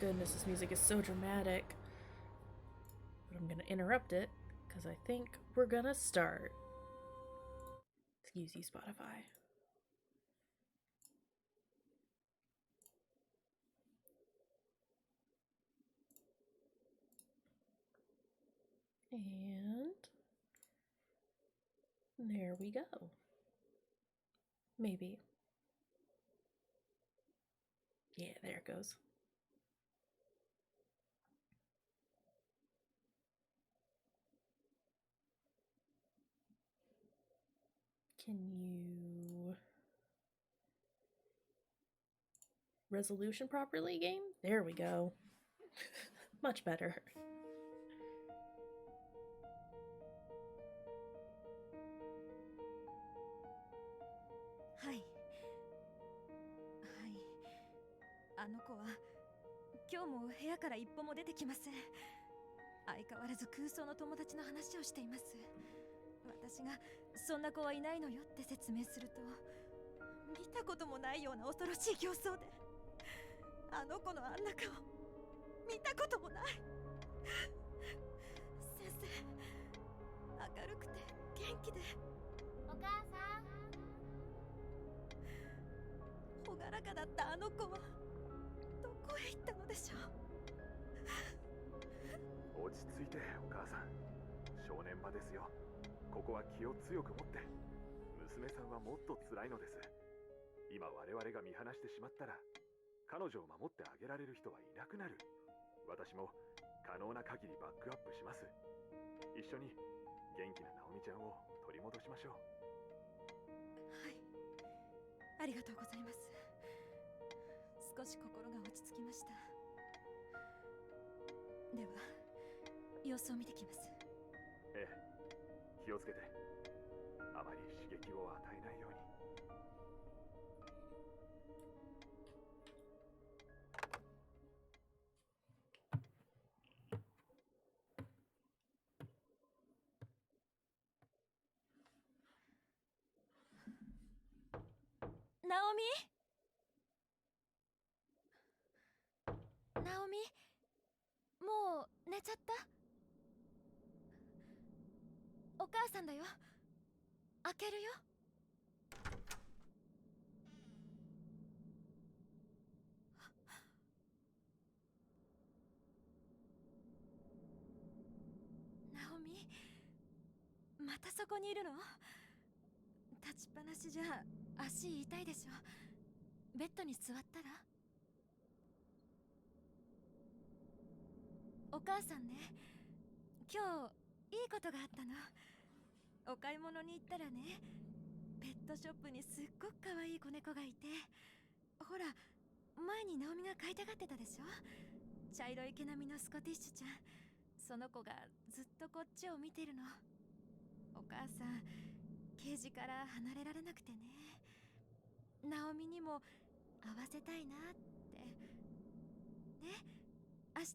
goodness, this music is so dramatic. But I'm gonna interrupt it because I think we're gonna start. Excuse you, Spotify. And there we go. Maybe. Yeah, there it goes. Can you resolution properly, game? There we go. Much better.はい。あの子は今日も部屋から一歩も出てきません。相変わらず空想の友達の話をしています。私がそんな子はいないのよって説明すると、見たこともないような恐ろしい形相で、あの子のあんな顔見たこともない。先生、明るくて元気で、お母さん、朗らかだったあの子はどこへ行ったのでしょう。落ち着いてお母さん、正念場ですよ。ここは気を強く持って。娘さんはもっと辛いのです。今我々が見放してしまったら、彼女を守ってあげられる人はいなくなる。私も可能な限りバックアップします。一緒に元気な直美ちゃんを取り戻しましょう。はい、ありがとうございます。少し心が落ち着きました。では様子を見てきます。ええ、気をつけて。あまり刺激を与えないように。ナオミ、ナオミ、もう寝ちゃった？お母さんだよ。開けるよ。ナオミ、またそこにいるの？立ちっぱなしじゃ足痛いでしょ。ベッドに座ったら？お母さんね、今日いいことがあったの。お買い物に行ったらね、ペットショップにすっごく可愛い子猫がいて、ほら、前にナオミが飼いたがってたでしょ。茶色い毛並みのスコティッシュちゃん。その子がずっとこっちを見てるの。お母さん、ケージから離れられなくてね、ナオミにも会わせたいなって。ね、明日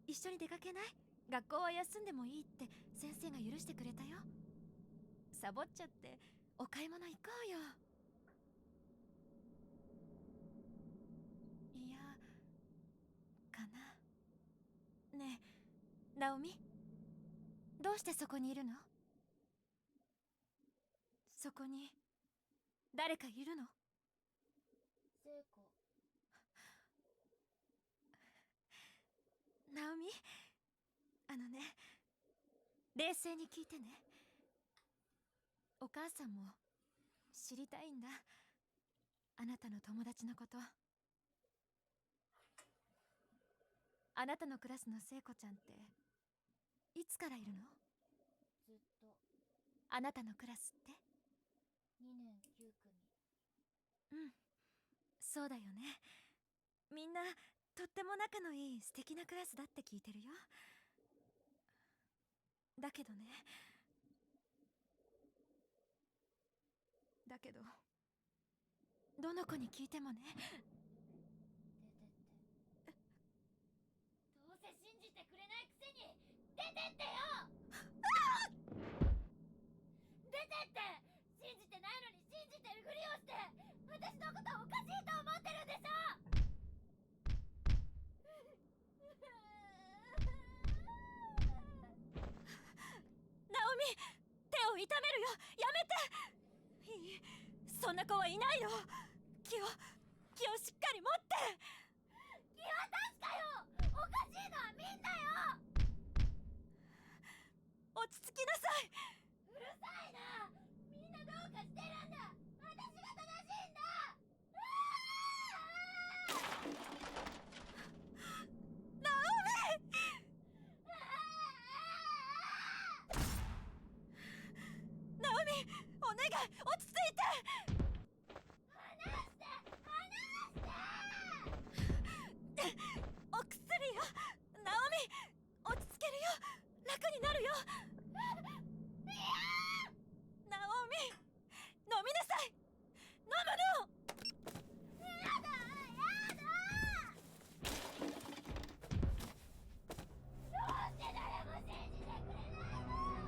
一緒に出かけない？学校は休んでもいいって先生が許してくれたよ。サボっちゃってお買い物行こうよ。いや、かな。ねえ、ナオミ、どうしてそこにいるの？そこに誰かいるの？聖子。ナオミ、冷静に聞いてね。お母さんも知りたいんだ、あなたの友達のこと。あなたのクラスの聖子ちゃんっていつからいるの？ずっと。あなたのクラスって？2年9組。うん、そうだよね。みんなとっても仲のいい素敵なクラスだって聞いてるよ。だけどね、だけどどの子に聞いてもね、出てって。どうせ信じてくれないくせに出てってよ。出てって。信じてないのに信じてるふりをして私のことおかしいと思ってるんでしょ。手を痛めるよ。やめて。いい、そんな子はいないの。気をしっかり持って。気は確かよ。おかしいのはみんなよ。落ち着きなさい。うるさいな。みんなどうかしてるんだ。私が正しいんだ。ナオミ。ナオミ、お願い、落ち着いて。お薬よ。ナオミ、落ち着けるよ。楽になるよ。ナオミ、飲みなさい。飲むの。やだやだ。どうして誰も信じてくれないの。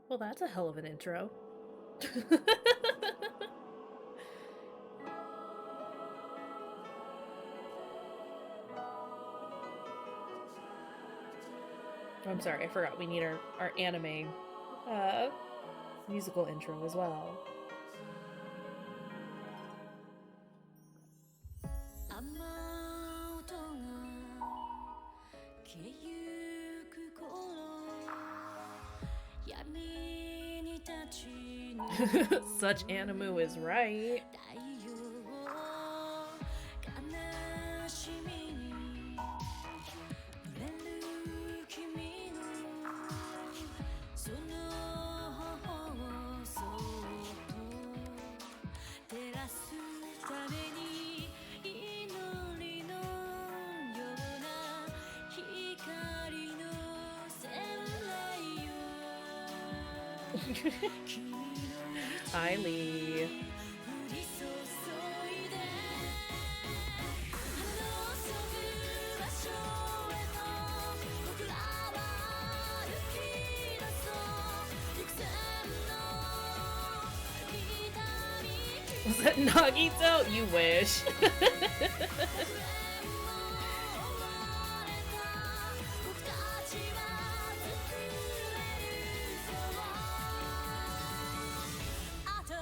Well, that's a hell of an intro. I'm sorry, I forgot we need our anime musical intro as well. 雨音が消えゆく頃、闇に立ち上る Such Animu is right. 太陽、悲しみに濡れる君のその頬をそっと照らすために祈りのような光の洗礼よ。君の Hi, Lee. 降り注いで花の咲く場所へと僕らは行き出そう。幾千の痛み Was that Nagito? You wish. 僕たちは作れるそう新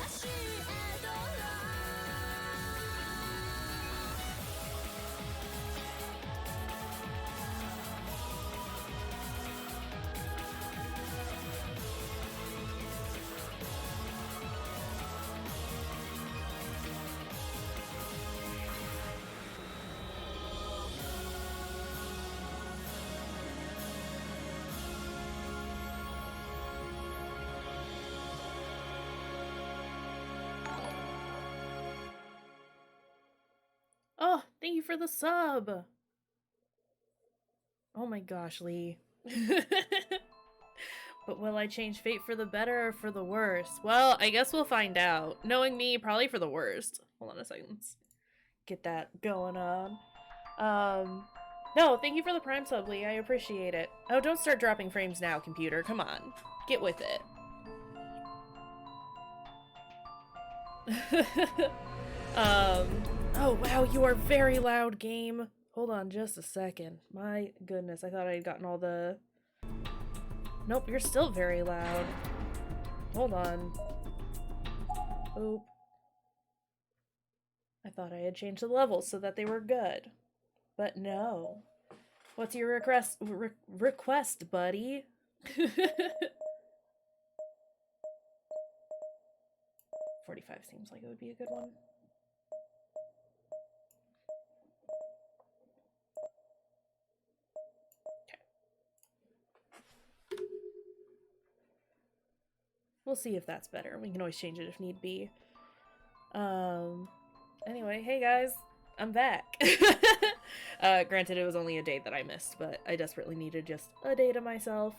しいエドラ Oh, thank you for the sub. Oh my gosh, Lee. But will I change fate for the better or for the worse? Well, I guess we'll find out. Knowing me, probably for the worst. Hold on a second. Let's get that going on. No, thank you for the Prime sub, Lee. I appreciate it. Oh, don't start dropping frames now, computer. Come on. Get with it. Oh wow, you are very loud, game. Hold on just a second. My goodness, I thought I had gotten all the... Nope, you're still very loud. Hold on. Oop. I thought I had changed the levels so that they were good. But no. What's your request, buddy? 45 seems like it would be a good one. We'll see if that's better. We can always change it if need be. Anyway, hey guys, I'm back. Granted, it was only a day that I missed, but I desperately needed just a day to myself.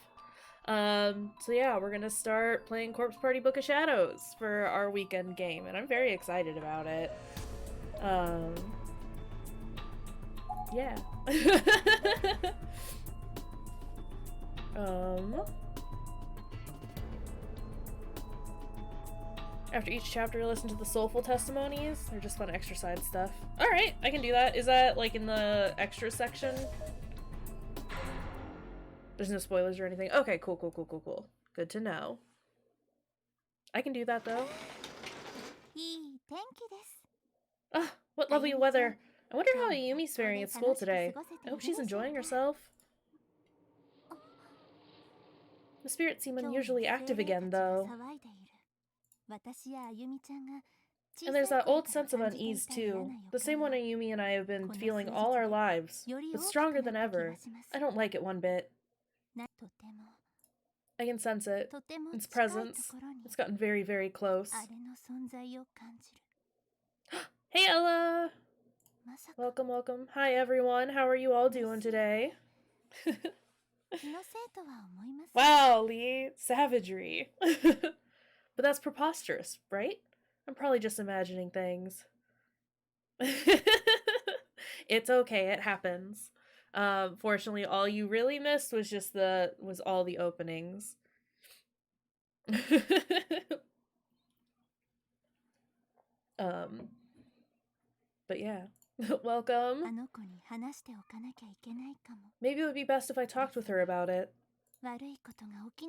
So yeah, we're gonna start playing Corpse Party Book of Shadows for our weekend game, and I'm very excited about it. Yeah. After each chapter, listen to the soulful testimonies. They're just fun extra side stuff. Alright, I can do that. Is that like in the extra section? There's no spoilers or anything. Okay, cool, cool, cool, cool, cool. Good to know. I can do that though. いい天気です。 Ah, what lovely weather. I wonder how Ayumi's faring at school today. I hope she's enjoying herself. The spirits seem unusually active again, though. And there's that old sense of unease, too. The same one Ayumi and I have been feeling all our lives. It's stronger than ever. I don't like it one bit. I can sense it. Its presence. It's gotten very, very close. Hey, Ella! Welcome, welcome. Hi, everyone. How are you all doing today? Wow, Lee. Savagery. But that's preposterous, right? I'm probably just imagining things. It's okay, it happens. Fortunately, all you really missed was just was all the openings. But yeah. Welcome. Maybe it would be best if I talked with her about it. I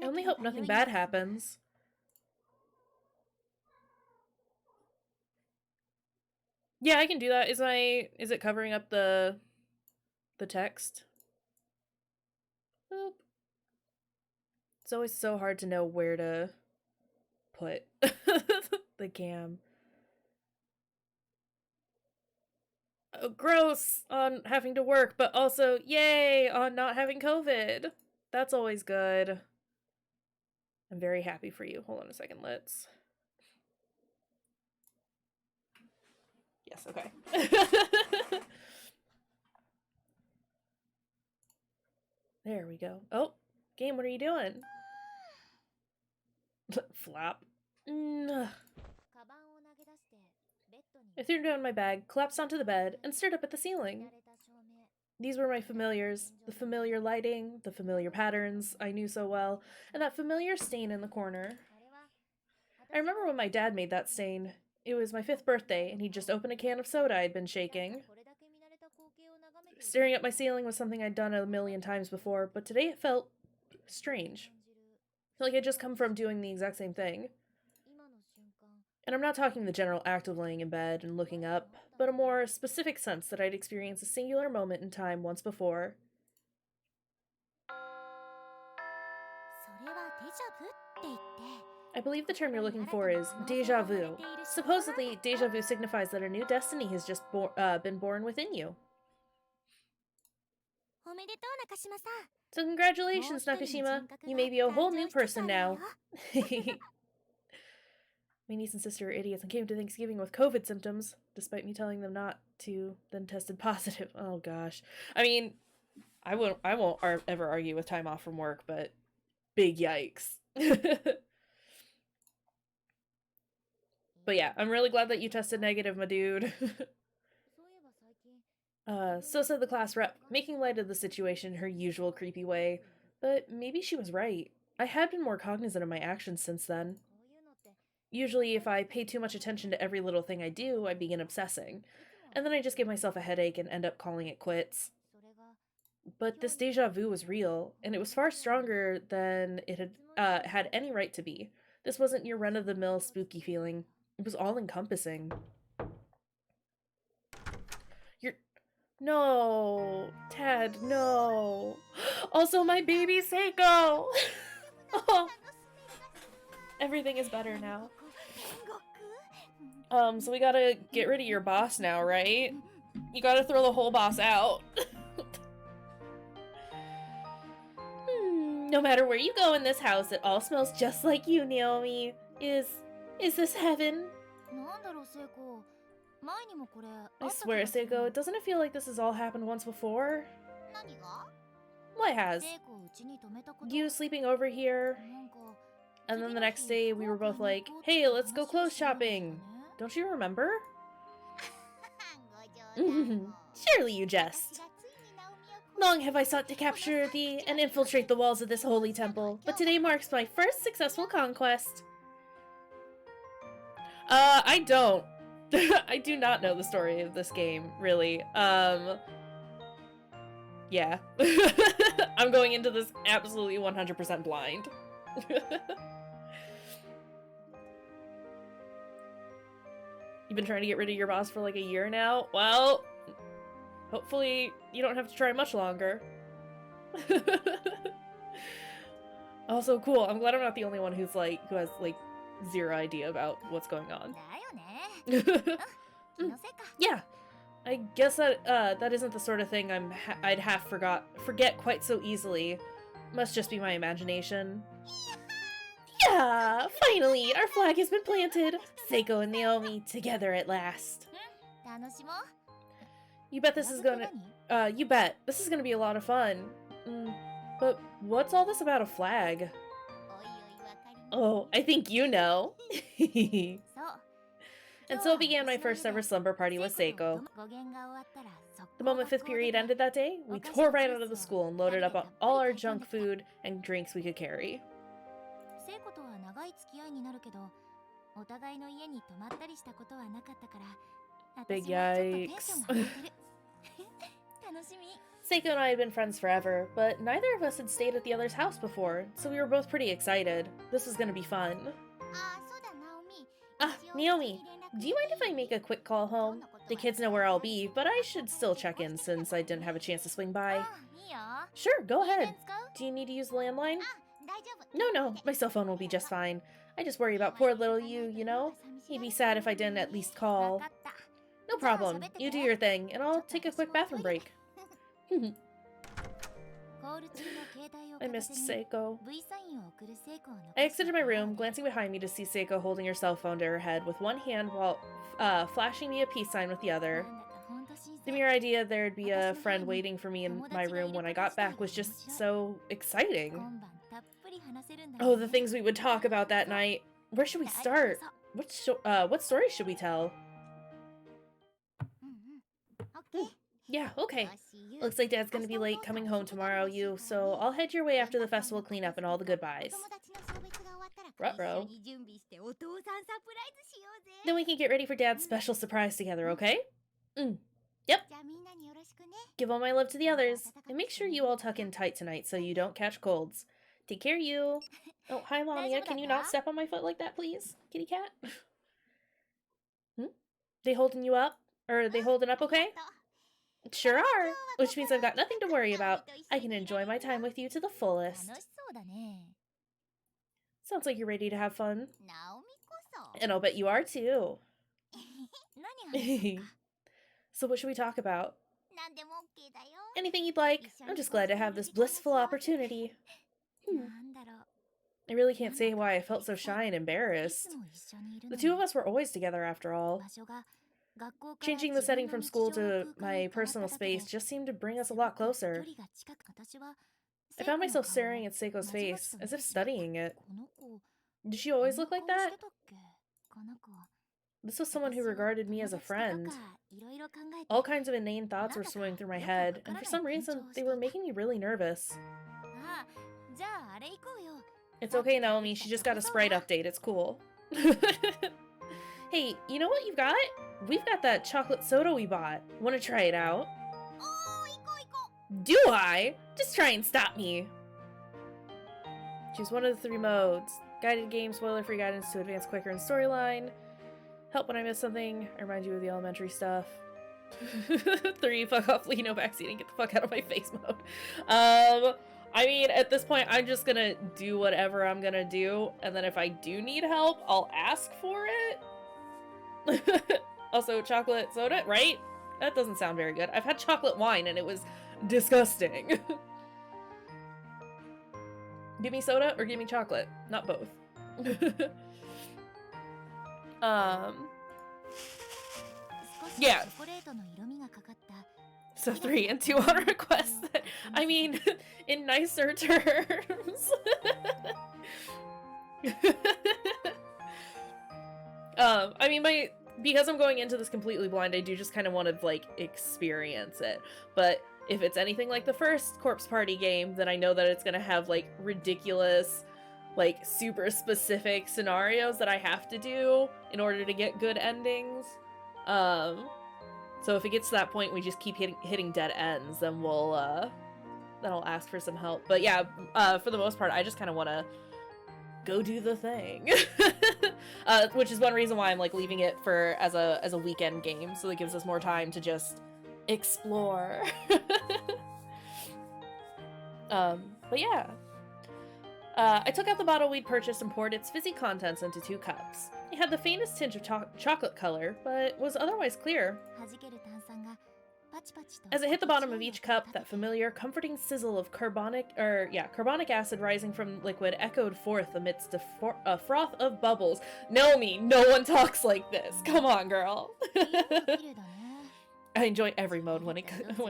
only hope nothing bad happens. Yeah, I can do that. Is it covering up the text? Boop. It's always so hard to know where to put the cam. Oh, gross on having to work, but also yay on not having COVID. That's always good. I'm very happy for you. Hold on a second, let's... Yes, okay. There we go. Oh, game, what are you doing? Flap. I threw down my bag, collapsed onto the bed, and stared up at the ceiling. These were my familiars, the familiar lighting, the familiar patterns I knew so well, and that familiar stain in the corner. I remember when my dad made that stain. It was my 5th birthday, and he'd just opened a can of soda I'd been shaking. Staring at my ceiling was something I'd done a million times before, but today it felt strange. Like I'd just come from doing the exact same thing. And I'm not talking the general act of laying in bed and looking up, but a more specific sense that I'd experienced a singular moment in time once before. I believe the term you're looking for is déjà vu. Supposedly, déjà vu signifies that a new destiny has just been born within you. So congratulations, Nakashima! You may be a whole new person now. My niece and sister are idiots and came to Thanksgiving with COVID symptoms, despite me telling them not to, then tested positive. Oh gosh. I mean, I won't ever argue with time off from work, but big yikes. But yeah, I'm really glad that you tested negative, my dude. So said the class rep, making light of the situation in her usual creepy way. But maybe she was right. I had been more cognizant of my actions since then. Usually, if I pay too much attention to every little thing I do, I begin obsessing. And then I just give myself a headache and end up calling it quits. But this déjà vu was real, and it was far stronger than it had any right to be. This wasn't your run-of-the-mill spooky feeling. It was all-encompassing. No! Tad, no! Also, my baby Seiko! Oh. Everything is better now. So we gotta get rid of your boss now, right? You gotta throw the whole boss out. No matter where you go in this house, it all smells just like you, Naomi. Is this heaven? I swear, Seiko, doesn't it feel like this has all happened once before? What has? You sleeping over here? And then the next day we were both like, hey, let's go clothes shopping. Don't you remember? Surely you jest. Long have I sought to capture thee and infiltrate the walls of this holy temple, but today marks my first successful conquest. I don't. I do not know the story of this game, really. Yeah. I'm going into this absolutely 100% blind. You've been trying to get rid of your boss for like a year now? Well, hopefully you don't have to try much longer. Also, cool. I'm glad I'm not the only one who has like zero idea about what's going on. だよね。気 Mm, のせいか。 yeah, I guess that that isn't the sort of thing I'd forget quite so easily. Must just be my imagination. Yeah, finally, our flag has been planted. Seiko and Naomi together at last. 楽しもう。 You bet this is gonna. You bet this is gonna be a lot of fun. But what's all this about a flag? おいおいわかります。 Oh, I think you know. そう。 And so began my first ever slumber party with Seiko. The moment fifth period ended that day, we tore right out of the school and loaded up on all our junk food and drinks we could carry. 聖子とは長い付き合いになるけど、お互いの家に泊まったりしたことはなかったから、 Big 私もちょっとテンションが上がってる。楽しみ。 Seiko and I had been friends forever, but neither of us had stayed at the other's house before, so we were both pretty excited. This was gonna be fun. あ、そうだ、ナオミ。 Ah, Naomi, do you mind if I make a quick call home? The kids know where I'll be, but I should still check in since I didn't have a chance to swing by. あ、いいよ。 Sure, go 電 ahead. 使う？ Do you need to use the landline? あ、大丈夫。 No, my cell phone will be just fine. I just worry about poor little you know? He'd be sad if I didn't at least call. わかった。 No problem. You do your thing, and I'll take a quick bathroom break. コール中の携帯を I 片 missed 手に Seiko. V サインを送る聖子を残して I exited my room, glancing behind me to see Seiko holding her cell phone to her head with one hand while flashing me a peace sign with the な other. んだかほんと新 The 鮮。 mere idea there'd be a friend waiting for me in my room when I got back was just so exciting. 今晩たっぷり話せるんだよ Oh, ね the things we would talk about that night. Where should we はい、 start? どうぞ。 What story should we tell? うんうん。オッケー。 Yeah, okay. よし、ゆう。 Looks like Dad's gonna be late coming home tomorrow, you, so I'll head your way after the festival cleanup and all the goodbyes. お友達の送別が終わったら Ruh-roh. 一緒に準備してお父さんサプライズしようぜ。 Then we can get ready for Dad's special surprise together, okay? じゃあみんなによろしくね。 Give all my love to the others, and make sure you all tuck in tight tonight so you don't catch colds. Take care, you. Oh, hi, Lamia. Can you not step on my foot like that, please? Kitty cat? They holding you up? Or are they holding up okay? Sure are, which means I've got nothing to worry about. I can enjoy my time with you to the 楽 fullest. しそうだね。 Sounds like you're ready to have fun. ナオミこそ。 And I'll bet you are too. 何話そうか。 So what should we talk about? 何でも OK だよ。 Anything you'd like. I'm just glad to have this blissful opportunity. なんだろう。 I really can't say why I felt so shy and い embarrassed. つも一緒にいる The の two に of us were always together after all. 場所が学校から Changing the setting from school 自分の to 日常空間 my に変わった personal だけで space just seemed to bring us a lot すごく closer. 距離が近く私は I found myself 聖子の staring at Seiko's 顔を face, 間違って as if 見てしまった studying it. この子 Did she always look like こんな顔 that? してたっけこの子 This was someone who 私は regarded me as a 友達とか friend. いろいろ考えて All kinds of inane thoughts were swimming through my head, and for some reason, they were making me really nervous. ああじゃああれ行こうよ It's okay, Naomi, she just got a sprite update, it's cool. Hey, you know what you've got? We've got that chocolate soda we bought. Wanna try it out? おー行こう行こ Do I? Just try and stop me. Choose one of the 3 modes. Guided game, spoiler-free guidance to advance quicker in storyline. Help when I miss something. I remind you of the elementary stuff. 3, fuck off, Lee, no backseat, and get the fuck out of my face mode. I mean, at this point, I'm just gonna do whatever I'm gonna do, and then if I do need help, I'll ask for it. Also, chocolate soda, right? That doesn't sound very good. I've had chocolate wine, and it was disgusting. Give me soda or give me chocolate. Not both. う Yeah. チョコレートの色味がかかった So 3 and 2 on request. I mean, in nicer terms. I mean, because I'm going into this completely blind, I do just kind of want to, like, experience it. But if it's anything like the first Corpse Party game, then I know that it's gonna have, like, ridiculous like super specific scenarios that I have to do in order to get good endings. So if it gets to that point we just keep hitting dead ends, then then I'll ask for some help. But yeah, for the most part I just kind of want to go do the thing. Which is one reason why I'm like leaving it for as a weekend game, so it gives us more time to just explore. But yeah. I took out the bottle we'd purchased and poured its fizzy contents into 2 cups. It had the faintest tinge of chocolate color, but was otherwise clear. As it hit the bottom of each cup, that familiar, comforting sizzle of carbonic acid rising from liquid echoed forth amidst a froth of bubbles. Naomi, no one talks like this. Come on, girl. I enjoy every mode when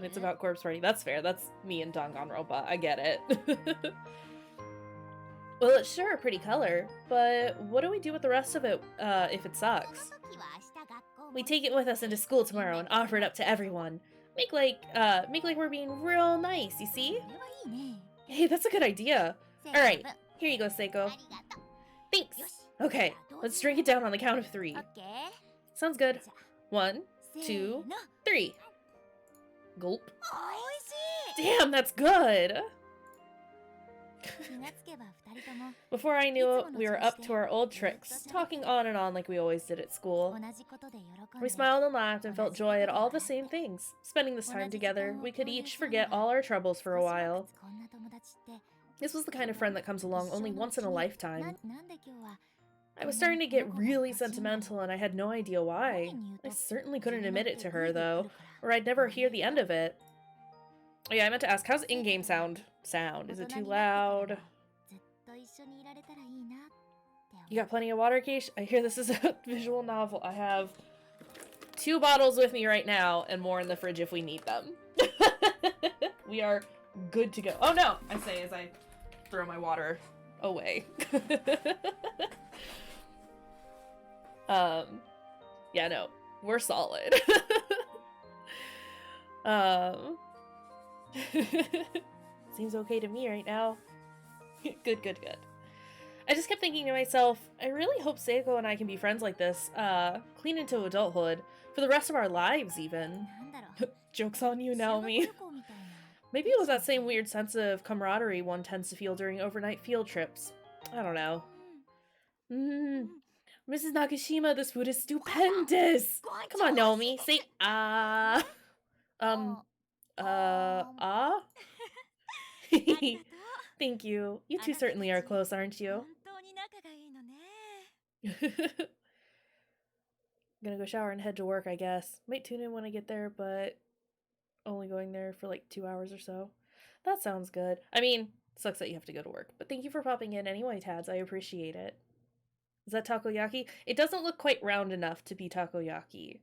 it's about corpse party. That's fair. That's me and Danganronpa. I get it. Well, it's sure a pretty color, but what do we do with the rest of it if it sucks? We take it with us into school tomorrow and offer it up to everyone. Make like we're being real nice, you see? Hey, that's a good idea. Alright, here you go, Seiko. Thanks. Okay, let's drink it down on the count of 3. Sounds good. 1, 2, 3. Gulp. Damn, that's good! Before I knew it, we were up to our old tricks, talking on and on like we always did at school. We smiled and laughed and felt joy at all the same things. Spending this time together, we could each forget all our troubles for a while. This was the kind of friend that comes along only once in a lifetime. I was starting to get really sentimental and I had no idea why. I certainly couldn't admit it to her, though, or I'd never hear the end of it. Oh yeah, I meant to ask, how's in-game sound? Is it too loud? You got plenty of water, Keish? I hear this is a visual novel. I have 2 bottles with me right now and more in the fridge if we need them. We are good to go. Oh no! I say as I throw my water away. Yeah, no. We're solid. Seems okay to me right now. Good. I just kept thinking to myself, I really hope Seiko and I can be friends like this, clean into adulthood, for the rest of our lives even. Joke's on you, Naomi. Maybe it was that same weird sense of camaraderie one tends to feel during overnight field trips. I don't know. Mrs. Nakashima, this food is stupendous! Come on, Naomi, say ah. Thank you. You two certainly are close, aren't you? I'm gonna go shower and head to work, I guess. Might tune in when I get there, but only going there for like 2 hours or so. That sounds good. I mean, sucks that you have to go to work, but thank you for popping in anyway, Tads. I appreciate it. Is that takoyaki? It doesn't look quite round enough to be takoyaki.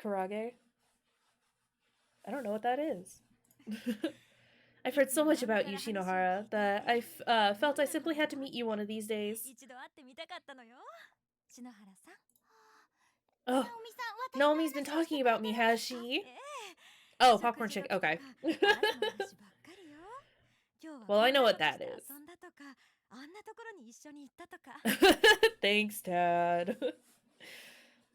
Karage? I don't know what that is. I've heard so much about you, Shinohara, that I felt I simply had to meet you one of these days. Oh, Naomi's been talking about me, has she? Oh, popcorn chick, okay. Well, I know what that is. Thanks, Dad.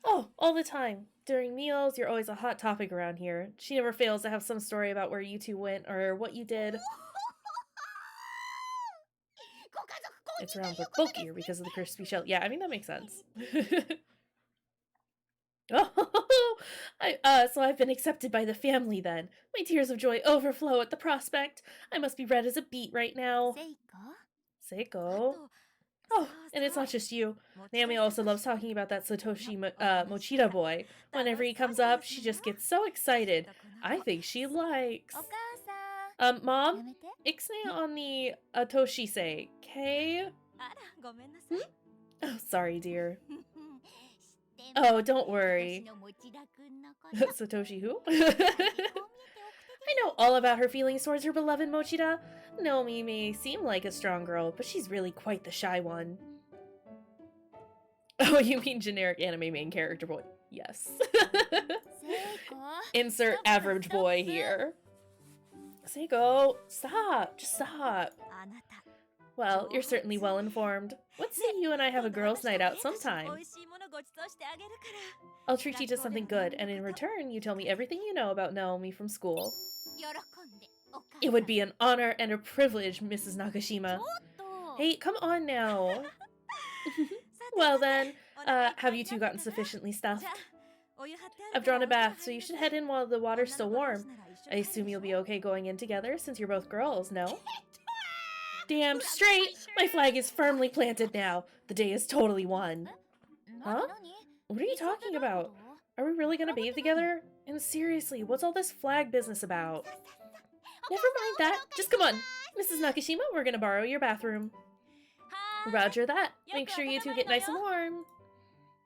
Oh, all the time. During meals, you're always a hot topic around here. She never fails to have some story about where you two went or what you did. It's around the bulkier because of the crispy shell. Yeah, I mean, that makes sense. Oh, so I've been accepted by the family then. My tears of joy overflow at the prospect. I must be red as a beet right now. Seiko? Oh, and it's not just you. Naomi also loves talking about that Satoshi Mochida boy. Whenever he comes up, she just gets so excited. I think she likes. Mom? Ixnay on the Atoshi-sei, okay? Oh, sorry, dear. Oh, don't worry. Satoshi who? I know all about her feelings towards her beloved Mochida. Naomi may seem like a strong girl, but she's really quite the shy one. Oh, you mean generic anime main character boy? Yes. Insert average boy here. Seiko, stop. Just stop. あなた Well, you're certainly well informed. Let's say you and I have a girls' night out sometime. 美味しいものごちそうしてあげるから I'll treat you to something good, and in return, you tell me everything you know about Naomi from school. 喜んでお母さん It would be an honor and a privilege, Mrs. Nakashima. ちょっと Hey, come on now. Well then, have you two gotten sufficiently stuffed? じゃあお湯張ってある I've から drawn a お風呂 bath, so you 入り should なさい head in while the water's still 女の子同 warm. 士なら一緒 I に入る assume で you'll し be ょ okay going in together since you're both girls, no? Damn straight! My flag is firmly planted now. The day is totally won. 何 Huh? 何 What are you talking about? Are we really gonna bathe together? And seriously, what's all this flag business about? Never mind that. Just come on. Mrs. Nakashima, we're gonna borrow your bathroom. はーい Roger that. Make sure you two get nice and warm.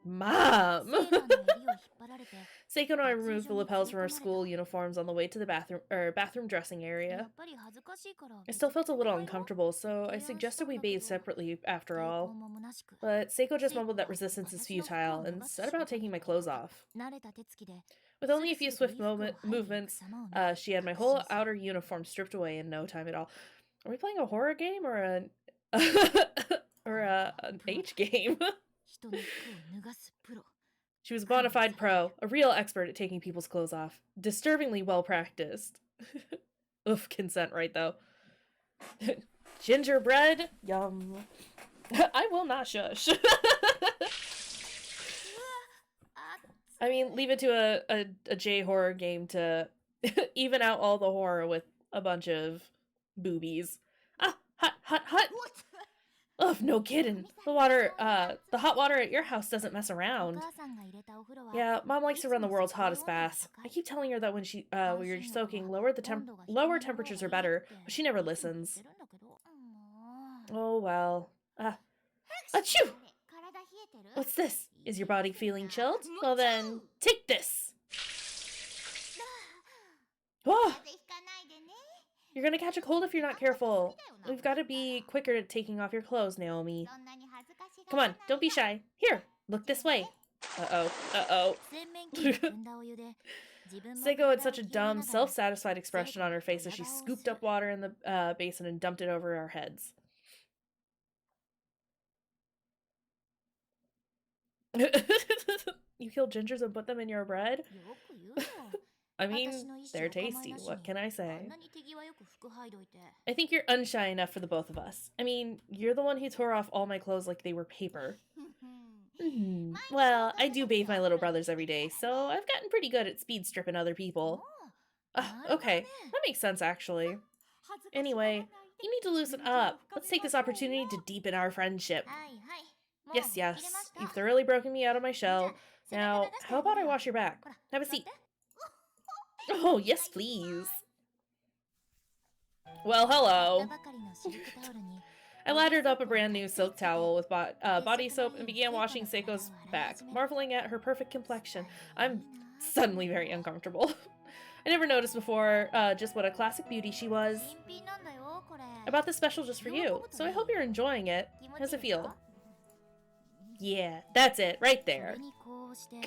Mom! セーラーの襟を引っ張られて Seiko and I removed the lapels from our school uniforms on the way to the bathroom dressing や area. っぱり恥ずかしいから I still felt a little uncomfortable, so I suggested we bathe separately after 抵抗 all. も虚しく But Seiko just mumbled that resistance is futile and set about taking my clothes off. 慣れた手つきで With only a few swift movements, she had my whole outer uniform stripped away in no time at all. Are we playing a horror game or an an H game? 人の服を脱がすプロ She was a bona fide pro, a real expert at taking people's clothes off. Disturbingly well practiced. Oof, consent right though. Gingerbread? Yum. I will not shush. I mean, leave it to a J horror game to even out all the horror with a bunch of boobies. Ah, hot, hot, hot! Ugh, no kidding. The hot water at your house doesn't mess お around. 母さんが入れたお風呂は Yeah, Mom likes to run the world's hottest baths. I keep telling her that when you're soaking, lower temperatures are better, but she never listens. 言ってるんだけどもう Oh well. Achoo! 体冷えてる What's this? Is your body feeling chilled? Well then, take this! Whoa! 風邪ひかないでね You're gonna catch a cold if you're not careful. We've got to be quicker at taking off your clothes, Naomi. そんなに恥ずかしが Come on, don't be shy. Here, look this way. Uh-oh, uh-oh. 洗面器に汲んだお湯で自分の Seiko had such a 体を清め dumb, ながら self-satisfied expression on her face as she scooped up water in the basin and dumped it over our heads. You kill gingers and put them in your bread? よく言うよ I mean, 私の意思 they're を構い tasty. なし What に can I あ say? んなに手際よく服剥いどいて I think you're unshy enough for the both of us. I mean, you're the one who tore off all my clothes like they were paper. Well, I do bathe my little brothers every day, so I've gotten pretty good at speed stripping other people. Okay, that makes sense actually. Anyway, you need to loosen up. Let's take this opportunity to deepen our friendship. はいはい Yes, yes, you've thoroughly broken me out of my shell. Now, how about I wash your back? Have a seat. Oh, yes, please. Well, hello. ばかりのシルクタオルに I lathered up a brand new silk towel with body soap and began washing Seiko's back, marveling at her perfect complexion. I'm suddenly very uncomfortable. I never noticed before just what a classic beauty she was. 新品なんだよこれ I bought this special just for you, so I hope you're enjoying it. How's it feel? Yeah, that's it, right それ there. にこうして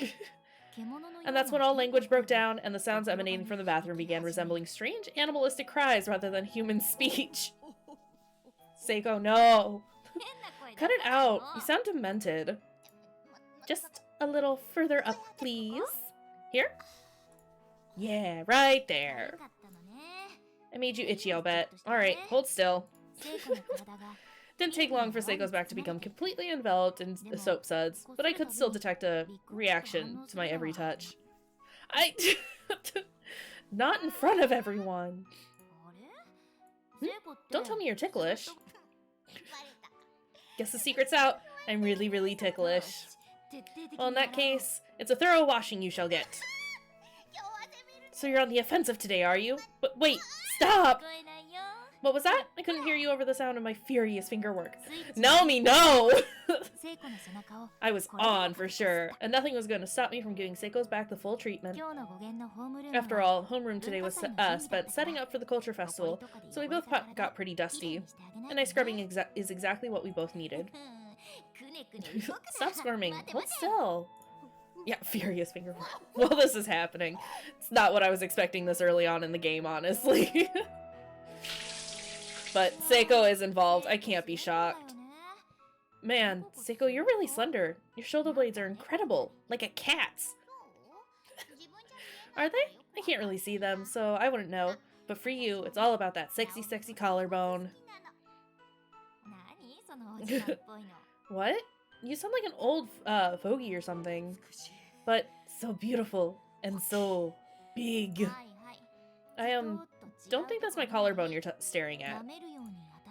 獣のよう And な that's when all language broke down and the sounds emanating from the bathroom began resembling strange animalistic cries rather than human speech. Seiko, no. 変な声 Cut 出 it さないの out. You sound demented. Just a little further up, please. Here? Yeah, right よ there. かったのね I made you itchy, I'll bet. Alright, hold still. 聖子の体が Didn't take long for Seiko's back to become completely enveloped in soap suds, but I could still detect a reaction to my every touch. Not in front of everyone. あれ聖子って Don't tell me you're ticklish. バレた Guess the secret's out. I'm really, really ticklish. 徹底的 Well, in に that case, it's a thorough washing you shall get. 今日は攻める So you're on the offensive today, are you? But wait, stop! 聞こえないよ What was that? I couldn't hear you over the sound of my furious finger work. スイッチ Naomi, no! 聖子の背中を I was on for sure, and nothing was going to stop me from giving Seiko's back the full treatment. 今日の語源のホームルーム After は all, homeroom today was spent setting up for the culture festival, so we both got pretty きれい dusty. にしてあげない And nice scrubbing is exactly what we both needed. くねくね動くな Stop squirming. 待て Hold 待て still. Yeah, furious finger work. Well, this is happening. It's not what I was expecting this early on in the game, honestly. But Seiko is involved. I can't be shocked. Man, Seiko, you're really slender. Your shoulder blades are incredible, like a cat's. Are they? I can't really see them, so I wouldn't know. But for you, it's all about that sexy, sexy collarbone. What? You sound like an old fogey or something. But so beautiful and so big. I don't think that's my collarbone you're staring at.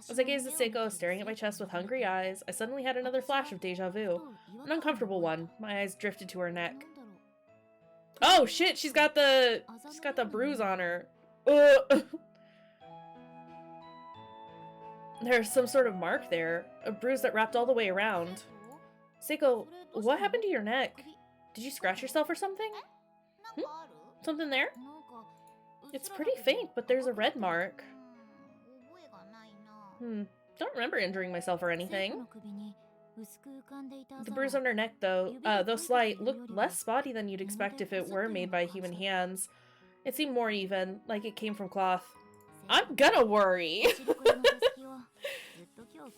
As I gazed at Seiko, staring at my chest with hungry eyes, I suddenly had another flash of deja vu. An uncomfortable one. My eyes drifted to her neck. Oh shit, she's got the bruise on her. There's some sort of mark there. A bruise that wrapped all the way around. Seiko, what happened to your neck? Did you scratch yourself or something? Something there? It's pretty faint, but there's a red mark. Don't remember injuring myself or anything. The bruise on her neck, though slight, looked less spotty than you'd expect if it were made by human hands. It seemed more even, like it came from cloth. I'm gonna worry!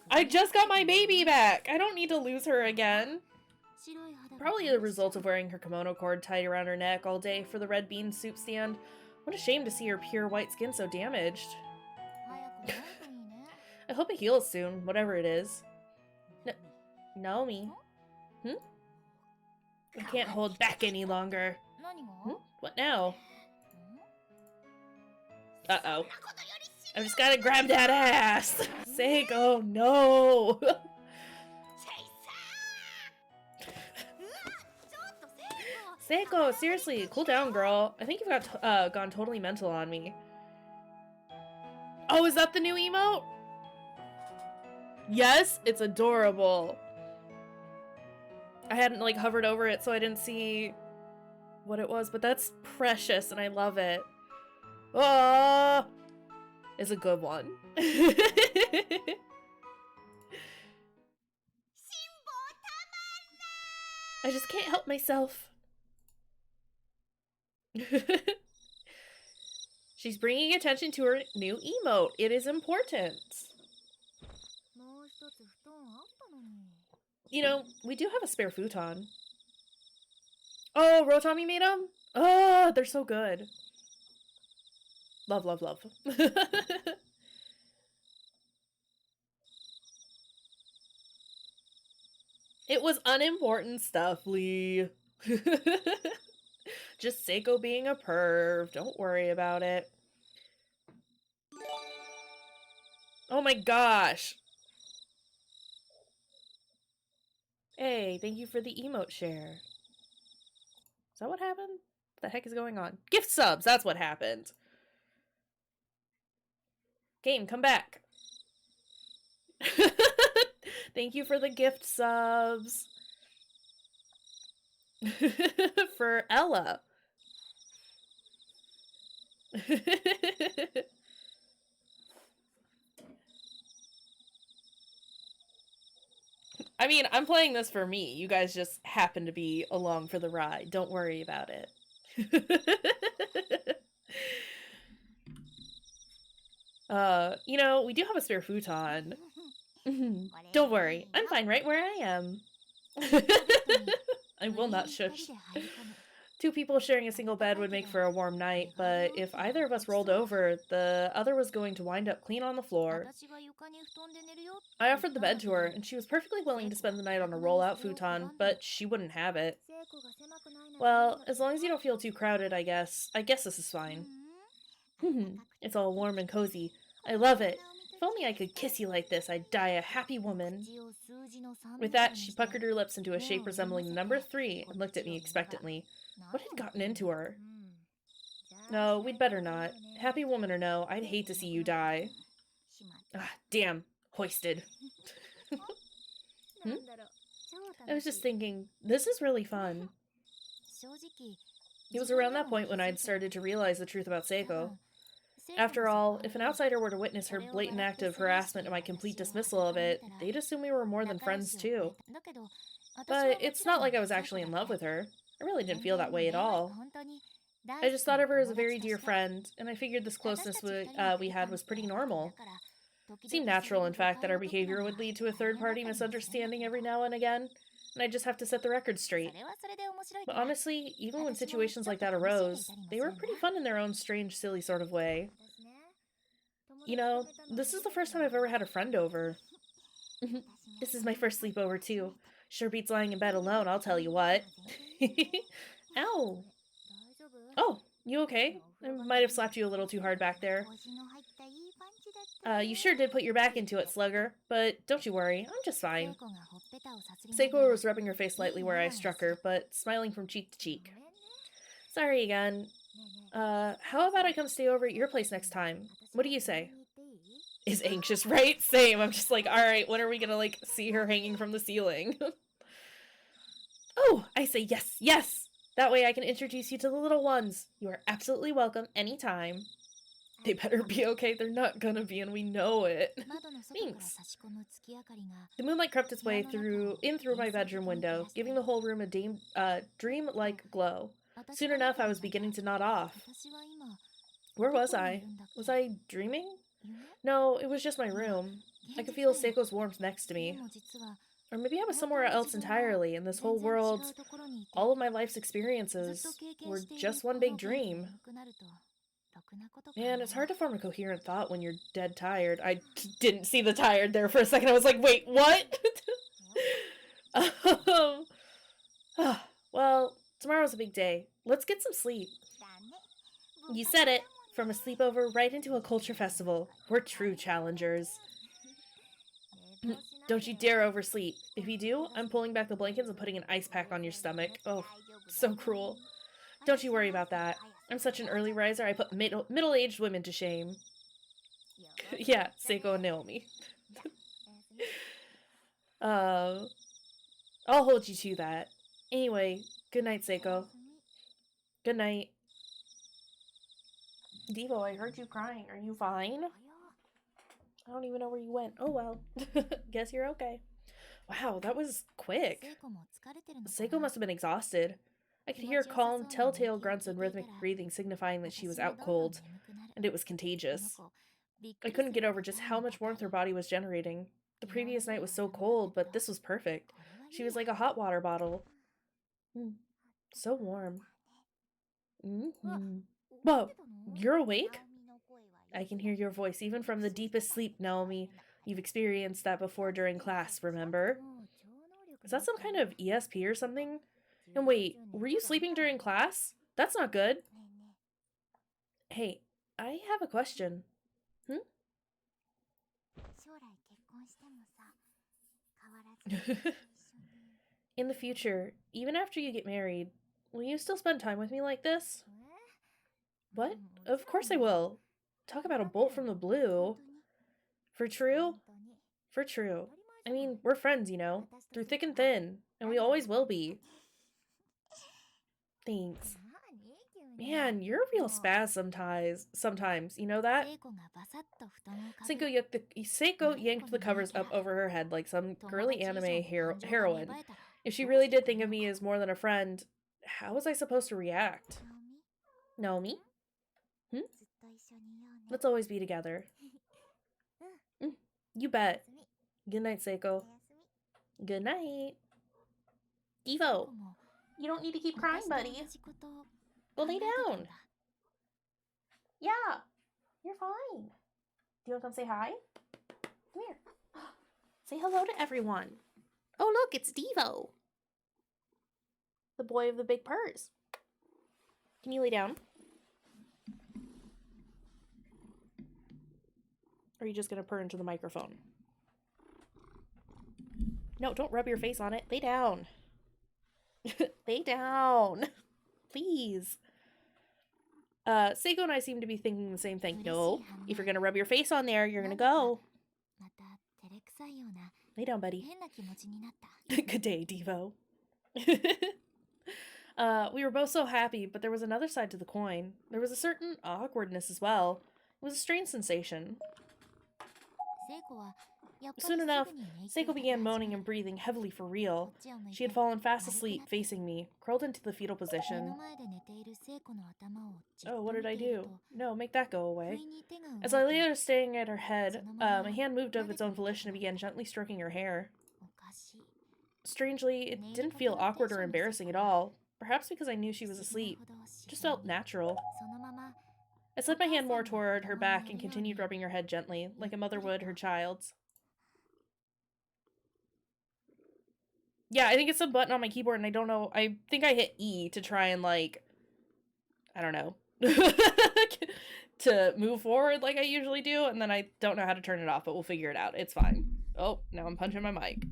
I just got my baby back! I don't need to lose her again. Probably the result of wearing her kimono cord tied around her neck all day for the red bean soup stand. What a shame to see her pure white skin so damaged. I hope it heals soon, whatever it is. Naomi? I can't hold back any longer. What now? Uh-oh. I just gotta grab that ass! Seiko, no! Seiko, seriously, cool down, girl. I think you've got gone totally mental on me. Oh, is that the new emote? Yes, it's adorable. I hadn't, like, hovered over it, so I didn't see what it was, but that's precious, and I love it. Oh! It's a good one. I just can't help myself. She's bringing attention to her new emote. It is important. You know, we do have a spare futon. Oh, Rotami made them? Oh, they're so good. Love, love, love. It was unimportant stuff, Lee. Just Seiko being a perv. Don't worry about it. Oh my gosh. Hey, thank you for the emote share. Is that what happened? What the heck is going on? Gift subs, that's what happened. Game, come back. Thank you for the gift subs. For Ella. I mean, I'm playing this for me. You guys just happen to be along for the ride. Don't worry about it. You know, we do have a spare futon. Don't worry. I'm fine right where I am. I will not shush. Two people sharing a single bed would make for a warm night, but if either of us rolled over, the other was going to wind up clean on the floor. I offered the bed to her, and she was perfectly willing to spend the night on a roll-out futon, but she wouldn't have it. Well, as long as you don't feel too crowded, I guess. I guess this is fine. It's all warm and cozy. I love it. If only I could kiss you like this, I'd die a happy woman. With that, she puckered her lips into a shape resembling the number 3 and looked at me expectantly. What had gotten into her? No, we'd better not. Happy woman or no, I'd hate to see you die. Ah, damn. Hoisted. I was just thinking, this is really fun. It was around that point when I'd started to realize the truth about Seiko. After all, if an outsider were to witness her blatant act of harassment and my complete dismissal of it, they'd assume we were more than friends too. But it's not like I was actually in love with her. I really didn't feel that way at all. I just thought of her as a very dear friend, and I figured this closeness we had was pretty normal. Seemed natural, in fact, that our behavior would lead to a third-party misunderstanding every now and again, and I just have to set the record straight. But honestly, even when situations like that arose, they were pretty fun in their own strange, silly sort of way. You know, this is the first time I've ever had a friend over. This is my first sleepover, too. Sure beats lying in bed alone, I'll tell you what. Ow! Oh, you okay? I might have slapped you a little too hard back there. You sure did put your back into it, Slugger, but don't you worry, I'm just fine. Seiko was rubbing her face lightly where I struck her, but smiling from cheek to cheek. Sorry again. How about I come stay over at your place next time? What do you say? Is anxious, right? Same. I'm just like, alright, when are we gonna, like, see her hanging from the ceiling? Oh, I say yes, yes! That way I can introduce you to the little ones. You are absolutely welcome anytime. They better be okay. They're not gonna be, and we know it. Thanks. The moonlight crept its way through my bedroom window, giving the whole room a dream-like glow. Soon enough, I was beginning to nod off. Where was I? Was I dreaming? No, it was just my room. I could feel Seiko's warmth next to me. Or maybe I was somewhere else entirely, and this whole world, all of my life's experiences, were just one big dream. Man, it's hard to form a coherent thought when you're dead tired. I didn't see the tired there for a second. I was like, wait, what? Well, tomorrow's a big day. Let's get some sleep. You said it. From a sleepover right into a culture festival. We're true challengers. Don't you dare oversleep. If you do, I'm pulling back the blankets and putting an ice pack on your stomach. Oh, so cruel. Don't you worry about that. I'm such an early riser, I put middle-aged women to shame. Yeah, Seiko and Naomi. I'll hold you to that. Anyway, good night, Seiko. Good night. Devo, I heard you crying. Are you fine? I don't even know where you went. Oh well. Guess you're okay. Wow, that was quick. Seiko must have been exhausted. I could hear calm, telltale grunts and rhythmic breathing signifying that she was out cold, and it was contagious. I couldn't get over just how much warmth her body was generating. The previous night was so cold, but this was perfect. She was like a hot water bottle. So warm. Whoa, you're awake? I can hear your voice even from the deepest sleep, Naomi. You've experienced that before during class, remember? Is that some kind of ESP or something? And wait, were you sleeping during class? That's not good. Hey, I have a question. In the future, even after you get married, will you still spend time with me like this? What? Of course I will. Talk about a bolt from the blue. For true? For true. I mean, we're friends, you know, through thick and thin, and we always will be. Thanks. Man, you're a real spaz sometimes, you know that? Seiko yanked the covers up over her head like some girly anime heroine. If she really did think of me as more than a friend, how was I supposed to react? Naomi? Let's always be together. You bet. Good night, Seiko. Good night. Devo, you don't need to keep crying, buddy. Go lay down. Yeah, you're fine. Do you want to come say hi? Come here. Say hello to everyone. Oh, look, it's Devo. The boy of the big purrs. Can you lay down? Or are you just going to purr into the microphone? No, don't rub your face on it. Lay down. Lay down. Please. Seiko and I seem to be thinking the same thing. No, if you're going to rub your face on there, you're going to go. Lay down, buddy. Good day, Devo. We were both so happy, but there was another side to the coin. There was a certain awkwardness as well. It was a strange sensation. Soon enough, Seiko began moaning and breathing heavily for real. She had fallen fast asleep, facing me, curled into the fetal position. Oh, what did I do? No, make that go away. As I lay there staring at her head, my hand moved of its own volition and began gently stroking her hair. Strangely, it didn't feel awkward or embarrassing at all. Perhaps because I knew she was asleep. It just felt natural. I slid my hand more toward her back and continued rubbing her head gently, like a mother would her child's. Yeah, I think it's a button on my keyboard and I don't know. I think I hit E to try and, like, I don't know, to move forward like I usually do, and then I don't know how to turn it off, but we'll figure it out. It's fine. Oh, now I'm punching my mic.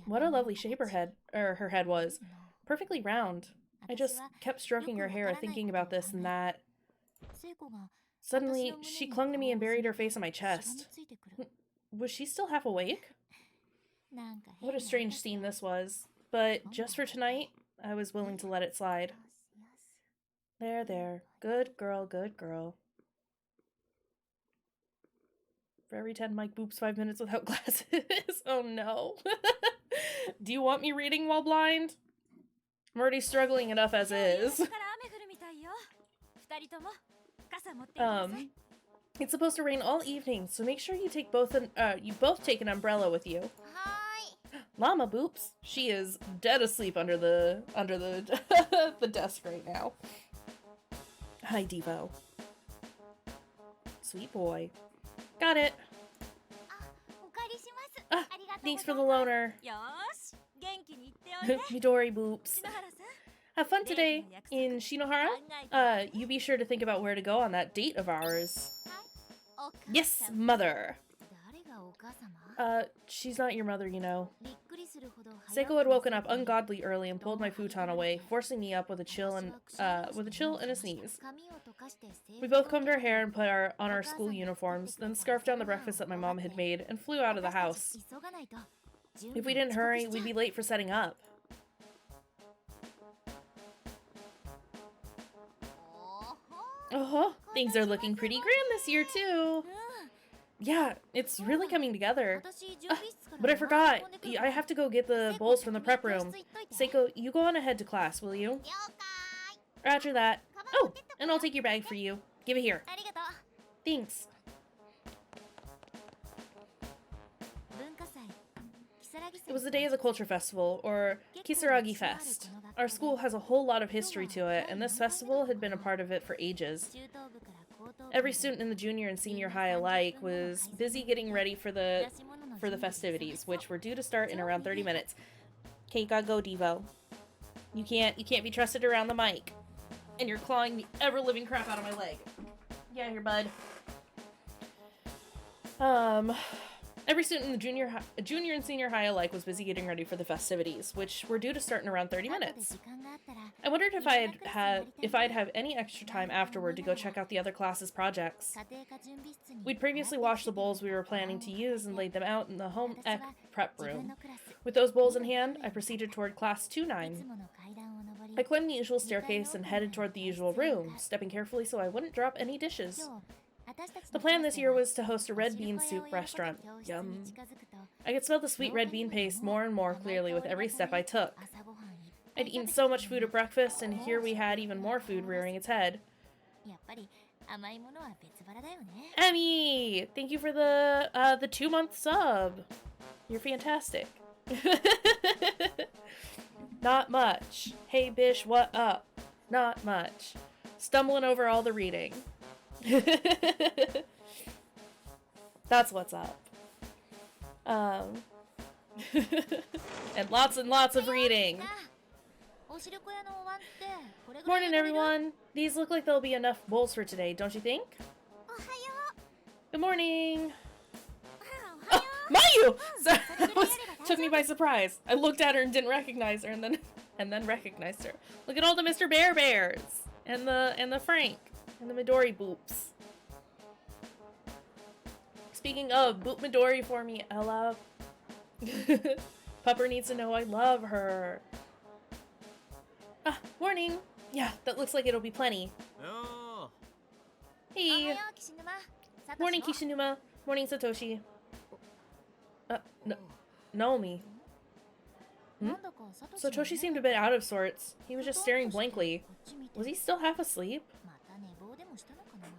What a lovely shape her head was. Perfectly round. I just kept stroking her hair, thinking about this and that. Suddenly, she clung to me and buried her face on my chest. Was she still half awake? What a strange scene this was. But just for tonight, I was willing to let it slide. There, there. Good girl, good girl. For every 10 Mike boops 5 minutes without glasses. Oh no. Do you want me reading while blind? I'm already struggling enough as is. It's supposed to rain all evening, so make sure you both take an umbrella with you. Llama Boops. She is dead asleep under the the desk right now. Hi, Devo. Sweet boy. Got it. Thanks for the loaner. Midori Boops. Have fun today in Shinohara. You be sure to think about where to go on that date of ours. Yes, mother. She's not your mother, you know. Seiko had woken up ungodly early and pulled my futon away, forcing me up with a chill and a sneeze. We both combed our hair and put on our school uniforms, then scarfed down the breakfast that my mom had made and flew out of the house. If we didn't hurry, we'd be late for setting up. Things are looking pretty grand this year too. Yeah, it's really coming together. But I forgot. I have to go get the bowls from the prep room. Seiko, you go on ahead to class, will you? Roger that. Oh, and I'll take your bag for you. Give it here. Thanks. It was the day of the Culture Festival, or Kisaragi Fest. Our school has a whole lot of history to it, and this festival had been a part of it for ages. Every student in the junior and senior high alike was busy getting ready for the festivities, which were due to start in around 30 minutes. Okay, you gotta go, Devo. You can't be trusted around the mic. And you're clawing the ever-living crap out of my leg. Get out of here, bud. Every student in the junior and senior high alike was busy getting ready for the festivities, which were due to start in around 30 minutes. I wondered if I'd have any extra time afterward to go check out the other classes' projects. We'd previously washed the bowls we were planning to use and laid them out in the home ec prep room. With those bowls in hand, I proceeded toward class 2-9. I climbed the usual staircase and headed toward the usual room, stepping carefully so I wouldn't drop any dishes. The plan this year was to host a red bean soup restaurant. Yum. I could smell the sweet red bean paste more and more clearly with every step I took. I'd eaten so much food at breakfast, and here we had even more food rearing its head. Emmy! Thank you for the 2-month sub. You're fantastic. Not much. Hey, Bish, what up? Not much. Stumbling over all the reading. That's what's up. And lots of reading. Morning, everyone. These look like there'll be enough bowls for today, don't you think? Good morning. Oh, Mayu! Sorry, took me by surprise. I looked at her and didn't recognize her, and then recognized her. Look at all the Mr. Bear Bears and the Frank and the Midori Boops. Speaking of, boop Midori for me, Ella. Pupper needs to know I love her. Morning. Yeah, that looks like it'll be plenty. Oh. Hey. Morning, Kishinuma. Morning, Satoshi. No, Naomi. Hmm? Satoshi seemed a bit out of sorts. He was just staring blankly. Was he still half asleep?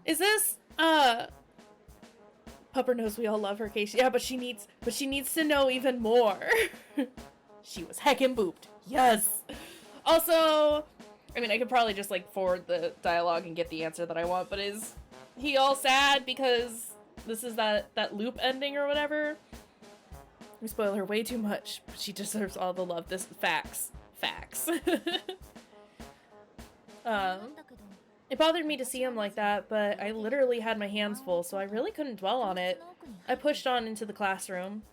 Is this, Pupper knows we all love her, Kayshurrr. Yeah, but she needs to know even more. She was heckin' booped. Yes! Also, I mean, I could probably just, like, forward the dialogue and get the answer that I want, but is he all sad because this is that loop ending or whatever? We spoil her way too much, but she deserves all the love. This facts. Facts. It bothered me to see him like that, but I literally had my hands full, so I really couldn't dwell on it. I pushed on into the classroom.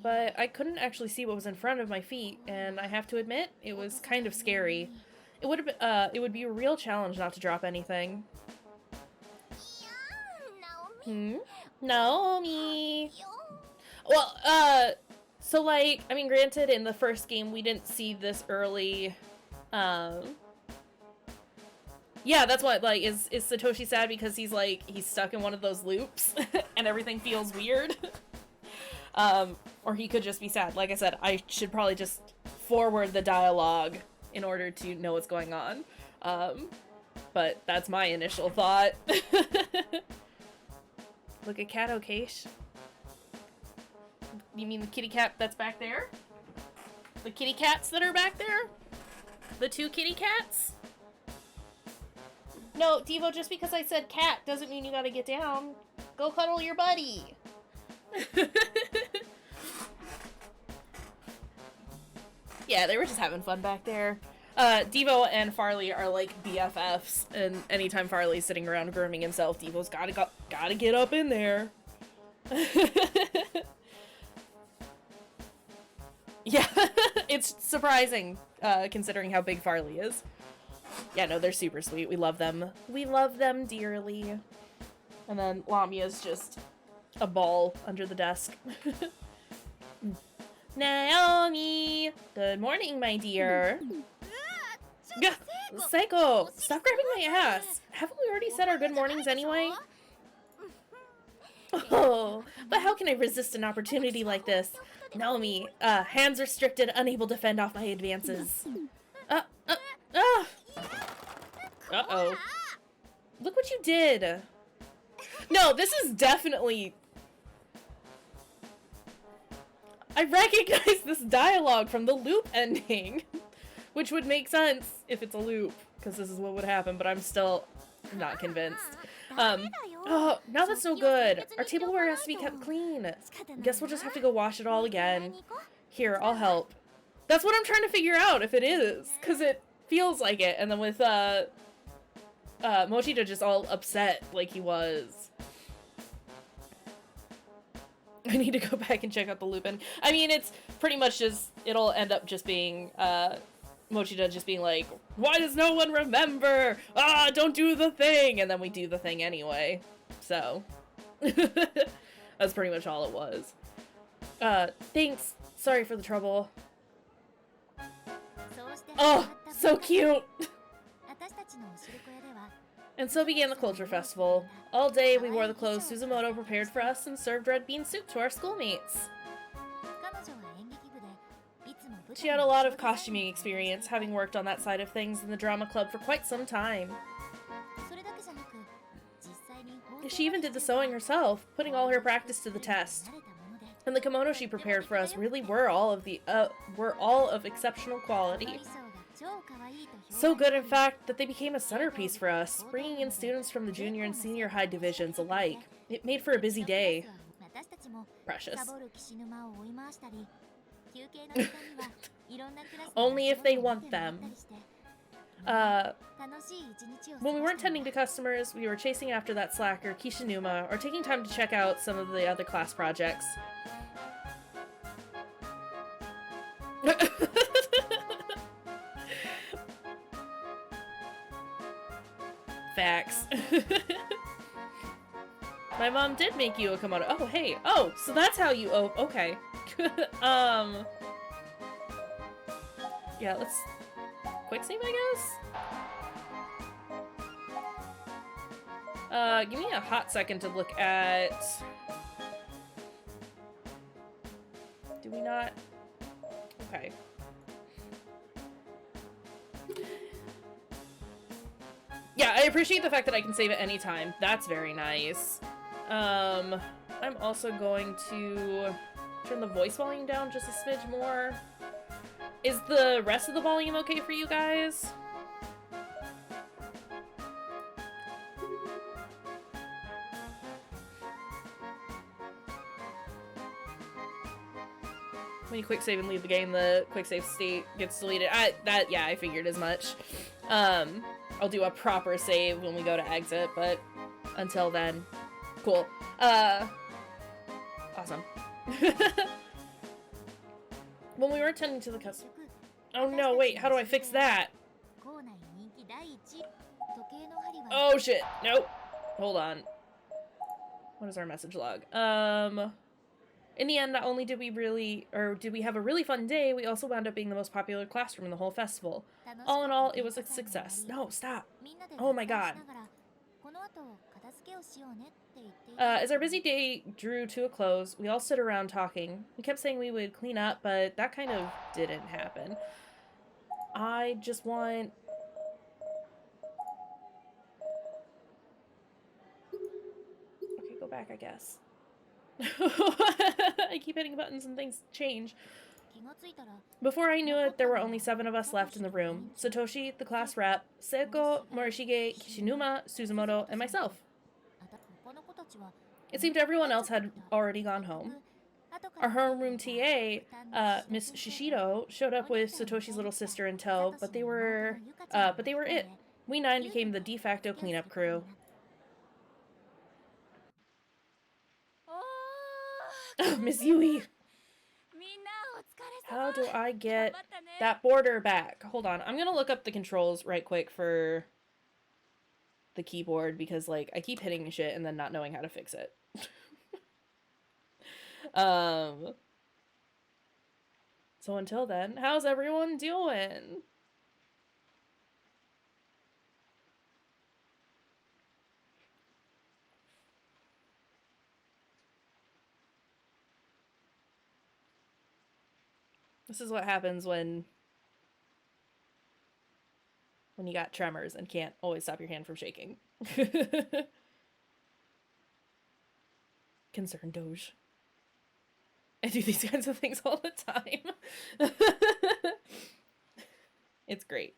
But I couldn't actually see what was in front of my feet, and I have to admit, it was kind of scary. It would be a real challenge not to drop anything. Hmm? Naomi! Well, so like, I mean, granted, in the first game, we didn't see this early, yeah, that's what, like, is Satoshi sad because he's stuck in one of those loops, and everything feels weird? Or he could just be sad. Like I said, I should probably just forward the dialogue in order to know what's going on. But that's my initial thought. Look at Cat Kaysh. You mean the kitty cat that's back there? The kitty cats that are back there? The two kitty cats? No, Devo, just because I said cat doesn't mean you gotta get down. Go cuddle your buddy. Yeah, they were just having fun back there. Devo and Farley are like BFFs, and anytime Farley's sitting around grooming himself, Devo's gotta get up in there. Yeah, it's surprising, considering how big Farley is. Yeah, no, they're super sweet. We love them. We love them dearly. And then Lamia's just a ball under the desk. Naomi! Good morning, my dear. Psycho! Stop grabbing my ass! Haven't we already said our good mornings anyway? Oh, but how can I resist an opportunity like this? Naomi, hands restricted, unable to fend off my advances. Uh-oh. Look what you did! No, this is definitely... I recognize this dialogue from the loop ending, which would make sense if it's a loop, because this is what would happen, but I'm still not convinced. Oh, now that's no good. Our tableware has to be kept clean. Guess we'll just have to go wash it all again. Here, I'll help. That's what I'm trying to figure out, if it is, because it feels like it, and then with, Mochita just all upset like he was. I need to go back and check out the loop. And I mean, it's pretty much just, it'll end up just being, Mochita just being like, why does no one remember? Ah, don't do the thing! And then we do the thing anyway. So. That's pretty much all it was. Thanks. Sorry for the trouble. Oh, so cute! And so began the culture festival. All day we wore the clothes Suzumoto prepared for us and served red bean soup to our schoolmates. She had a lot of costuming experience, having worked on that side of things in the drama club for quite some time. She even did the sewing herself, putting all her practice to the test. And the kimono she prepared for us really were all of exceptional quality. So good, in fact, that they became a centerpiece for us, bringing in students from the junior and senior high divisions alike. It made for a busy day. Precious. Only if they want them. When we weren't tending to customers, we were chasing after that slacker, Kishinuma, or taking time to check out some of the other class projects. Facts. My mom did make you a kimono. Oh, hey. Oh, so that's how you... Oh, okay. Yeah, let's... Quick save, I Give me a hot second to look at... Do we not? Okay. Yeah, I appreciate the fact that I can save at any time. That's very nice. I'm also going to turn the voice volume down just a smidge more. Is the rest of the volume okay for you guys? When you quick save and leave the game, the quick save state gets deleted. Yeah, I figured as much. I'll do a proper save when we go to exit, but until then, cool. Awesome. When we were attending to the customer. Oh no, wait, how do I fix that? Oh shit, nope. Hold on. What is our message log? In the end, not only did we have a really fun day, we also wound up being the most popular classroom in the whole festival. All in all, it was a success. No, stop. Oh my god. As our busy day drew to a close, we all stood around talking. We kept saying we would clean up, but that kind of didn't happen. I just want... Okay, go back, I guess. I keep hitting buttons and things change. Before I knew it, there were only 7 of us left in the room. Satoshi, the class rep, Seiko, Morishige, Kishinuma, Suzumoto, and myself. It seemed everyone else had already gone home. Our homeroom TA, Miss Shishido, showed up with Satoshi's little sister in tow, but they were it. We 9 became the de facto cleanup crew. Miss Yui! How do I get that border back? Hold on, I'm gonna look up the controls right quick for the keyboard because, like, I keep hitting shit and then not knowing how to fix it. So until then, how's everyone doing? This is what happens when you got tremors and can't always stop your hand from shaking. Concerned Doge. I do these kinds of things all the time. It's great.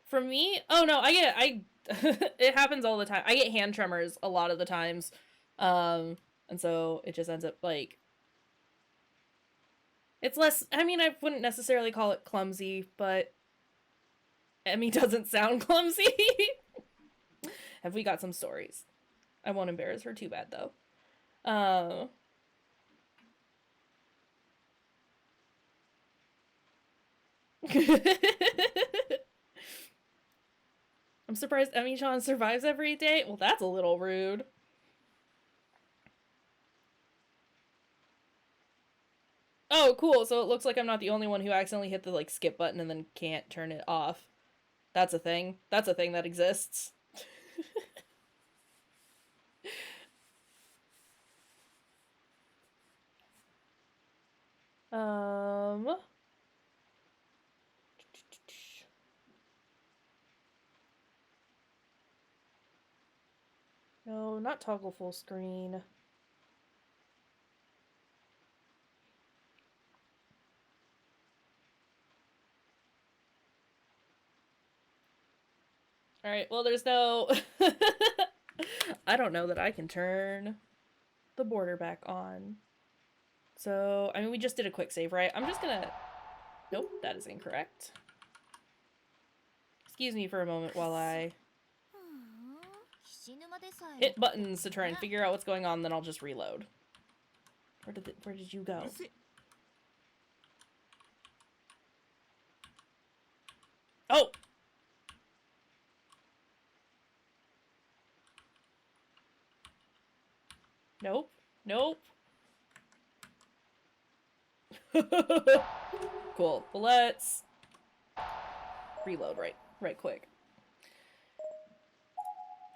For me, oh no, it happens all the time. I get hand tremors a lot of the times. And so it just ends up like, it's less, I mean, I wouldn't necessarily call it clumsy, but Emmy doesn't sound clumsy. Have we got some stories? I won't embarrass her too bad though. I'm surprised Emmy-chan survives every day. Well, that's a little rude. Oh, cool. So it looks like I'm not the only one who accidentally hit the, like, skip button and then can't turn it off. That's a thing. That's a thing that exists. No, not toggle full screen. Alright, well, there's no... I don't know that I can turn the border back on. So, I mean, we just did a quick save, right? I'm just gonna... Nope, that is incorrect. Excuse me for a moment while I hit buttons to try and figure out what's going on, then I'll just reload. Where did you go? Oh! Nope. Nope. Cool. Well, let's reload right quick.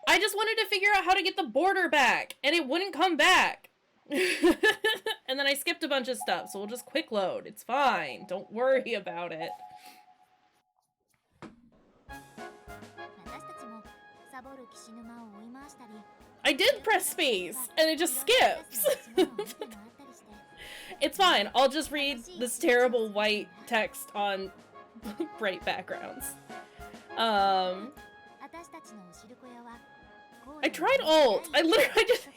I just wanted to figure out how to get the border back, and it wouldn't come back. And then I skipped a bunch of stuff, so we'll just quick load. It's fine. Don't worry about it. I did press space, and it just skips. It's fine. I'll just read this terrible white text on bright backgrounds. I tried Alt. I just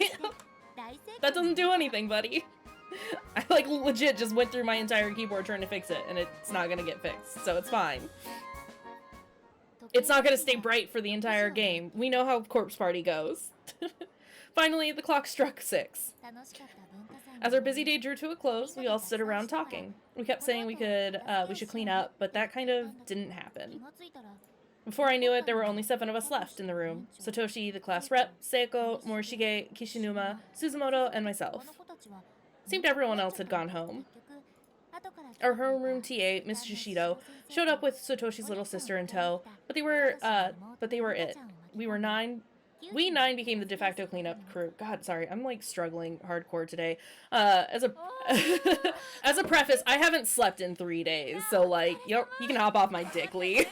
that doesn't do anything, buddy. I like legit just went through my entire keyboard trying to fix it, and it's not gonna get fixed, so it's fine. It's not gonna stay bright for the entire game. We know how Corpse Party goes. Finally, the clock struck 6. As our busy day drew to a close, we all stood around talking. We kept saying we should clean up, but that kind of didn't happen. Before I knew it, there were only 7 of us left in the room. Satoshi, the class rep, Seiko, Morishige, Kishinuma, Suzumoto, and myself. Seemed everyone else had gone home. Our homeroom TA, Miss Shishido, showed up with Satoshi's little sister in tow, but they were it. We 9 became the de facto cleanup crew. God, sorry, I'm like struggling hardcore today. As a preface, I haven't slept in 3 days, so like, you can hop off my dick, Lee.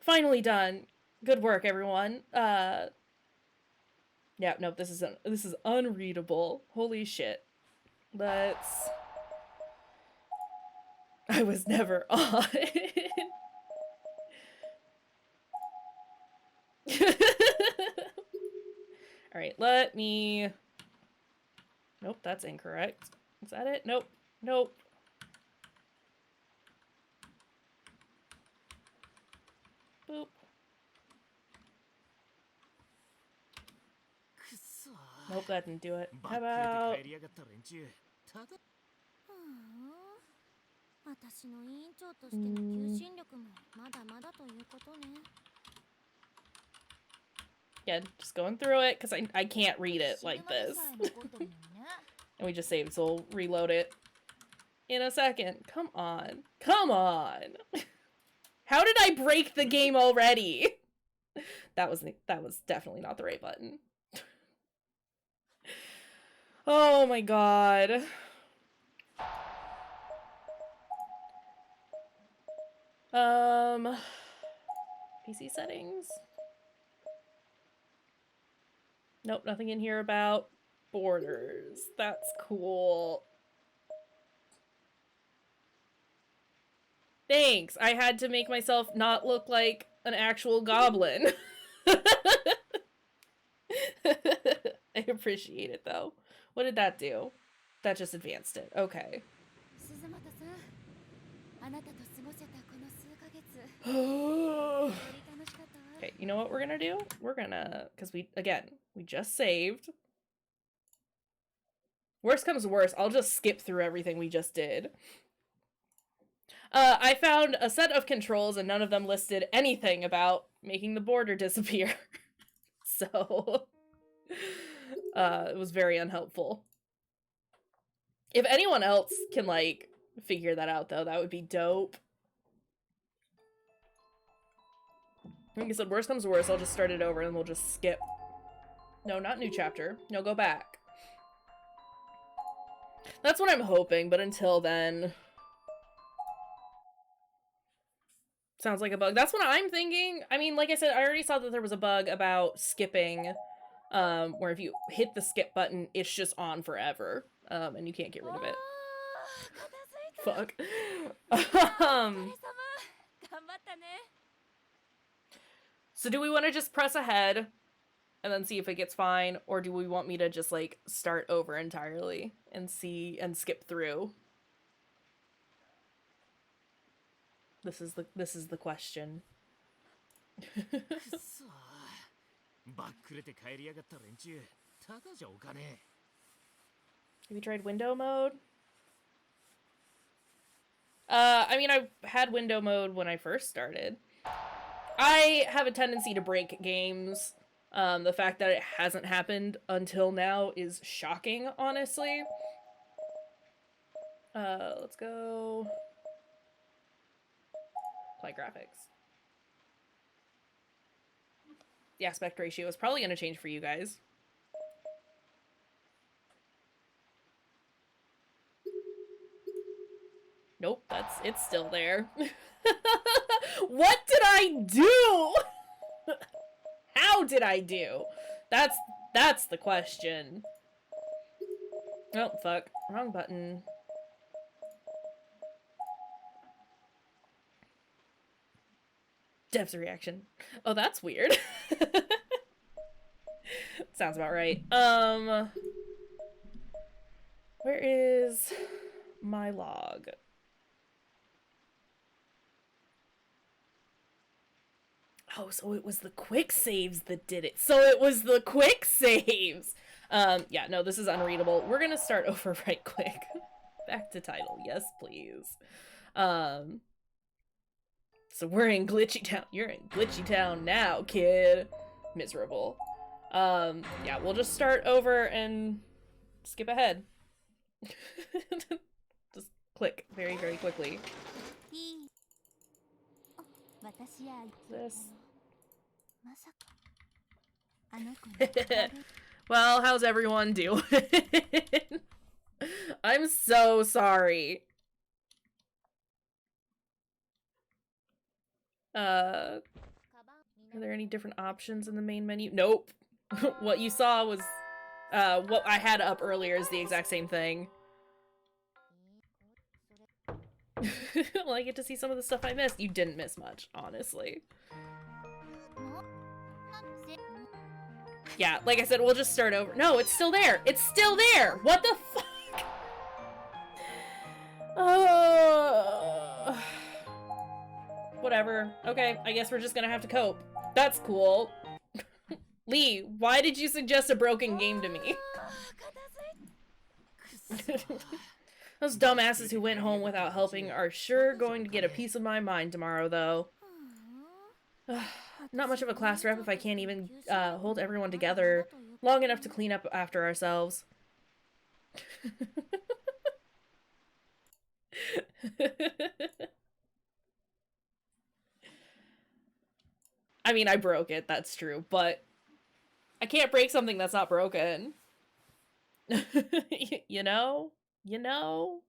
Finally done. Good work, everyone. Yeah, nope, this is unreadable. Holy shit. I was never on. Alright, let me... Nope, that's incorrect. Is that it? Nope. Nope. Boop. Nope, that didn't do it. How about... 私の委員長としての求心力もまだまだということね。 Yeah, just going through it, because I can't read it like this. And we just saved, so we'll reload it in a second. Come on. Come on! How did I break the game already? That was definitely not the right button. Oh my god. PC settings. Nope, nothing in here about borders. That's cool. Thanks. I had to make myself not look like an actual goblin. I appreciate it though. What did that do? That just advanced it. Okay. Okay, you know what we're gonna do? We're gonna, because we just saved. Worst comes to worst, I'll just skip through everything we just did. I found a set of controls and none of them listed anything about making the border disappear. So, it was very unhelpful. If anyone else can, like, figure that out, though, that would be dope. Like I said, worst comes to worst, I'll just start it over and we'll just skip. No, not new chapter. No, go back. That's what I'm hoping, but until then... Sounds like a bug. That's what I'm thinking. I mean, like I said, I already saw that there was a bug about skipping, where if you hit the skip button, it's just on forever, and you can't get rid of it. Fuck. So do we want to just press ahead and then see if it gets fine, or do we want me to just, like, start over entirely and skip through? This is the question. Have you tried window mode? I mean, I had window mode when I first started. I have a tendency to break games The fact that it hasn't happened until now is shocking, honestly. Let's go play graphics. The aspect ratio is probably going to change for you guys. Nope, it's still there. What did I do? How did I do? That's the question. Oh, fuck. Wrong button. Dev's reaction. Oh, that's weird. Sounds about right. Where is my log? Oh, so it was the quick saves that did it. So it was the quick saves. Yeah, no, this is unreadable. We're gonna start over right quick. Back to title. Yes, please. So we're in Glitchy Town. You're in Glitchy Town now, kid. Miserable. Yeah, we'll just start over and skip ahead. Just click very, very quickly. This. Well, how's everyone doing? I'm so sorry. Are there any different options in the main menu? Nope. What you saw was, what I had up earlier is the exact same thing. Well, I get to see some of the stuff I missed. You didn't miss much, honestly. Yeah, like I said, we'll just start over. No, it's still there! It's still there! What the fuck? Whatever. Okay, I guess we're just gonna have to cope. That's cool. Lee, why did you suggest a broken game to me? Those dumbasses who went home without helping are sure going to get a piece of my mind tomorrow, though. Not much of a class rep if I can't even hold everyone together long enough to clean up after ourselves. I mean, I broke it, that's true, but I can't break something that's not broken. You know? You know?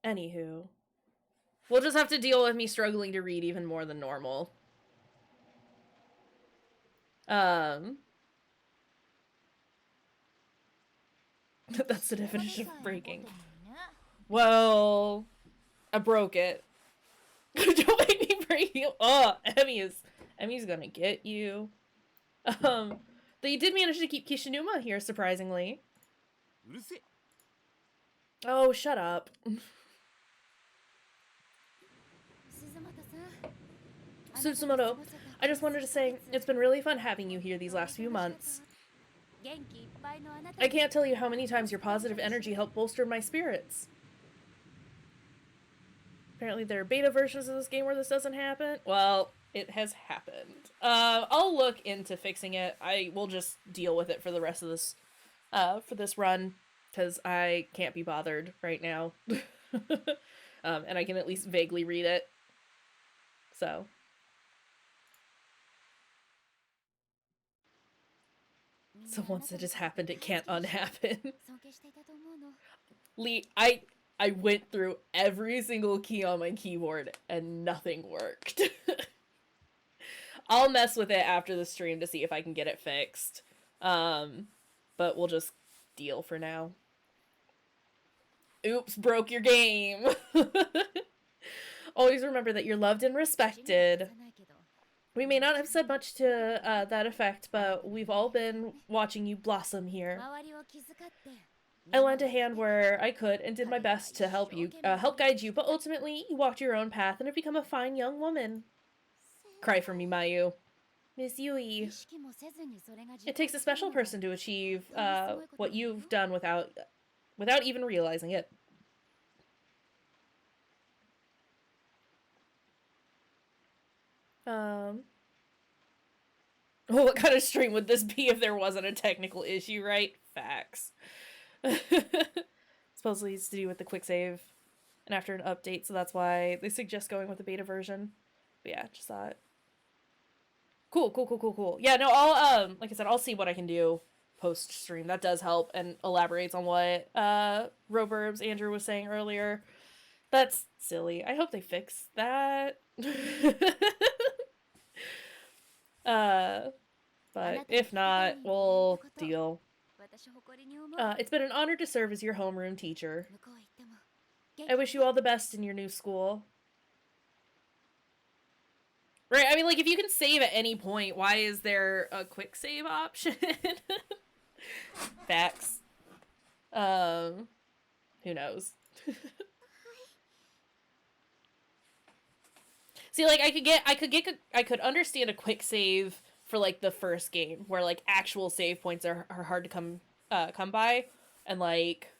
Anywho. We'll just have to deal with me struggling to read even more than normal. That's the definition of breaking. Well, I broke it. Don't make me break you. Oh, Emmy's gonna get you. They did manage to keep Kishinuma here, surprisingly. Oh, shut up. Suzumoto, I just wanted to say, it's been really fun having you here these last few months. I can't tell you how many times your positive energy helped bolster my spirits. Apparently there are beta versions of this game where this doesn't happen. Well, it has happened. I'll look into fixing it. I will just deal with it for the rest of this, for this run, because I can't be bothered right now. And I can at least vaguely read it. So. So once it has happened, it can't unhappen. Lee, I went through every single key on my keyboard and nothing worked. I'll mess with it after the stream to see if I can get it fixed. But we'll just deal for now. Oops, broke your game. Always remember that you're loved and respected. We may not have said much to that effect, but we've all been watching you blossom here. I lent a hand where I could and did my best to help guide you, but ultimately you walked your own path and have become a fine young woman. Cry for me, Mayu. Miss Yui. It takes a special person to achieve what you've done without even realizing it. Oh, what kind of stream would this be if there wasn't a technical issue, right? Facts. Supposedly it's to do with the quick save and after an update, so that's why they suggest going with the beta version. But yeah, just thought. Cool. Yeah, no, I'll like I said, I'll see what I can do post stream. That does help and elaborates on what Roburbs Andrew was saying earlier. That's silly. I hope they fix that. But if not, we'll deal. It's been an honor to serve as your homeroom teacher. I wish you all the best in your new school. Right, I mean, like, if you can save at any point, why is there a quick save option? Facts. Who knows? See, like, I could understand a quick save for, like, the first game, where, like, actual save points are hard to come by, and, like,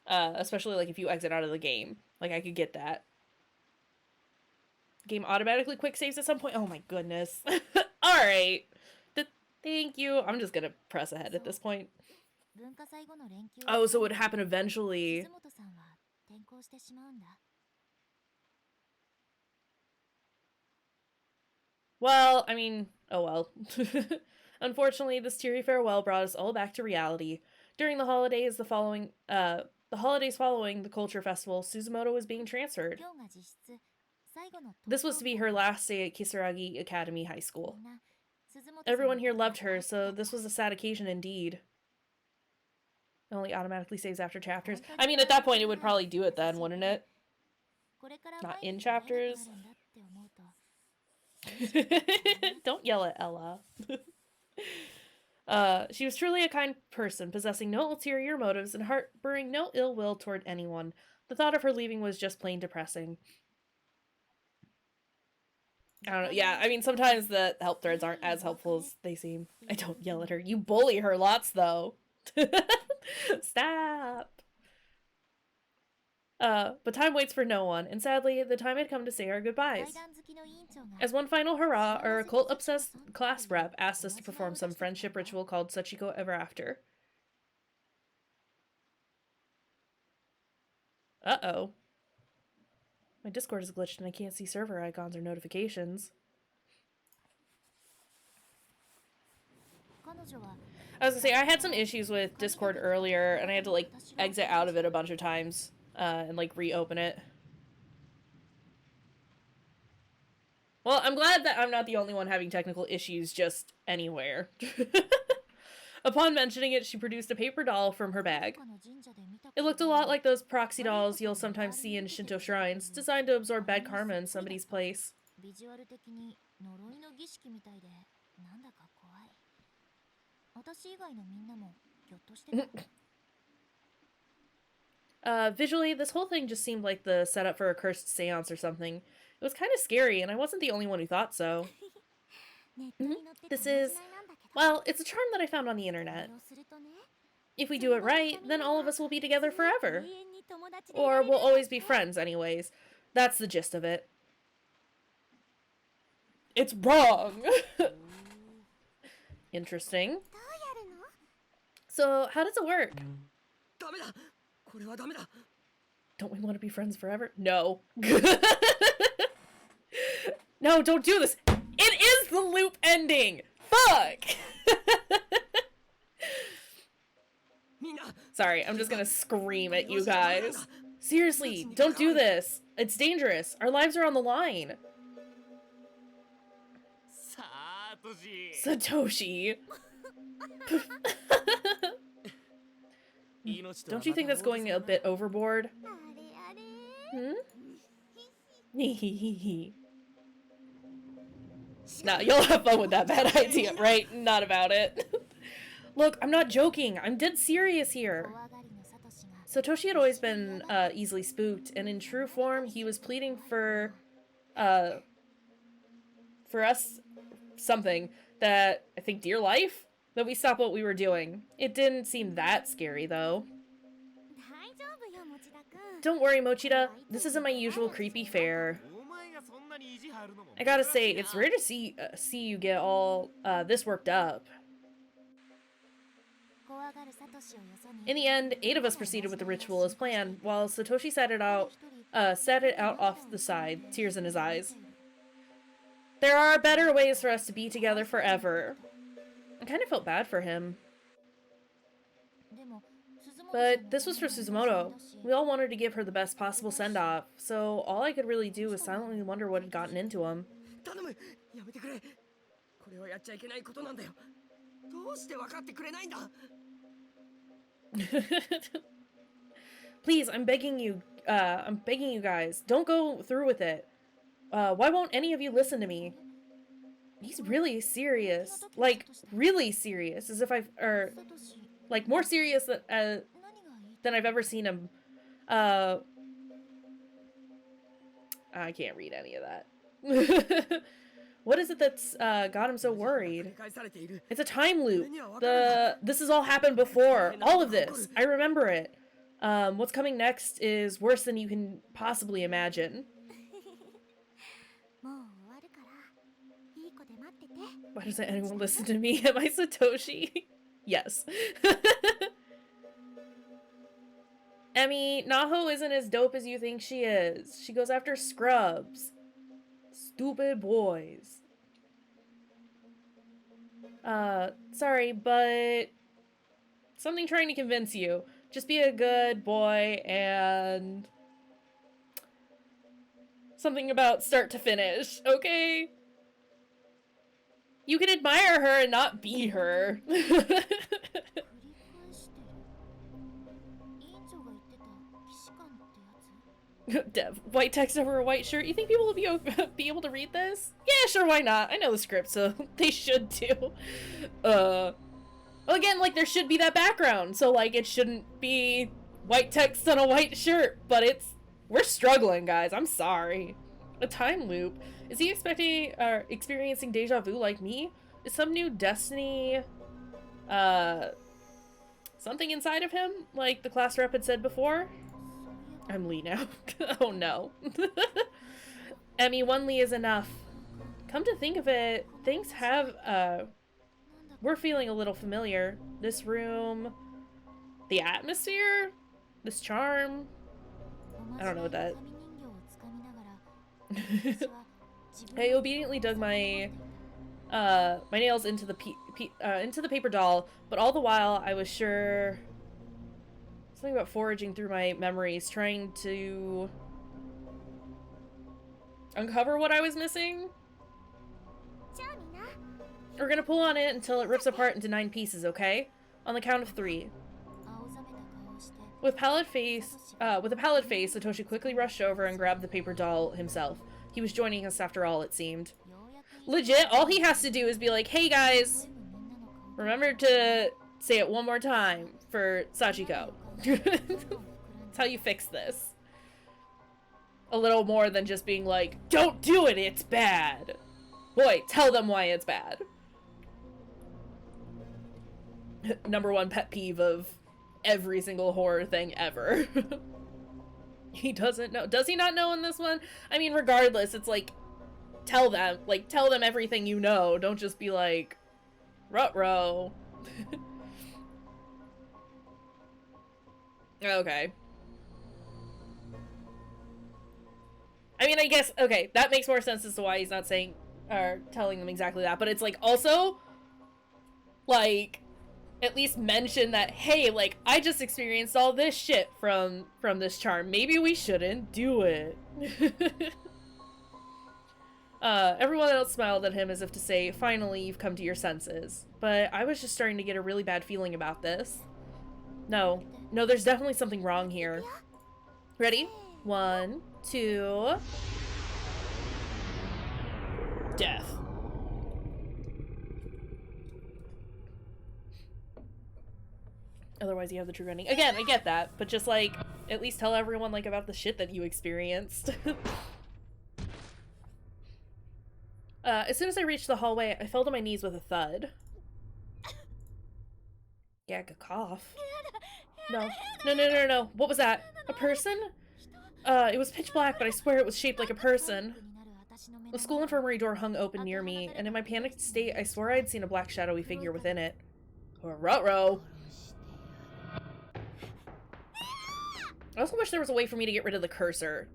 especially, like, if you exit out of the game. Like, I could get that. Game automatically quick saves at some point? Oh my goodness. Alright. Thank you. I'm just gonna press ahead at this point. Oh, so it would happen eventually. Well, I mean, oh well. Unfortunately, this teary farewell brought us all back to reality. During the holidays following the culture festival, Suzumoto was being transferred. This was to be her last day at Kisaragi Academy High School. Everyone here loved her, so this was a sad occasion indeed. It only automatically saves after chapters. I mean, at that point, it would probably do it then, wouldn't it? Not in chapters. Don't yell at Ella. She was truly a kind person, possessing no ulterior motives and harboring no ill will toward anyone. The thought of her leaving was just plain depressing. I don't know. Yeah, I mean, sometimes the help threads aren't as helpful as they seem. I don't yell at her. You bully her lots, though. Stop. But time waits for no one, and sadly, the time had come to say our goodbyes. As one final hurrah, our occult-obsessed class rep asked us to perform some friendship ritual called Sachiko Ever After. Uh-oh. My Discord is glitched and I can't see server icons or notifications. I was gonna say, I had some issues with Discord earlier, and I had to, like, exit out of it a bunch of times, and, like, reopen it. Well, I'm glad that I'm not the only one having technical issues just anywhere. Upon mentioning it, she produced a paper doll from her bag. It looked a lot like those proxy dolls you'll sometimes see in Shinto shrines, designed to absorb bad karma in somebody's place. Visually, this whole thing just seemed like the setup for a cursed seance or something. It was kind of scary, and I wasn't the only one who thought so. This is... well, it's a charm that I found on the internet. If we do it right, then all of us will be together forever. Or we'll always be friends anyways. That's the gist of it. It's wrong! Interesting. So, how does it work? Don't we want to be friends forever? No. No, don't do this! It is the loop ending! Fuck! Sorry, I'm just gonna scream at you guys. Seriously, don't do this. It's dangerous. Our lives are on the line. Satoshi. Don't you think that's going a bit overboard? Hmm? Nah, you'll have fun with that bad idea, right? Not about it. Look, I'm not joking. I'm dead serious here. Satoshi had always been easily spooked, and in true form, he was pleading for us something that, I think, dear life? That we stop what we were doing. It didn't seem that scary, though. Don't worry, Mochida. This isn't my usual creepy fare. I gotta say, it's rare to see you get all this worked up. In the end, 8 of us proceeded with the ritual as planned, while Satoshi set it out off the side, tears in his eyes. There are better ways for us to be together forever. I kind of felt bad for him. But this was for Suzumoto. We all wanted to give her the best possible send-off, so all I could really do was silently wonder what had gotten into him. Please, I'm begging you guys, don't go through with it. Why won't any of you listen to me? He's really serious. Like, really serious. As if like, more serious than I've ever seen him. I can't read any of that. What is it that's got him so worried? It's a time loop. This has all happened before. All of this. I remember it. What's coming next is worse than you can possibly imagine. Why doesn't anyone listen to me? Am I Satoshi? Yes. Emmy, Naho isn't as dope as you think she is. She goes after scrubs. Stupid boys. Sorry, but something trying to convince you. Just be a good boy and something about start to finish, okay? You can admire her and not be her. Dev, white text over a white shirt. You think people will be able to read this? Yeah, sure, why not? I know the script, so they should too. Well, again, like, there should be that background, so, like, it shouldn't be white text on a white shirt, but we're struggling, guys. I'm sorry. A time loop. Is he experiencing deja vu like me? Is some new destiny, something inside of him, like the class rep had said before? I'm Lee now. Oh no. Emmy, 1 Lee is enough. Come to think of it, things have, we're feeling a little familiar. This room, the atmosphere, this charm. I don't know what that. I obediently dug my nails into the paper doll, but all the while I was sure something about foraging through my memories, trying to uncover what I was missing. We're gonna pull on it until it rips apart into 9 pieces, okay? On the count of 3. With a pallid face, Satoshi quickly rushed over and grabbed the paper doll himself. He was joining us after all, it seemed. Legit, all he has to do is be like, hey guys, remember to say it one more time for Sachiko. That's how you fix this. A little more than just being like, don't do it, it's bad. Boy, tell them why it's bad. Number 1 pet peeve of every single horror thing ever. He doesn't know. Does he not know in this one? I mean, regardless, it's like, tell them everything you know. Don't just be like, ruh-roh. Okay. I mean, I guess, okay, that makes more sense as to why he's not saying, or telling them exactly that, but it's like, also, like, at least mention that, hey, like, I just experienced all this shit from this charm. Maybe we shouldn't do it. Everyone else smiled at him as if to say, finally, you've come to your senses. But I was just starting to get a really bad feeling about this. No, there's definitely something wrong here. Ready? 1, 2... Death. Otherwise you have the true ending. Again, I get that, but just, like, at least tell everyone, like, about the shit that you experienced. As soon as I reached the hallway, I fell to my knees with a thud. Yeah, I could cough. No. What was that? A person? It was pitch black, but I swear it was shaped like a person. The school infirmary door hung open near me, and in my panicked state, I swore I'd seen a black shadowy figure within it. Ruh-roh. I also wish there was a way for me to get rid of the cursor.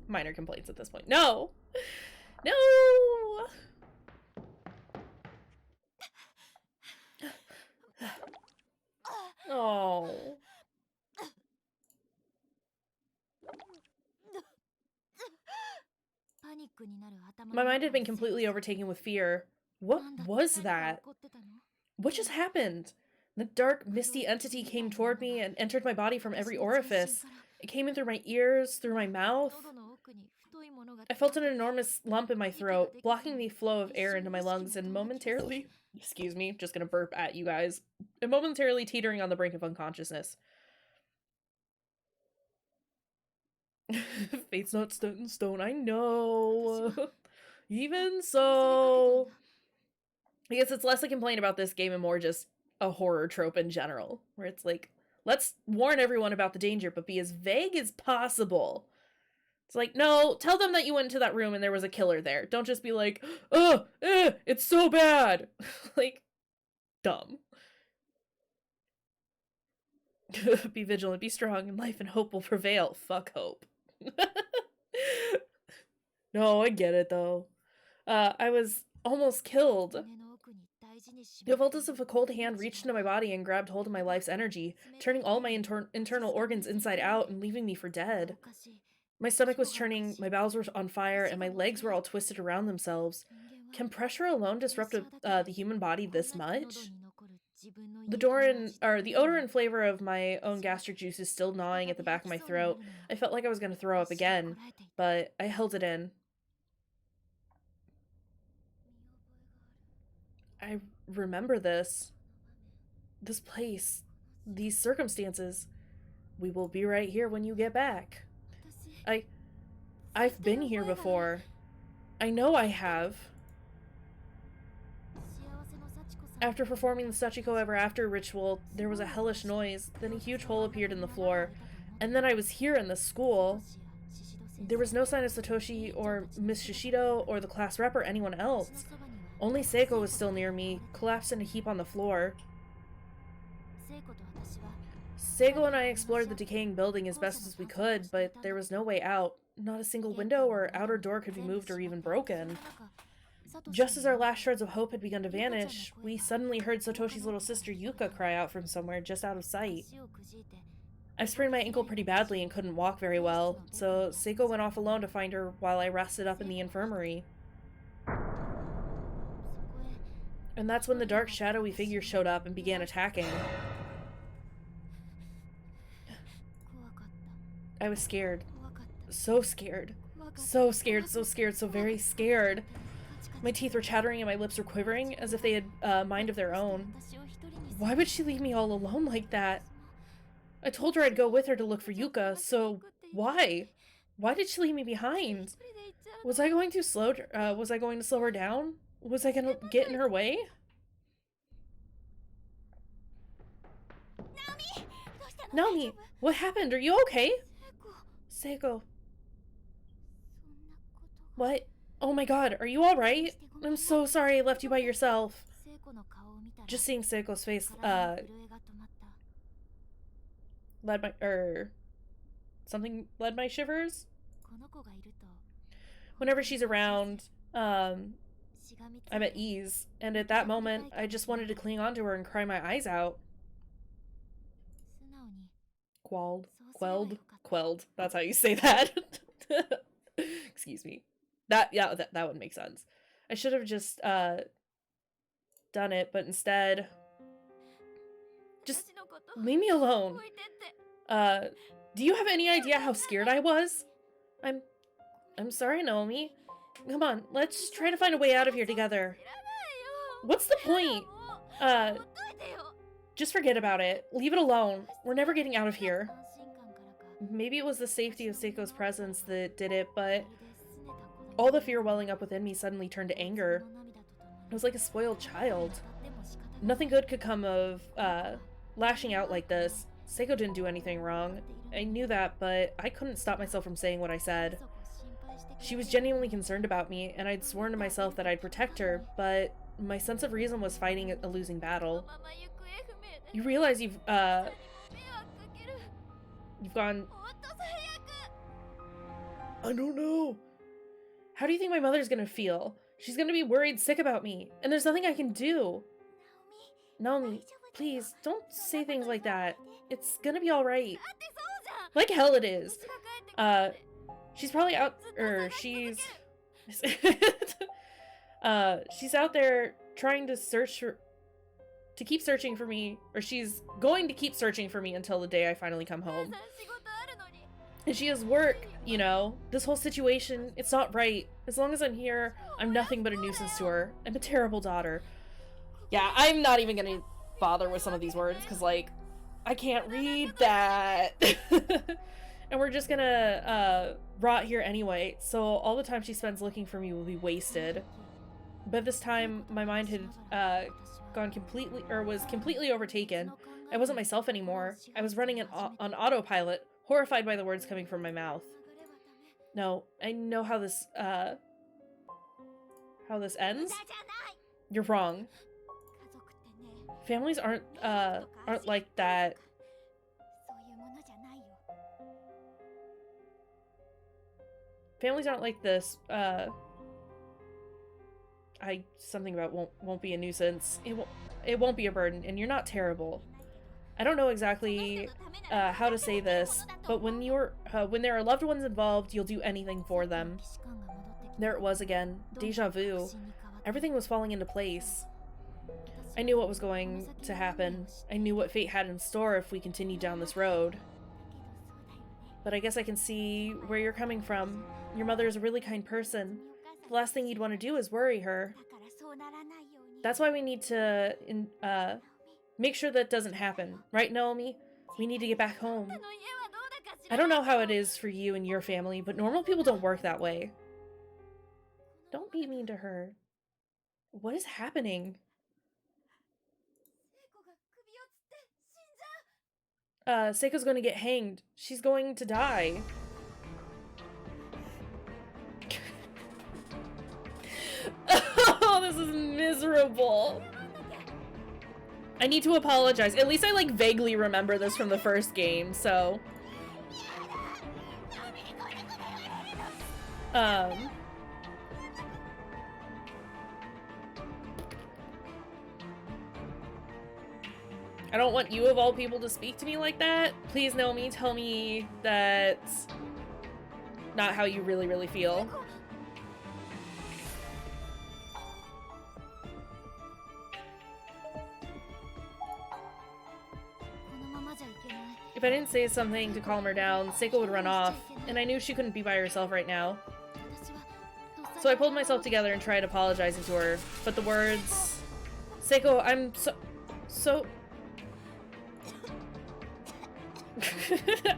Minor complaints at this point. No! No! Oh. My mind had been completely overtaken with fear. What was that? What just happened? The dark, misty entity came toward me and entered my body from every orifice. It came in through my ears, through my mouth. I felt an enormous lump in my throat, blocking the flow of air into my lungs and momentarily, excuse me, just gonna burp at you guys, and momentarily teetering on the brink of unconsciousness. Fate's not set in stone, I know. Even so, I guess it's less a complaint about this game and more just a horror trope in general, where it's like, let's warn everyone about the danger, but be as vague as possible. It's like, no, tell them that you went into that room and there was a killer there. Don't just be like, oh, it's so bad. Like, dumb. Be vigilant, be strong, and life and hope will prevail. Fuck hope. No, I get it, though. I was almost killed. It felt as if a cold hand reached into my body and grabbed hold of my life's energy, turning all my internal organs inside out and leaving me for dead. My stomach was churning, my bowels were on fire, and my legs were all twisted around themselves. Can pressure alone disrupt the human body this much? The odor and flavor of my own gastric juice is still gnawing at the back of my throat. I felt like I was going to throw up again, but I held it in. I remember this. This place. These circumstances. We will be right here when you get back. I've been here before. I know I have. After performing the Sachiko Ever After ritual, there was a hellish noise, then a huge hole appeared in the floor, and then I was here in the school. There was no sign of Satoshi or Miss Shishido or the class rep or anyone else. Only Seiko was still near me, collapsed in a heap on the floor. Seiko and I explored the decaying building as best as we could, but there was no way out. Not a single window or outer door could be moved or even broken. Just as our last shards of hope had begun to vanish, we suddenly heard Satoshi's little sister Yuka cry out from somewhere just out of sight. I sprained my ankle pretty badly and couldn't walk very well, so Seiko went off alone to find her while I rested up in the infirmary. And that's when the dark, shadowy figure showed up and began attacking. I was scared. So scared. So scared, so scared, so very scared. My teeth were chattering and my lips were quivering, as if they had a mind of their own. Why would she leave me all alone like that? I told her I'd go with her to look for Yuka, so why? Why did she leave me behind? Was I going to slow her down? Was I gonna get in her way? Naomi, what happened? Are you okay? Seiko. What? Oh my god, are you alright? I'm so sorry I left you by yourself. Just seeing Seiko's face, led my shivers. Whenever she's around, I'm at ease, and at that moment, I just wanted to cling onto her and cry my eyes out. Quelled. That's how you say that. Excuse me. That would make sense. I should have just, done it, but instead, just leave me alone. Do you have any idea how scared I was? I'm sorry, Naomi. Come on, let's try to find a way out of here together. What's the point? Just forget about it. Leave it alone. We're never getting out of here. Maybe it was the safety of Seiko's presence that did it, but all the fear welling up within me suddenly turned to anger. I was like a spoiled child. Nothing good could come of, lashing out like this. Seiko didn't do anything wrong. I knew that, but I couldn't stop myself from saying what I said. She was genuinely concerned about me, and I'd sworn to myself that I'd protect her, but my sense of reason was fighting a losing battle. You realize you've gone... I don't know. How do you think my mother's gonna feel? She's gonna be worried sick about me, and there's nothing I can do. Naomi, please, don't say things like that. It's gonna be alright. Like hell it is. She's probably out, she's out there trying to keep searching for me, or she's going to keep searching for me until the day I finally come home. And she has work, you know. This whole situation, it's not right. As long as I'm here, I'm nothing but a nuisance to her. I'm a terrible daughter. Yeah, I'm not even gonna bother with some of these words, because, like, I can't read that. And we're just gonna rot here anyway, so all the time she spends looking for me will be wasted. But this time, my mind had was completely overtaken. I wasn't myself anymore. I was running on autopilot, horrified by the words coming from my mouth. No, I know how this ends. You're wrong. Families aren't like that. Families aren't like this. Something about won't be a nuisance. It won't be a burden, and you're not terrible. I don't know exactly how to say this, but when there are loved ones involved, you'll do anything for them. There it was again. Deja vu. Everything was falling into place. I knew what was going to happen. I knew what fate had in store if we continued down this road. But I guess I can see where you're coming from. Your mother is a really kind person. The last thing you'd want to do is worry her. That's why we need to make sure that doesn't happen. Right, Naomi? We need to get back home. I don't know how it is for you and your family, but normal people don't work that way. Don't be mean to her. What is happening? Seiko's going to get hanged. She's going to die. Oh, this is miserable. I need to apologize. At least I, like, vaguely remember this from the first game, so... I don't want you, of all people, to speak to me like that. Please, Naomi, tell me that's not how you really, really feel. If I didn't say something to calm her down, Seiko would run off, and I knew she couldn't be by herself right now. So I pulled myself together and tried apologizing to her, but the words... Seiko, I'm so...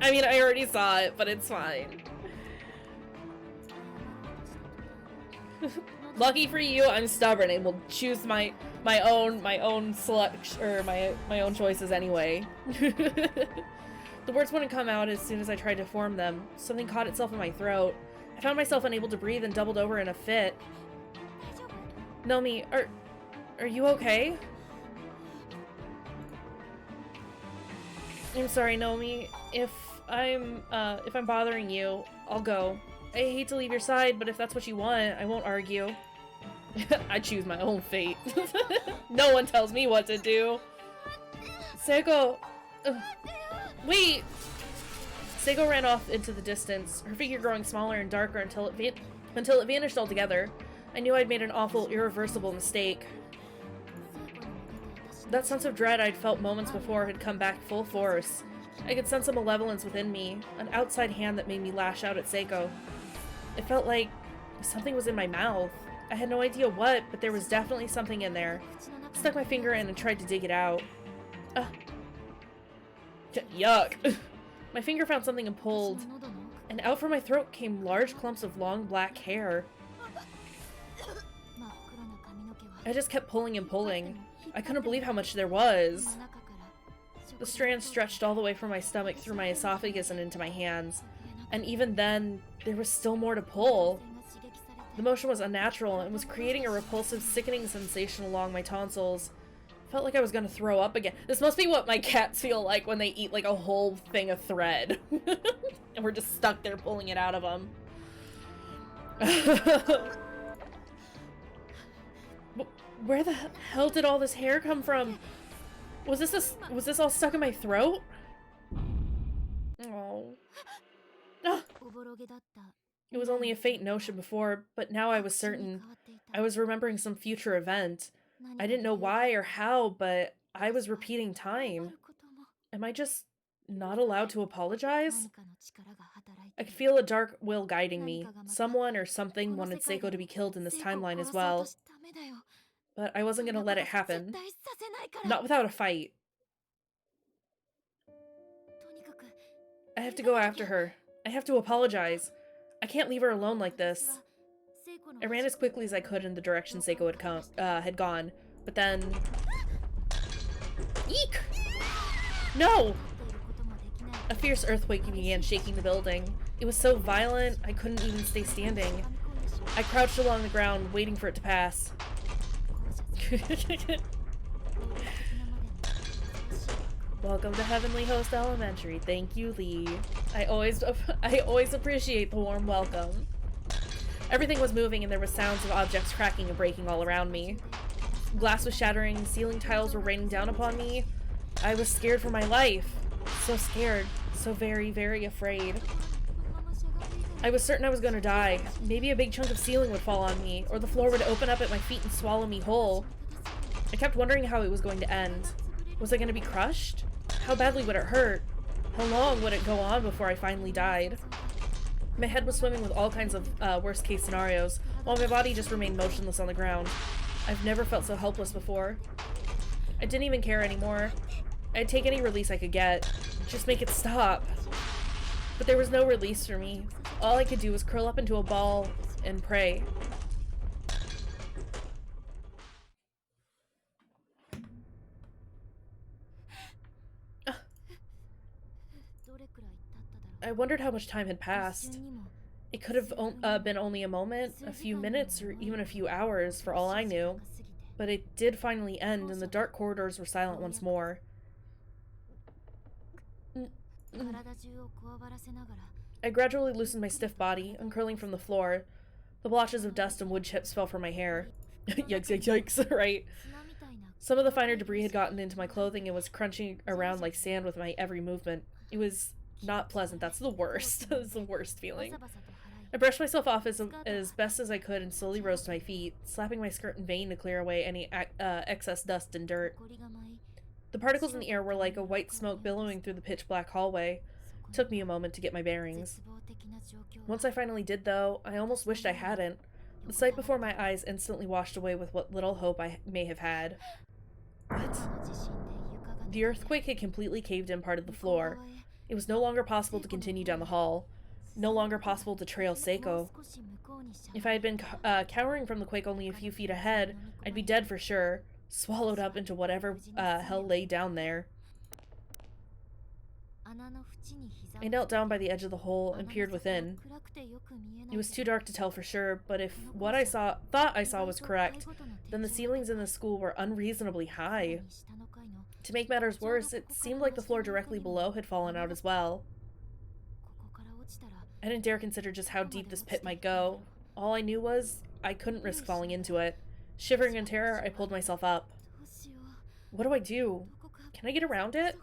I mean, I already saw it, but it's fine. Lucky for you, I'm stubborn and will choose my own selection, or my own choices anyway. The words wouldn't come out as soon as I tried to form them. Something caught itself in my throat. I found myself unable to breathe and doubled over in a fit. Naomi, are you okay? I'm sorry, Naomi. If I'm bothering you, I'll go. I hate to leave your side, but if that's what you want, I won't argue. I choose my own fate. No one tells me what to do. Seiko! Wait! Seiko ran off into the distance, her figure growing smaller and darker until it vanished altogether. I knew I'd made an awful, irreversible mistake. That sense of dread I'd felt moments before had come back full force. I could sense a malevolence within me, an outside hand that made me lash out at Seiko. It felt like something was in my mouth. I had no idea what, but there was definitely something in there. I stuck my finger in and tried to dig it out. Yuck. My finger found something and pulled, and out from my throat came large clumps of long black hair. I just kept pulling and pulling. I couldn't believe how much there was. The strands stretched all the way from my stomach through my esophagus and into my hands. And even then, there was still more to pull. The motion was unnatural and was creating a repulsive, sickening sensation along my tonsils. Felt like I was gonna throw up again. This must be what my cats feel like when they eat like a whole thing of thread. And we're just stuck there pulling it out of them. Where the hell did all this hair come from? Was this all stuck in my throat? Oh. Ah. It was only a faint notion before, but now I was certain. I was remembering some future event. I didn't know why or how, but I was repeating time. Am I just not allowed to apologize? I could feel a dark will guiding me. Someone or something wanted Seiko to be killed in this timeline as well. But I wasn't gonna let it happen. Not without a fight. I have to go after her. I have to apologize. I can't leave her alone like this. I ran as quickly as I could in the direction Seiko had gone, but then... Eek! No! A fierce earthquake began shaking the building. It was so violent, I couldn't even stay standing. I crouched along the ground, waiting for it to pass. Welcome to Heavenly Host Elementary. Thank you, Lee. I always appreciate the warm welcome. Everything was moving and there were sounds of objects cracking and breaking all around me. Glass was shattering, ceiling tiles were raining down upon me. I was scared for my life. So scared. So very, very afraid. I was certain I was going to die. Maybe a big chunk of ceiling would fall on me, or the floor would open up at my feet and swallow me whole. I kept wondering how it was going to end. Was I going to be crushed? How badly would it hurt? How long would it go on before I finally died? My head was swimming with all kinds of worst-case scenarios, while my body just remained motionless on the ground. I've never felt so helpless before. I didn't even care anymore. I'd take any release I could get. Just make it stop. But there was no release for me. All I could do was curl up into a ball and pray. I wondered how much time had passed. It could have been only a moment, a few minutes, or even a few hours, for all I knew. But it did finally end, and the dark corridors were silent once more. I gradually loosened my stiff body, uncurling from the floor. The blotches of dust and wood chips fell from my hair. Yikes, yikes, yikes, right? Some of the finer debris had gotten into my clothing and was crunching around like sand with my every movement. It was not pleasant. That's the worst. That's the worst feeling. I brushed myself off as best as I could and slowly rose to my feet, slapping my skirt in vain to clear away any excess dust and dirt. The particles in the air were like a white smoke billowing through the pitch-black hallway. It took me a moment to get my bearings. Once I finally did, though, I almost wished I hadn't. The sight before my eyes instantly washed away with what little hope I may have had. What? The earthquake had completely caved in part of the floor. It was no longer possible to continue down the hall. No longer possible to trail Seiko. If I had been cowering from the quake only a few feet ahead, I'd be dead for sure, swallowed up into whatever hell lay down there. I knelt down by the edge of the hole and peered within. It was too dark to tell for sure, but if what I thought I saw was correct, then the ceilings in the school were unreasonably high. To make matters worse, it seemed like the floor directly below had fallen out as well. I didn't dare consider just how deep this pit might go. All I knew was I couldn't risk falling into it. Shivering in terror, I pulled myself up. What do I do? Can I get around it?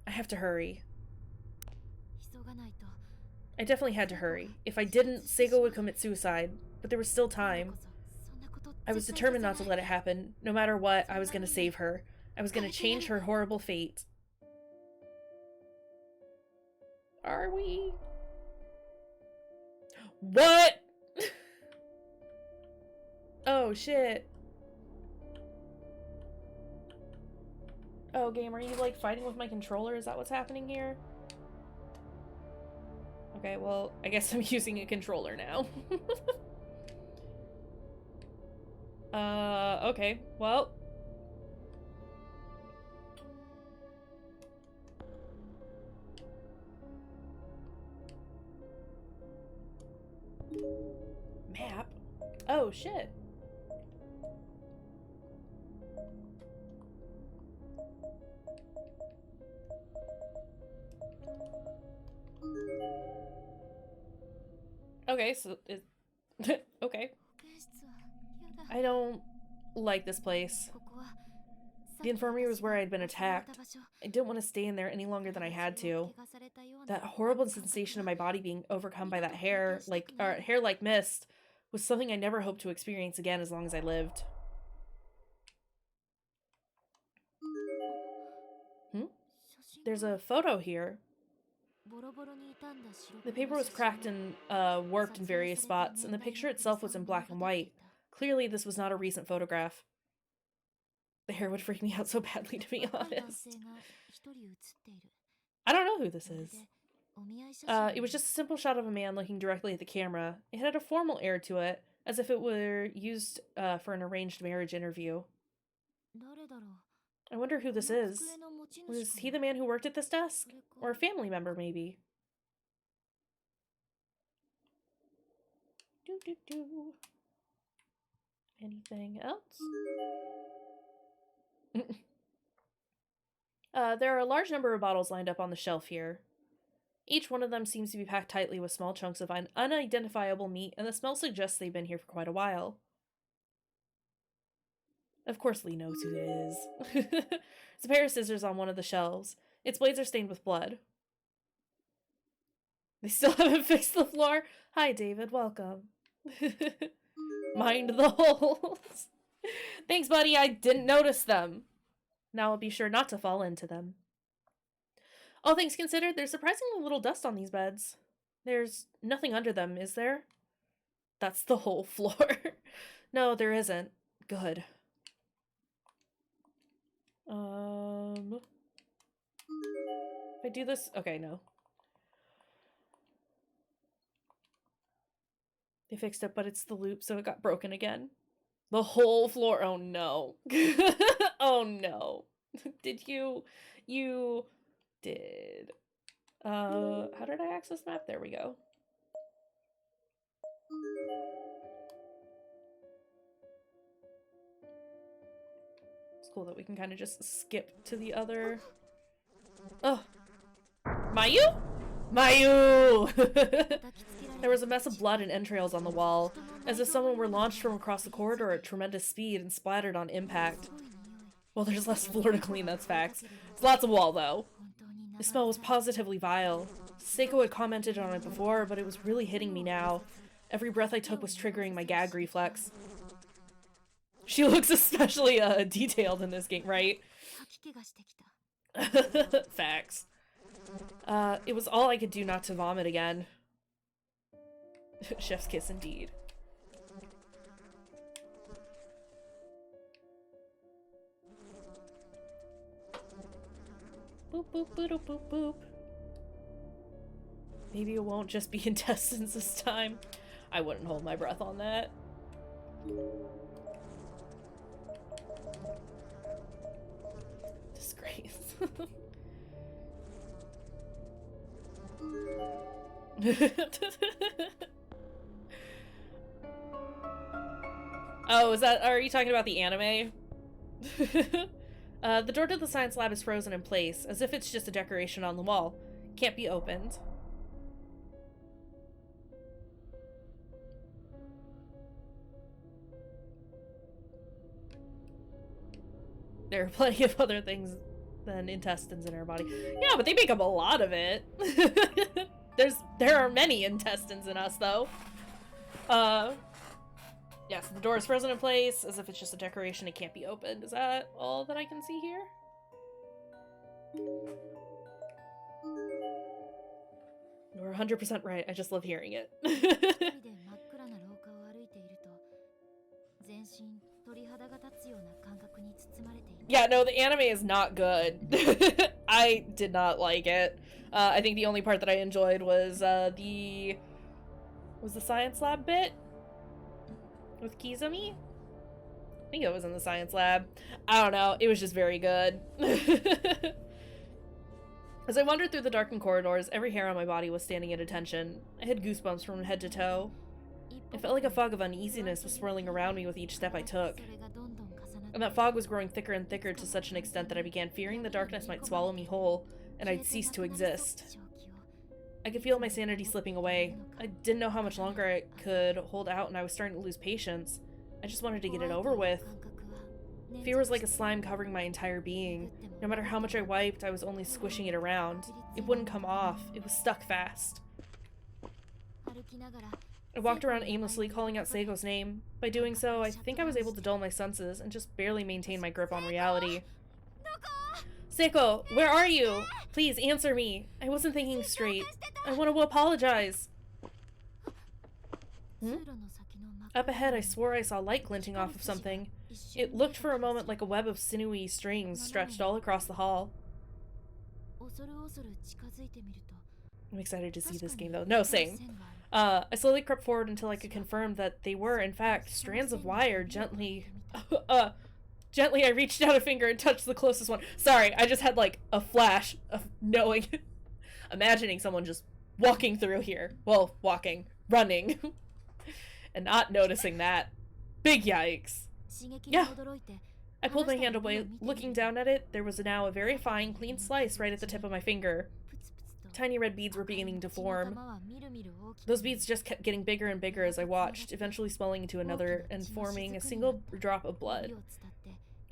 I have to hurry. I definitely had to hurry. If I didn't, Seiko would commit suicide, but there was still time. I was determined not to let it happen. No matter what, I was going to save her. I was going to change her horrible fate. Are we? What? Oh, shit. Oh, game, are you, like, fighting with my controller? Is that what's happening here? Okay, well, I guess I'm using a controller now. Okay, well. Map? Oh, shit. Okay, so it... okay. 保健室はやだ。 I don't like this place. ここは The infirmary was where I had been attacked. I didn't want to stay in there any longer than I had to. That horrible sensation of my body being overcome by that hair-like mist was something I never hoped to experience again as long as I lived. There's a photo here. The paper was cracked and warped in various spots, and the picture itself was in black and white. Clearly, this was not a recent photograph. The hair would freak me out so badly, to be honest. I don't know who this is. It was just a simple shot of a man looking directly at the camera. It had a formal air to it, as if it were used for an arranged marriage interview. I wonder who this is. Was he the man who worked at this desk? Or a family member, maybe? Anything else? There are a large number of bottles lined up on the shelf here. Each one of them seems to be packed tightly with small chunks of unidentifiable meat, and the smell suggests they've been here for quite a while. Of course Lee knows who it is. There's a pair of scissors on one of the shelves. Its blades are stained with blood. They still haven't fixed the floor? Hi, David. Welcome. Mind the holes. Thanks, buddy. I didn't notice them. Now I'll be sure not to fall into them. All things considered, there's surprisingly little dust on these beds. There's nothing under them, is there? That's the whole floor. No, there isn't. Good. If I do this... Okay, no. They fixed it, but it's the loop, so it got broken again. The whole floor. Oh, no. Oh, no. Did you... You... did. How did I access map? There we go. It's cool that we can kind of just skip to the other... Oh. Mayu? Mayu! There was a mess of blood and entrails on the wall, as if someone were launched from across the corridor at tremendous speed and splattered on impact. Well, there's less floor to clean, that's facts. There's lots of wall, though. The smell was positively vile. Seiko had commented on it before, but it was really hitting me now. Every breath I took was triggering my gag reflex. She looks especially detailed in this game, right? Facts. It was all I could do not to vomit again. Chef's kiss indeed. Boop boop boop boop boop. Maybe it won't just be intestines this time. I wouldn't hold my breath on that. Disgrace. Oh, are you talking about the anime? The door to the science lab is frozen in place, as if it's just a decoration on the wall. Can't be opened. There are plenty of other things than intestines in our body. Yeah, but they make up a lot of it. There are many intestines in us, though. Yes, the door is frozen in place, as if it's just a decoration. It can't be opened. Is that all that I can see here? You're 100% right. I just love hearing it. Yeah, no, the anime is not good. I did not like it. I think the only part that I enjoyed was the science lab bit with Kizumi? I think it was in the science lab. I don't know. It was just very good. As I wandered through the darkened corridors, every hair on my body was standing at attention. I had goosebumps from head to toe. It felt like a fog of uneasiness was swirling around me with each step I took. And that fog was growing thicker and thicker to such an extent that I began fearing the darkness might swallow me whole, and I'd cease to exist. I could feel my sanity slipping away. I didn't know how much longer I could hold out, and I was starting to lose patience. I just wanted to get it over with. Fear was like a slime covering my entire being. No matter how much I wiped, I was only squishing it around. It wouldn't come off. It was stuck fast. I walked around aimlessly, calling out Seiko's name. By doing so, I think I was able to dull my senses and just barely maintain my grip on reality. Seiko, where are you? Please, answer me. I wasn't thinking straight. I want to apologize. Up ahead, I swore I saw light glinting off of something. It looked for a moment like a web of sinewy strings stretched all across the hall. I'm excited to see this game, though. No, same. I slowly crept forward until I could confirm that they were, in fact, strands of wire gently... Gently, I reached out a finger and touched the closest one. Sorry, I just had, like, a flash of knowing... imagining someone just walking through here. Well, walking. Running. And not noticing that. Big yikes. Yeah. I pulled my hand away. Looking down at it, there was now a very fine, clean slice right at the tip of my finger. Tiny red beads were beginning to form. Those beads just kept getting bigger and bigger as I watched, eventually swelling into another and forming a single drop of blood.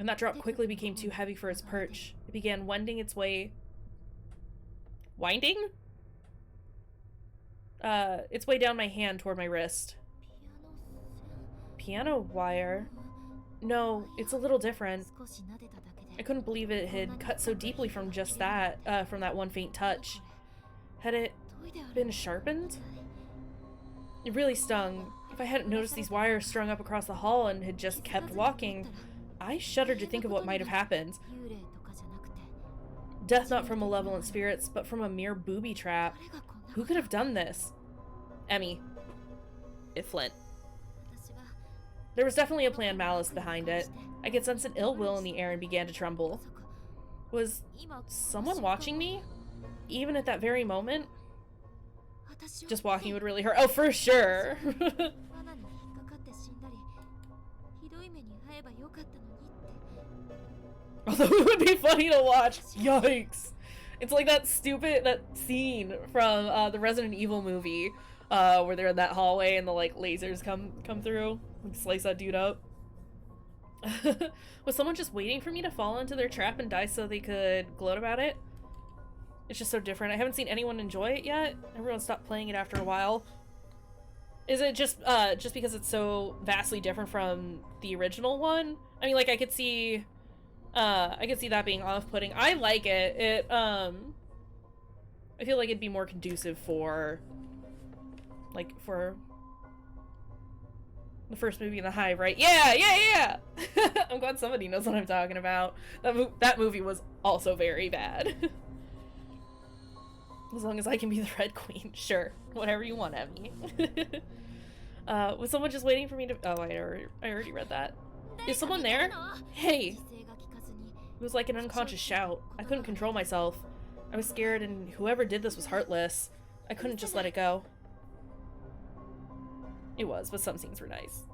And that drop quickly became too heavy for its perch. It began wending its way... Winding? Its way down my hand toward my wrist. Piano wire? No, it's a little different. I couldn't believe it had cut so deeply from just that, from that one faint touch. Had it been sharpened? It really stung. If I hadn't noticed these wires strung up across the hall and had just kept walking, I shuddered to think of what might have happened. Death not from malevolent spirits, but from a mere booby trap. Who could have done this? Emmy. If Flint. There was definitely a planned malice behind it. I could sense an ill will in the air and began to tremble. Was someone watching me? Even at that very moment? Just walking would really hurt. Oh, for sure! Although it would be funny to watch. Yikes! It's like that scene from the Resident Evil movie, where they're in that hallway and the like lasers come through and slice that dude up. Was someone just waiting for me to fall into their trap and die so they could gloat about it? It's just so different. I haven't seen anyone enjoy it yet. Everyone stopped playing it after a while. Is it just because it's so vastly different from the original one? I mean, like, I could see that being off-putting. I like it. I feel like it'd be more conducive for the first movie in the Hive, right? Yeah! I'm glad somebody knows what I'm talking about. That movie was also very bad. As long as I can be the Red Queen, sure. Whatever you want, Emmy. Was someone just waiting for me to... Oh, I already read that. Is someone there? Hey! It was like an unconscious shout. I couldn't control myself. I was scared, and whoever did this was heartless. I couldn't just let it go. It was, but some scenes were nice.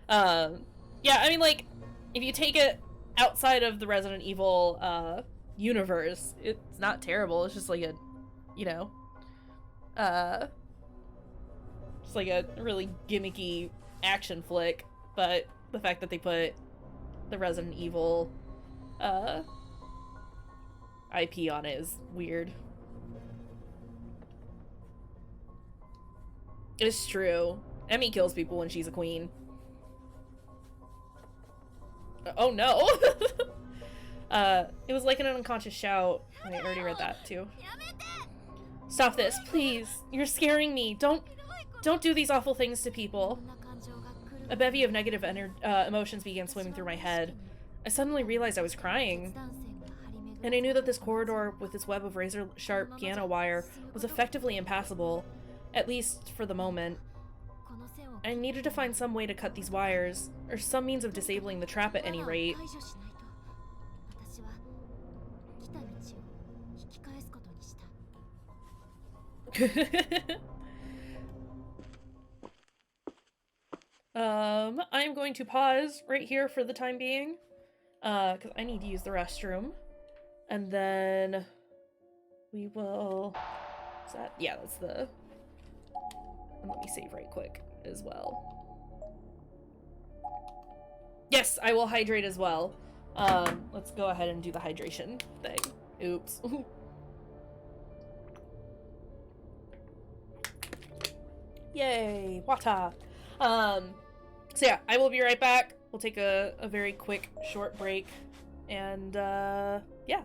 Yeah, I mean, like, if you take it outside of the Resident Evil, universe, it's not terrible. It's just like a, you know, just like a really gimmicky action flick, but the fact that they put the Resident Evil IP on it is weird. It's true. Emmy kills people when she's a queen. Oh no! It was like an unconscious shout. I already read that too. Stop this, please. You're scaring me. Don't do these awful things to people. A bevy of negative emotions began swimming through my head. I suddenly realized I was crying. And I knew that this corridor with its web of razor-sharp piano wire was effectively impassable, at least for the moment. I needed to find some way to cut these wires, or some means of disabling the trap at any rate. I'm going to pause right here for the time being, because I need to use the restroom, and then we will. Is that? Yeah, that's the. And let me save right quick as well. Yes, I will hydrate as well. Let's go ahead and do the hydration thing. Oops. Yay, water. So yeah, I will be right back. We'll take a very quick, short break. And, yeah.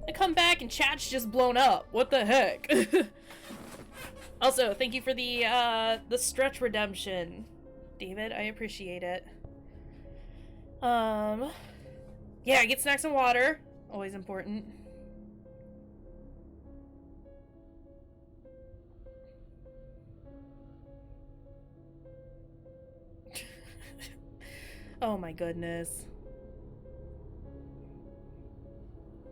I come back and chat's just blown up. What the heck? Also, thank you for the stretch redemption, David. I appreciate it. Yeah, get snacks and water. Always important. Oh my goodness.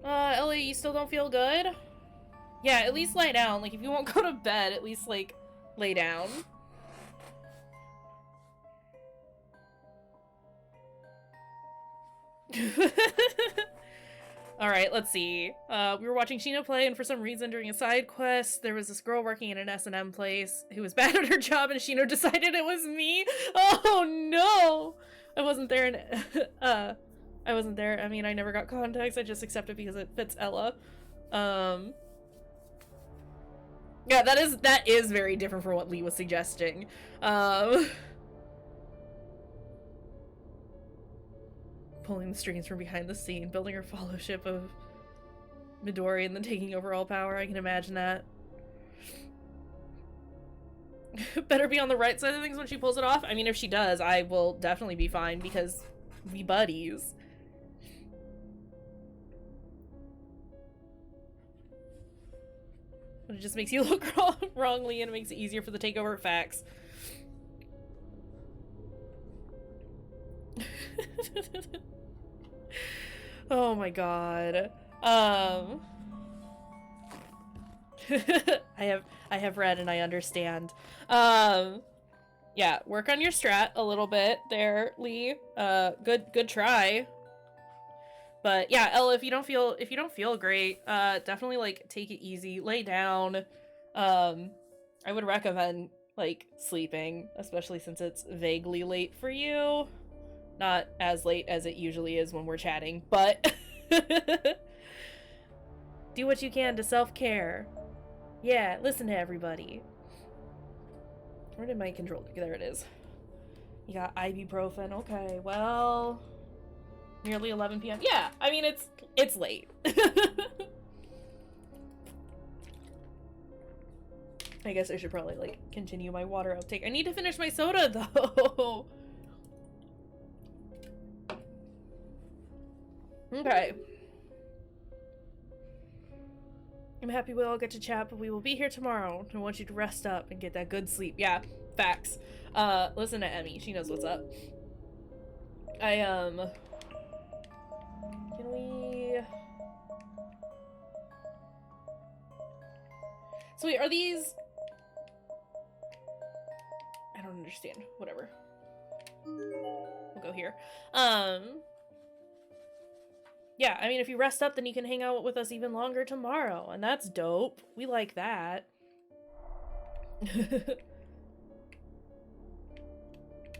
Ellie, you still don't feel good? Yeah, at least lie down. Like, if you won't go to bed, at least, like, lay down. Alright, let's see. We were watching Sheena play, and for some reason during a side quest, there was this girl working in an S&M place who was bad at her job, and Sheena decided it was me. Oh no! I wasn't there, and I wasn't there. I mean, I never got context. I just accepted because it fits Ella. Yeah, that is very different from what Lee was suggesting. Pulling the strings from behind the scene, building her fellowship of Midori, and then taking over all power. I can imagine that. Better be on the right side of things when she pulls it off. I mean, if she does, I will definitely be fine because we buddies. But it just makes you look wrongly, and it makes it easier for the takeover. Facts. Oh my god. I have read and I understand. Yeah, work on your strat a little bit there, Lee. Good try. But yeah, Ella, if you don't feel great, definitely like take it easy, lay down. I would recommend like sleeping, especially since it's vaguely late for you. Not as late as it usually is when we're chatting, but do what you can to self-care. Yeah, listen to everybody. Where did my control? There it is. You got ibuprofen. Okay, well, nearly 11 p.m. Yeah, I mean it's late. I guess I should probably like continue my water uptake. I need to finish my soda though. Okay. I'm happy we all get to chat, but we will be here tomorrow. I want you to rest up and get that good sleep. Yeah, facts. Listen to Emmy. She knows what's up. Can we... So wait, are these... I don't understand. Whatever. We'll go here. Yeah, I mean, if you rest up, then you can hang out with us even longer tomorrow, and that's dope. We like that.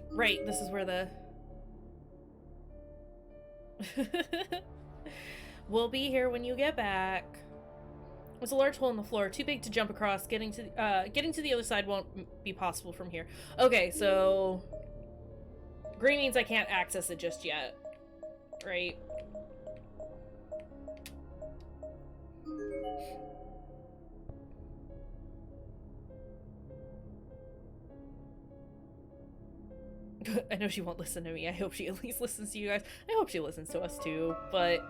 Right, this is where the... We'll be here when you get back. There's a large hole in the floor, too big to jump across. Getting to the other side won't be possible from here. Okay, so... green means I can't access it just yet. Right? I know she won't listen to me. I hope she at least listens to you guys. I hope she listens to us too, but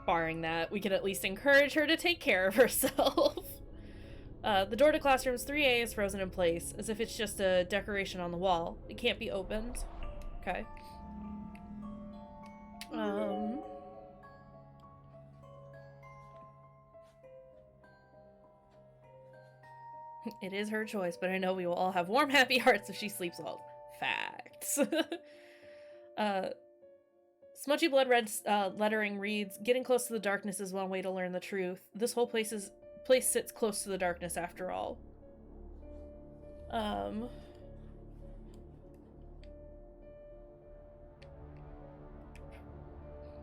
barring that, we can at least encourage her to take care of herself. The door to classrooms 3A is frozen in place, as if it's just a decoration on the wall. It can't be opened. Okay. It is her choice, but I know we will all have warm, happy hearts if she sleeps well. Facts. Smudgy blood red lettering reads, "Getting close to the darkness is one way to learn the truth. This whole place sits close to the darkness after all."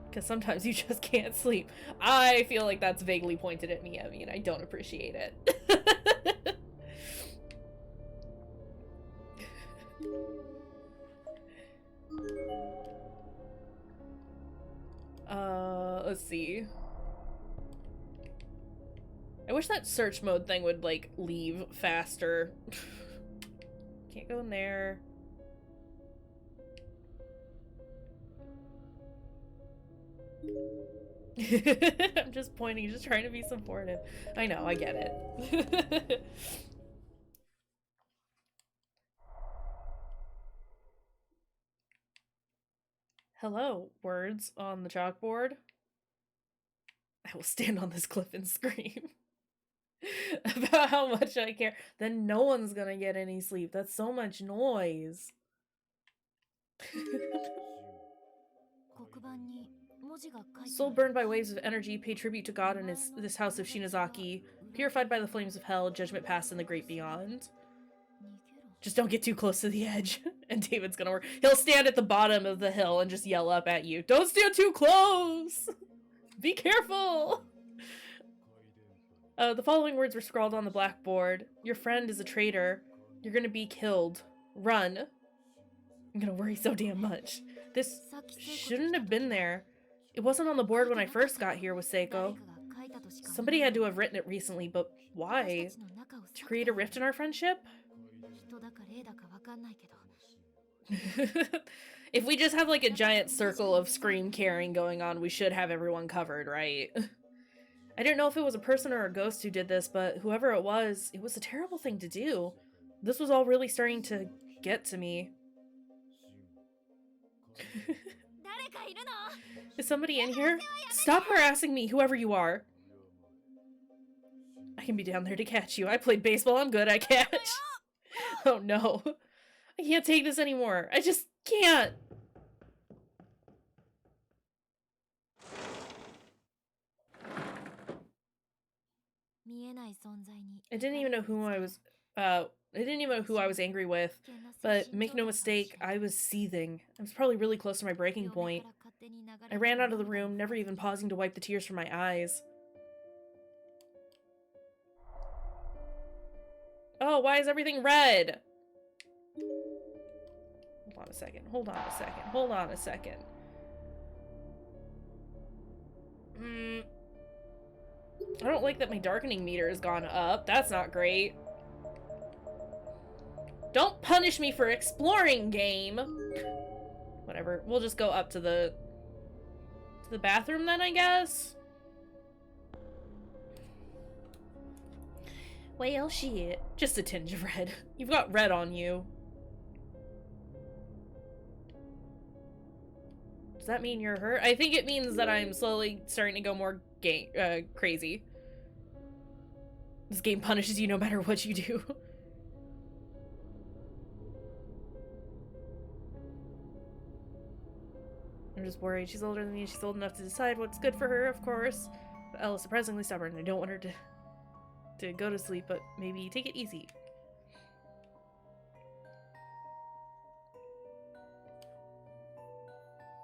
Because sometimes you just can't sleep. I feel like that's vaguely pointed at me. I mean, I don't appreciate it. Let's see. I wish that search mode thing would, like, leave faster. Can't go in there. I'm just pointing, just trying to be supportive. I know, I get it. Hello, words on the chalkboard. I will stand on this cliff and scream about how much I care. Then no one's gonna get any sleep. That's so much noise. 黒板に Soul burned by waves of energy, pay tribute to God in this house of Shinozaki, purified by the flames of hell, judgment passed in the great beyond. Just don't get too close to the edge. And David's gonna work. He'll stand at the bottom of the hill and just yell up at you. Don't stand too close! Be careful! The following words were scrawled on the blackboard. Your friend is a traitor. You're gonna be killed. Run. I'm gonna worry so damn much. This shouldn't have been there. It wasn't on the board when I first got here with Seiko. Somebody had to have written it recently, but why? To create a rift in our friendship? If we just have like a giant circle of scream carrying going on, we should have everyone covered, right? I didn't know if it was a person or a ghost who did this, but whoever it was a terrible thing to do. This was all really starting to get to me. Is somebody in here? Stop harassing me, whoever you are. I can be down there to catch you. I played baseball, I'm good at catch. Oh no. I can't take this anymore. I just can't. I didn't even know who I was angry with, but make no mistake, I was seething. I was probably really close to my breaking point. I ran out of the room, never even pausing to wipe the tears from my eyes. Oh, why is everything red? Hold on a second, hold on a second, hold on a second. I don't like that my darkening meter has gone up. That's not great. Don't punish me for exploring, game! Whatever, we'll just go up to the bathroom then, I guess? Well, shit. Just a tinge of red. You've got red on you. Does that mean you're hurt? I think it means that I'm slowly starting to go more crazy. This game punishes you no matter what you do. I'm just worried. She's older than me. She's old enough to decide what's good for her, of course. But Ella's surprisingly stubborn. I don't want her to go to sleep, but maybe take it easy.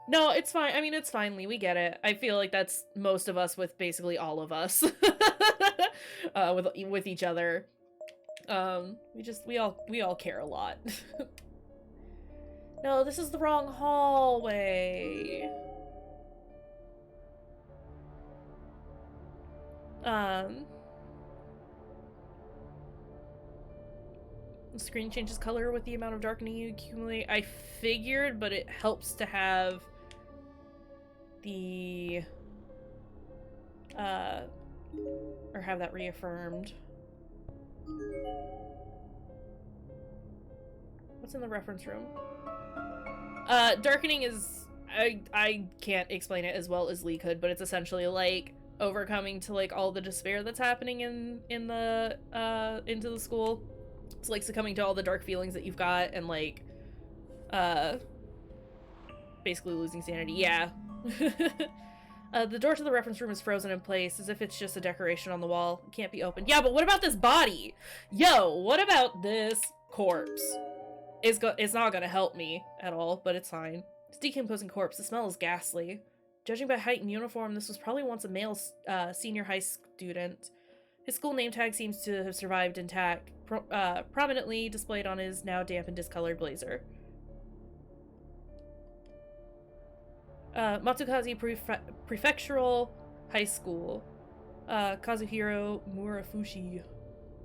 No, it's fine. I mean, it's fine, Lee. We get it. I feel like that's most of us with basically all of us. With each other. We all care a lot. No, this is the wrong hallway. The screen changes color with the amount of darkening you accumulate. I figured, but it helps to have the or have that reaffirmed. What's in the reference room? Darkening is I can't explain it as well as Lee could, but it's essentially like overcoming to like all the despair that's happening in the into the school. It's like succumbing to all the dark feelings that you've got and like basically losing sanity. Yeah. The door to the reference room is frozen in place as if it's just a decoration on the wall. It can't be opened. Yeah, but what about this body? Yo, what about this corpse? It's not gonna help me at all, but it's fine. It's a decomposing corpse. The smell is ghastly. Judging by height and uniform, this was probably once a male senior high student. His school name tag seems to have survived intact, prominently displayed on his now damp and discolored blazer. Matsukaze Prefectural High School. Kazuhiro Murafushi.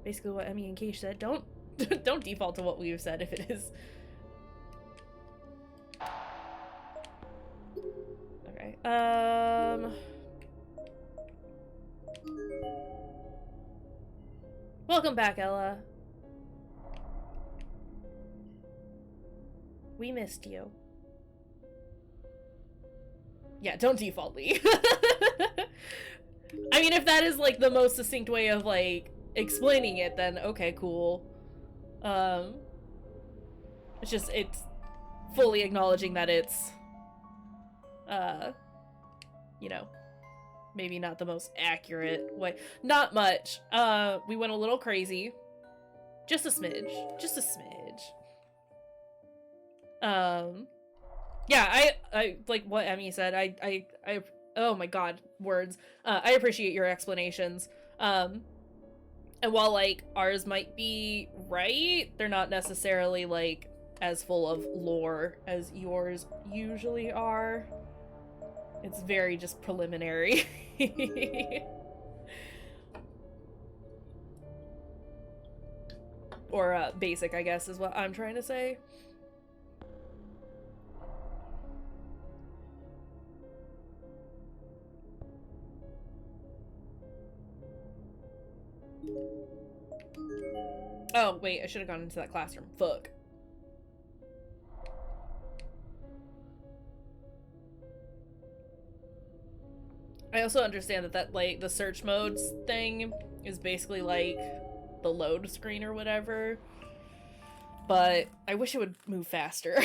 Basically what Emmy and Keish said. Don't default to what we've said if it is. Okay. Welcome back, Ella. We missed you. Yeah, don't default, Lee. I mean, if that is, like, the most succinct way of, like, explaining it, then okay, cool. It's fully acknowledging that it's, you know, maybe not the most accurate way. Not much. We went a little crazy. Just a smidge. Just a smidge. Yeah, I like what Emmy said. I oh my god, words. I appreciate your explanations. And while like ours might be right, they're not necessarily like as full of lore as yours usually are. It's very just preliminary. Or basic, I guess, is what I'm trying to say. Oh, wait, I should have gone into that classroom. Fuck. I also understand that like, the search modes thing is basically, like, the load screen or whatever. But I wish it would move faster.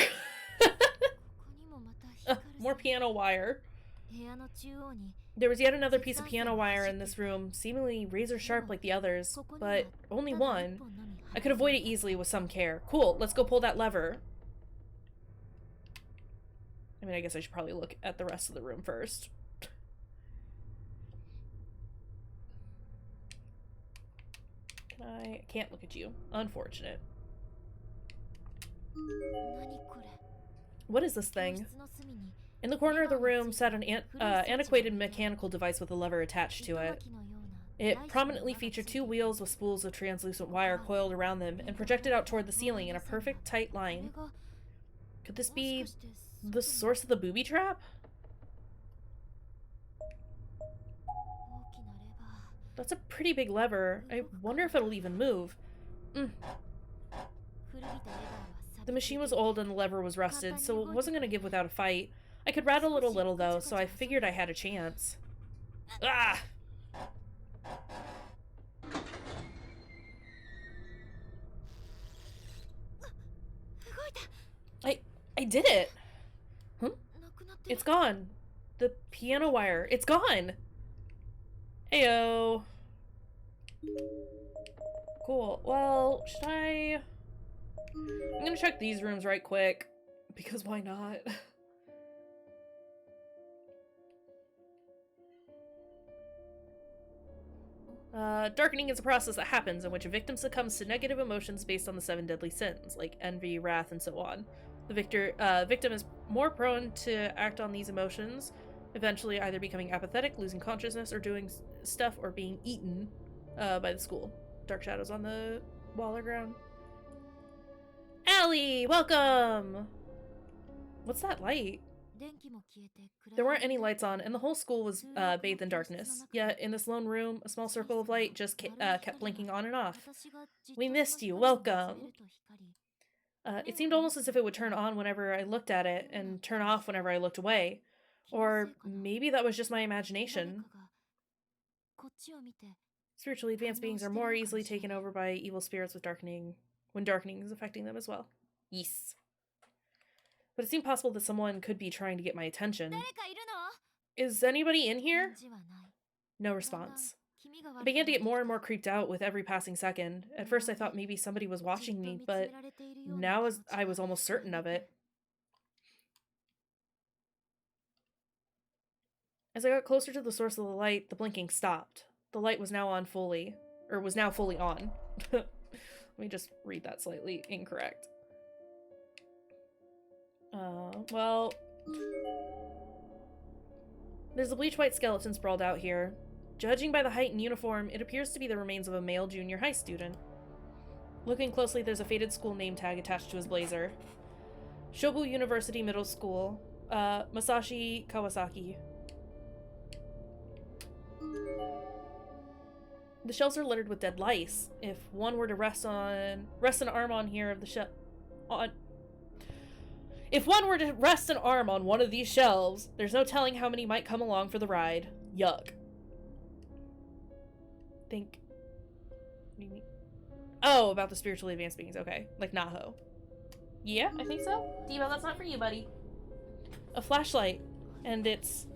More piano wire. There was yet another piece of piano wire in this room, seemingly razor sharp like the others, but only one. I could avoid it easily with some care. Cool, let's go pull that lever. I mean, I guess I should probably look at the rest of the room first. I can't look at you. Unfortunate. What is this thing? In the corner of the room sat an antiquated mechanical device with a lever attached to it. It prominently featured two wheels with spools of translucent wire coiled around them and projected out toward the ceiling in a perfect tight line. Could this be the source of the booby trap? That's a pretty big lever. I wonder if it'll even move. The machine was old and the lever was rusted, so it wasn't gonna give without a fight. I could rattle it a little though, so I figured I had a chance. Ah! I did it! Huh? It's gone. The piano wire. It's gone! Heyo. Cool. Well, should I... I'm gonna check these rooms right quick, because why not? Darkening is a process that happens in which a victim succumbs to negative emotions based on the 7 deadly sins, like envy, wrath, and so on. The victim is more prone to act on these emotions, eventually either becoming apathetic, losing consciousness, or doing stuff or being eaten by the school. Dark shadows on the wall or ground. Allie, welcome! What's that light? There weren't any lights on, and the whole school was bathed in darkness. Yet, in this lone room, a small circle of light just kept blinking on and off. We missed you, welcome! It seemed almost as if it would turn on whenever I looked at it, and turn off whenever I looked away. Or maybe that was just my imagination. Spiritually advanced beings are more easily taken over by evil spirits with darkening, when darkening is affecting them as well. Yes. But it seemed possible that someone could be trying to get my attention. Is anybody in here? No response. I began to get more and more creeped out with every passing second. At first I thought maybe somebody was watching me, but now I was almost certain of it. As I got closer to the source of the light, the blinking stopped. The light was now fully on. Let me just read that slightly incorrect. Well... There's a bleach-white skeleton sprawled out here. Judging by the height and uniform, it appears to be the remains of a male junior high student. Looking closely, there's a faded school name tag attached to his blazer. Shobu University Middle School. Masashi Kawasaki. The shelves are littered with dead lice. If one were to rest an arm on here of the If one were to rest an arm on one of these shelves, there's no telling how many might come along for the ride. Yuck. Think. Oh, about the spiritually advanced beings. Okay. Like Naho. Yeah, I think so. Devo, that's not for you, buddy. A flashlight. And it's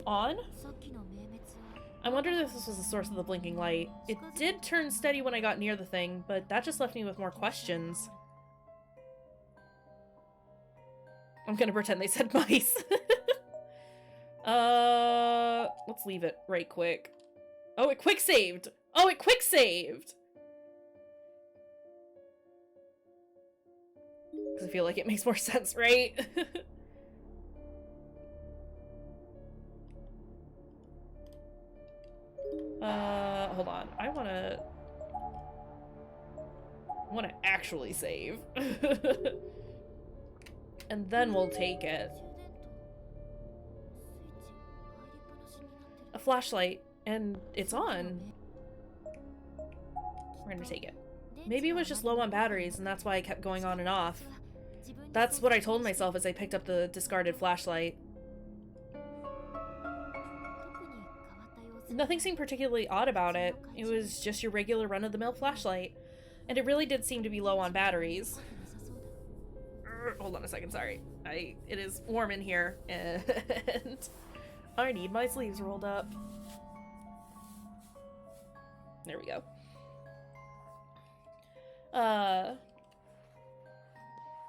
On? さっきの明滅は I wondered if this was the source of the blinking light. It did turn steady when I got near the thing, but that just left me with more questions. I'm gonna pretend they said mice. Let's leave it right quick. Oh, it quick saved! Oh, it quick saved! Because I feel like it makes more sense, right? Hold on. I wanna actually save. And then we'll take it. 充電とスイッチ入りっぱなしになってる A flashlight, and it's on. We're gonna take it. Maybe it was just low on batteries, and that's why I kept going on and off. That's what I told myself as I picked up the discarded flashlight. Nothing seemed particularly odd about it. It was just your regular run-of-the-mill flashlight. And it really did seem to be low on batteries. Hold on a second, sorry. It is warm in here, and I need my sleeves rolled up. There we go.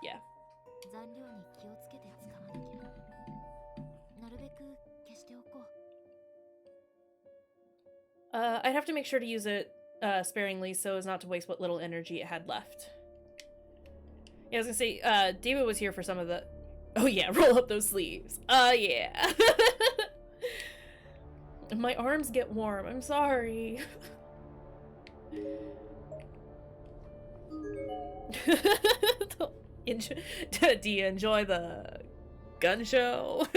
Yeah. 残量に気をつけて使わなきゃ。なるべく消しておこう。I'd have to make sure to use it sparingly so as not to waste what little energy it had left. Yeah, I was gonna say, David was here for some of the... Oh yeah, roll up those sleeves. Yeah. My arms get warm, I'm sorry. Do you enjoy the gun show?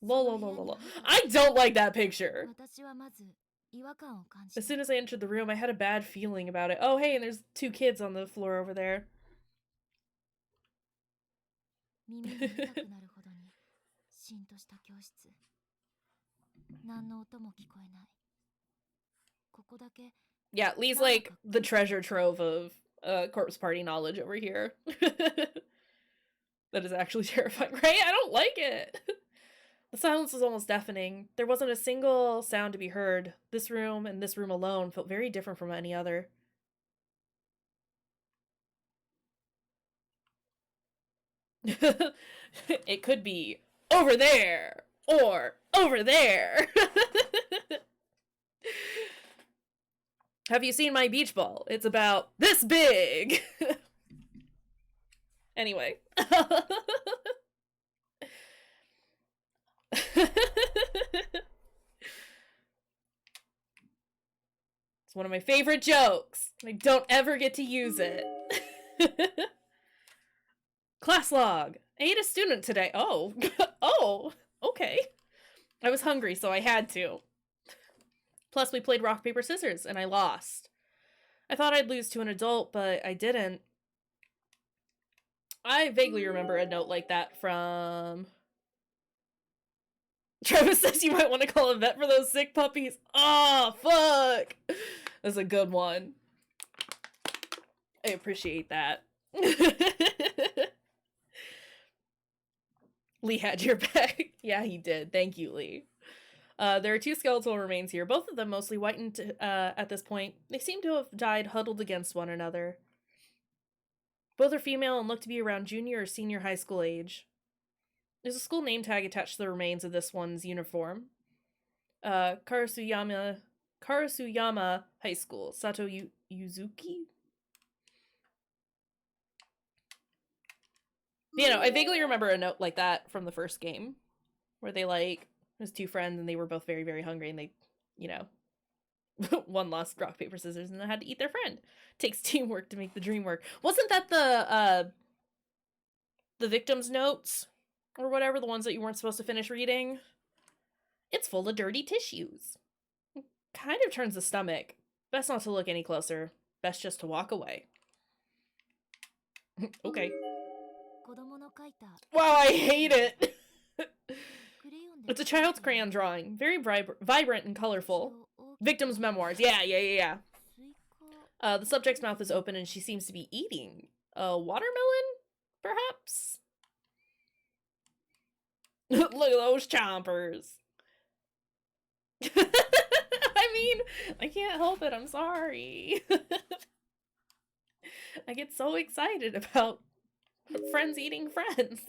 Lol. I don't like that picture. 私はまず違和感を感じ As た。 soon as I entered the room, I had a bad feeling about it. Oh, hey, and there's 2 kids on the floor over there. 耳が痛くなるほどにしんとした教室。何の音も聞こえない。ここだけ Yeah, Lee's like the treasure trove of corpse party knowledge over here. That is actually terrifying, right? I don't like it. The silence was almost deafening. There wasn't a single sound to be heard. This room and this room alone felt very different from any other. It could be over there or over there. Have you seen my beach ball? It's about this big. Anyway. It's one of my favorite jokes. I don't ever get to use it. Class log. I ate a student today. Oh. Oh, okay. I was hungry, so I had to. Plus, we played rock, paper, scissors, and I lost. I thought I'd lose to an adult, but I didn't. I vaguely remember a note like that from... Travis says you might want to call a vet for those sick puppies. Oh, fuck! That's a good one. I appreciate that. Lee had your back. Yeah, he did. Thank you, Lee. There are 2 skeletal remains here, both of them mostly whitened at this point. They seem to have died huddled against one another. Both are female and look to be around junior or senior high school age. There's a school name tag attached to the remains of this one's uniform. Karasuyama High School, Sato Yuzuki? You know, I vaguely remember a note like that from the first game, where they, like, there's 2 friends and they were both very, very hungry and they, you know, one lost rock, paper, scissors and then had to eat their friend. Takes teamwork to make the dream work. Wasn't that the victim's notes? Or whatever, the ones that you weren't supposed to finish reading? It's full of dirty tissues. Kind of turns the stomach. Best not to look any closer. Best just to walk away. Okay. 子供の描いた Wow, I hate it! クレヨンで It's a child's crayon drawing. Very vibrant and colorful. 大き Victim's memoirs. Yeah. スイカ The subject's mouth is open and she seems to be eating a watermelon, perhaps? Look at those chompers. I mean, I can't help it. I'm sorry. I get so excited about friends eating friends.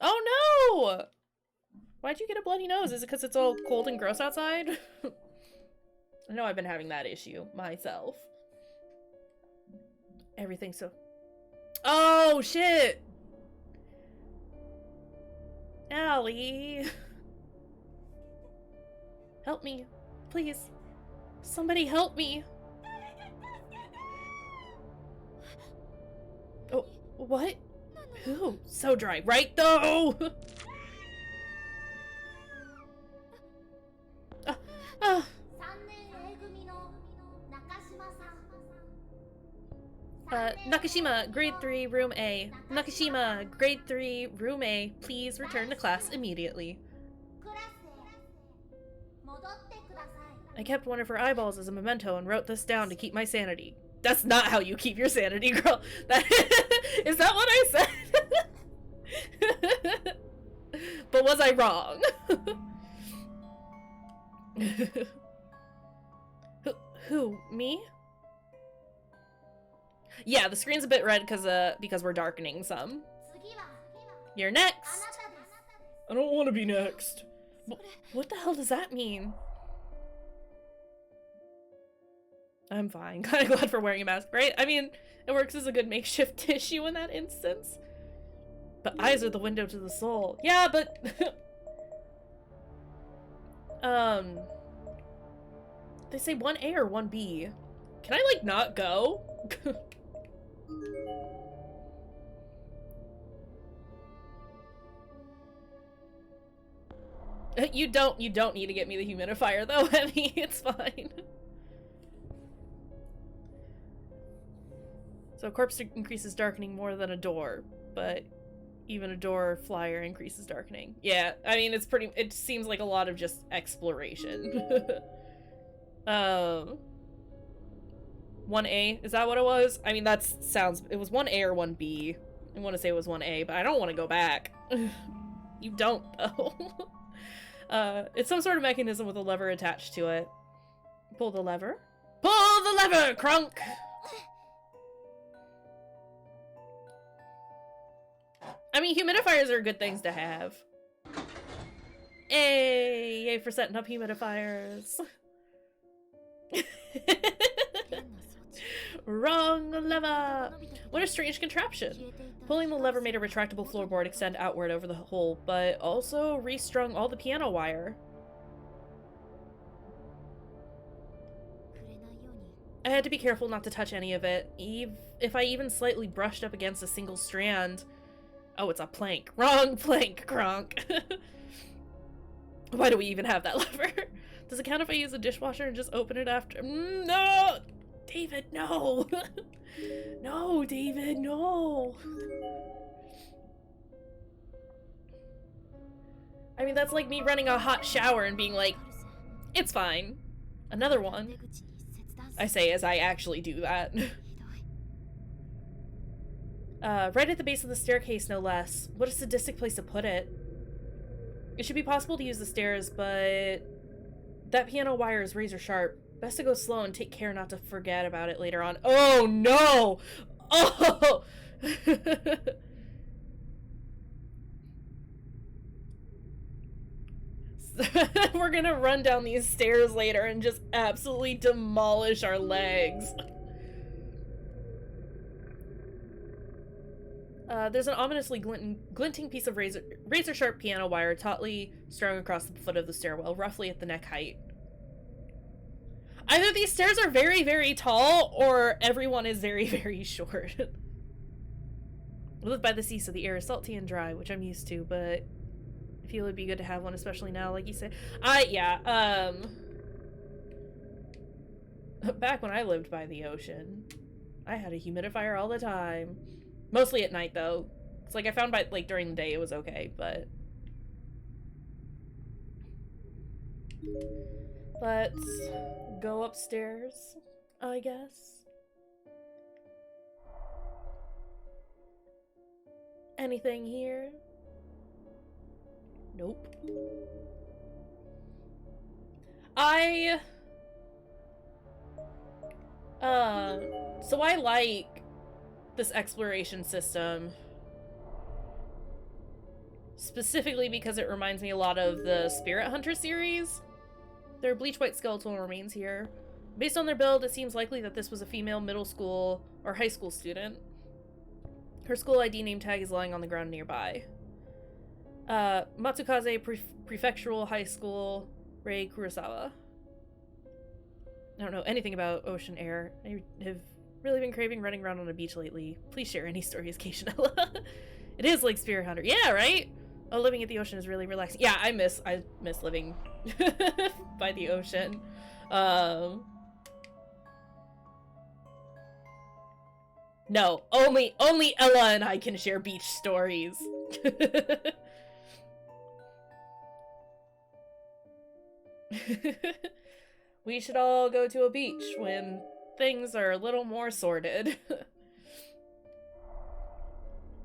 Oh no! Why'd you get a bloody nose? Is it because it's all cold and gross outside? I know I've been having that issue myself. Everything's so... Oh, shit! Allie! Help me. Please. Somebody help me. Oh, what? Who? So dry, right though? Nakashima, grade 3, room A. Nakashima, grade 3, room A. Please return to class immediately. I kept one of her eyeballs as a memento and wrote this down to keep my sanity. That's not how you keep your sanity, girl. Is that what I said? But was I wrong? Who? Me? Yeah, the screen's a bit red because we're darkening some. You're next. I don't want to be next. What the hell does that mean? I'm fine. Kind of glad for wearing a mask, right? I mean, it works as a good makeshift tissue in that instance. But eyes are the window to the soul. Yeah, but... They say 1A or 1B. Can I, like, not go? You don't need to get me the humidifier, though, Emmy. It's fine. So a corpse increases darkening more than a door, but even a door flyer increases darkening. Yeah, I mean, it seems like a lot of just exploration. 1A, is that what it was? I mean, it was 1A or 1B. I want to say it was 1A, but I don't want to go back. You don't, though. It's some sort of mechanism with a lever attached to it. Pull the lever. Pull the lever, Crunk! I mean, humidifiers are good things to have. Hey, yay for setting up humidifiers. Wrong lever! What a strange contraption. Pulling the lever made a retractable floorboard extend outward over the hole, but also restrung all the piano wire. I had to be careful not to touch any of it. If I even slightly brushed up against a single strand... Oh, it's a plank. Wrong plank, Kronk. Why do we even have that lever? Does it count if I use a dishwasher and just open it after? No! David, no! No, David, no! I mean, that's like me running a hot shower and being like, it's fine. Another one. I say as I actually do that. Right at the base of the staircase, no less. What a sadistic place to put it. It should be possible to use the stairs, but that piano wire is razor sharp. Best to go slow and take care not to forget about it later on. Oh no! Oh! We're gonna run down these stairs later and just absolutely demolish our legs. There's an ominously glinting piece of razor-sharp piano wire tautly strung across the foot of the stairwell, roughly at the neck height. Either these stairs are very, very tall, or everyone is very, very short. I live by the sea, so the air is salty and dry, which I'm used to, but I feel it'd be good to have one, especially now, like you said. Back when I lived by the ocean, I had a humidifier all the time. Mostly at night, though. It's like I found during the day it was okay, but... Let's go upstairs. I guess. Anything here? Nope. So I like this exploration system. Specifically because it reminds me a lot of the Spirit Hunter series. There are bleach white skeletal remains here. Based on their build, it seems likely that this was a female middle school or high school student. Her school ID name tag is lying on the ground nearby. Matsukaze Prefectural High School, Rei Kurosawa. I don't know anything about ocean air. I have really been craving running around on a beach lately. Please share any stories, Kayshurrr. It is like Spirit Hunter. Yeah, right? Oh, living at the ocean is really relaxing. Yeah, I miss living by the ocean. No, only Ella and I can share beach stories. We should all go to a beach when things are a little more sorted.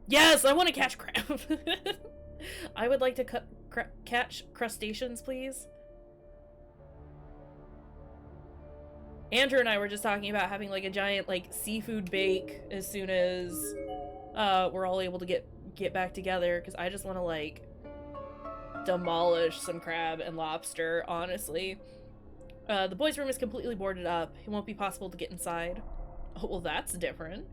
Yes, I want to catch crab. I would like to catch crustaceans, please. Andrew and I were just talking about having like a giant like seafood bake as soon as we're all able to get back together, because I just want to like demolish some crab and lobster, honestly. The boys' room is completely boarded up. It won't be possible to get inside. Oh, well, that's different.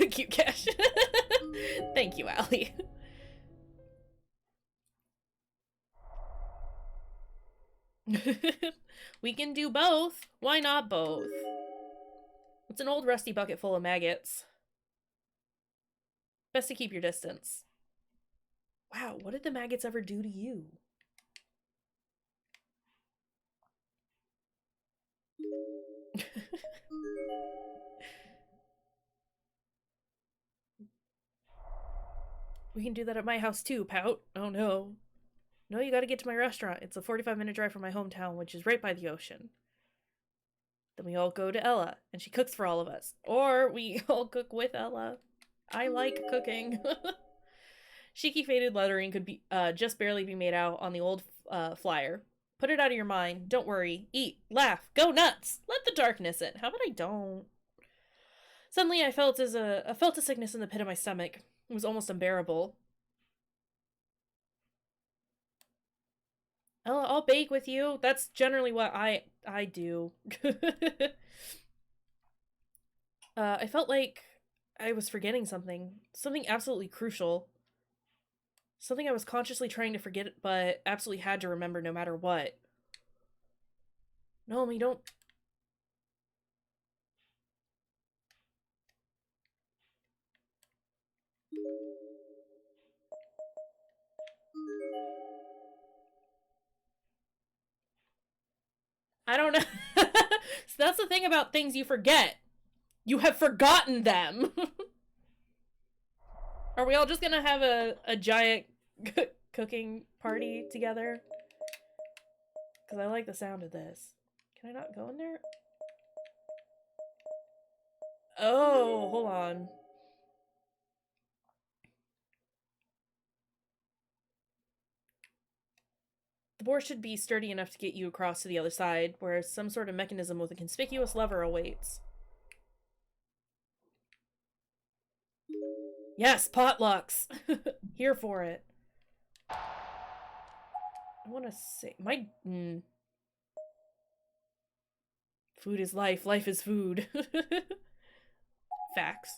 Cute cash. Thank you, Allie. We can do both. Why not both? It's an old rusty bucket full of maggots. Best to keep your distance. Wow, what did the maggots ever do to you? We can do that at my house too, Pout. Oh no. No, you gotta get to my restaurant. It's a 45-minute drive from my hometown, which is right by the ocean. Then we all go to Ella, and she cooks for all of us. Or we all cook with Ella. I like cooking. Cheeky faded lettering could be just barely be made out on the old flyer. Put it out of your mind. Don't worry. Eat. Laugh. Go nuts. Let the darkness in. How about I don't? Suddenly I felt a sickness in the pit of my stomach. It was almost unbearable. I'll bake with you. That's generally what I do. I felt like I was forgetting something. Something absolutely crucial. Something I was consciously trying to forget, but absolutely had to remember no matter what. No, me don't. I don't know. So that's the thing about things you forget. You have forgotten them. Are we all just gonna have a giant cooking party together? Because I like the sound of this. Can I not go in there? Oh, hold on. The board should be sturdy enough to get you across to the other side, where some sort of mechanism with a conspicuous lever awaits. Yes, potlucks! Here for it. I want to say... Food is life. Life is food. Facts.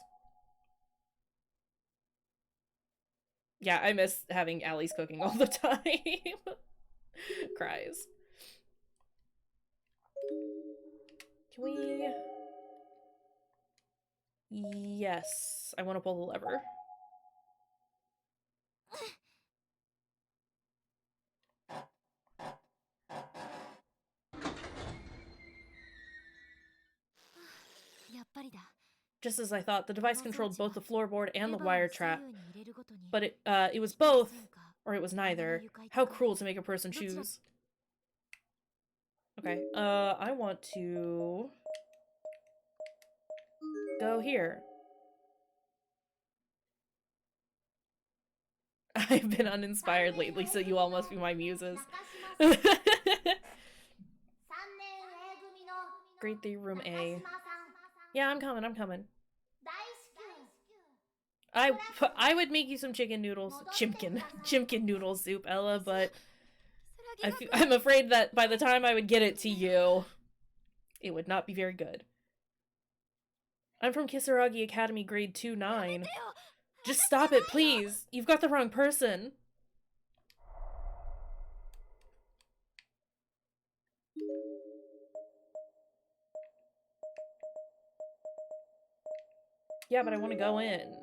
Yeah, I miss having Allie's cooking all the time. Cries. Can we... Yes. I want to pull the lever. Just as I thought, the device controlled both the floorboard and the wire trap. But it was both Or it was neither. How cruel to make a person choose. Okay, I want to go here. I've been uninspired lately, so you all must be my muses. Grade 3, room A. Yeah, I'm coming. I would make you some chicken noodles, chimkin noodle soup, Ella, but I'm afraid that by the time I would get it to you, it would not be very good. I'm from Kayshurrr Academy, grade 2-9. Just stop it, please. You've got the wrong person. Yeah, but I want to go in.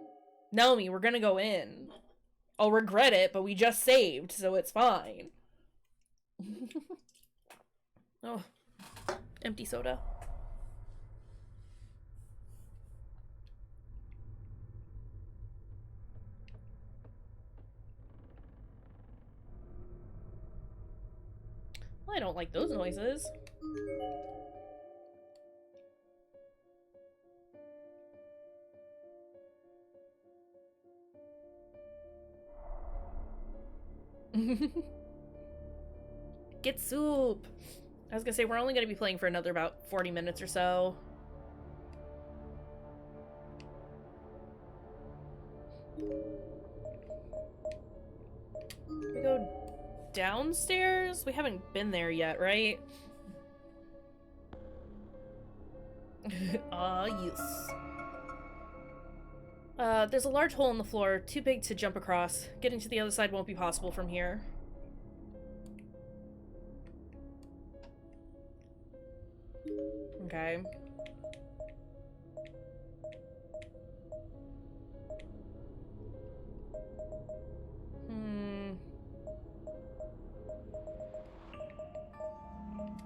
Naomi, we're gonna go in. I'll regret it, but we just saved, so it's fine. Oh, empty soda. Well, I don't like those noises. Get soup! I was gonna say, we're only gonna be playing for another about 40 minutes or so. We go downstairs? We haven't been there yet, right? Ah, yes. There's a large hole in the floor, too big to jump across. Getting to the other side won't be possible from here. Okay.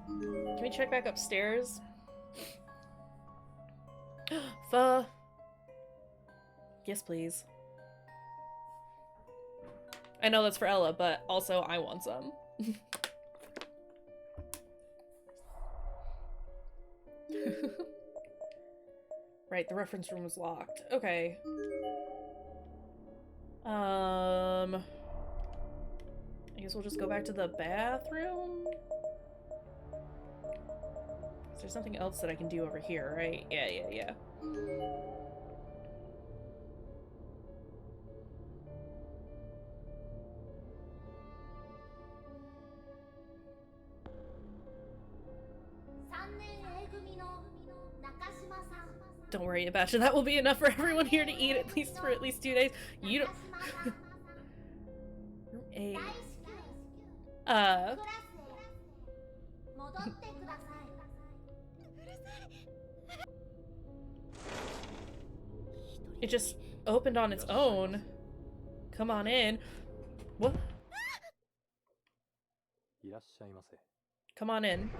Can we check back upstairs? Pho. Yes, please. I know that's for Ella, but also I want some. Right, the reference room was locked. Okay. I guess we'll just go back to the bathroom? Is there something else that I can do over here, right? Yeah. Don't worry about it. That will be enough for everyone here to eat for at least 2 days. You don't. It just opened on its own. Come on in. What? Come on in.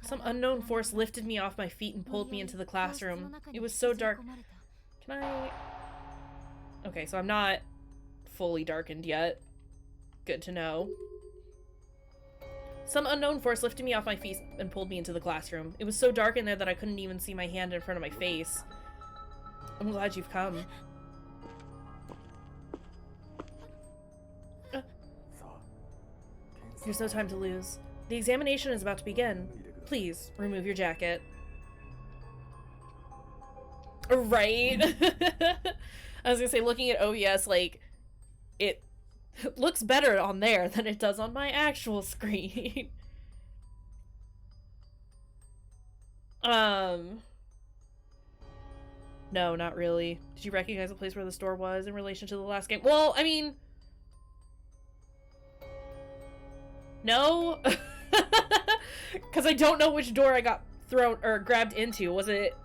Some unknown force lifted me off my feet and pulled me into the classroom. It was so dark. Can I... Okay, so I'm not fully darkened yet. Good to know. Some unknown force lifted me off my feet and pulled me into the classroom. It was so dark in there that I couldn't even see my hand in front of my face. I'm glad you've come. There's no time to lose. The examination is about to begin. Please, remove your jacket. Right? I was gonna say, looking at OBS, like, it looks better on there than it does on my actual screen. No, not really. Did you recognize the place where the store was in relation to the last game? Well, I mean... No? Because I don't know which door I got thrown or grabbed into. Was it,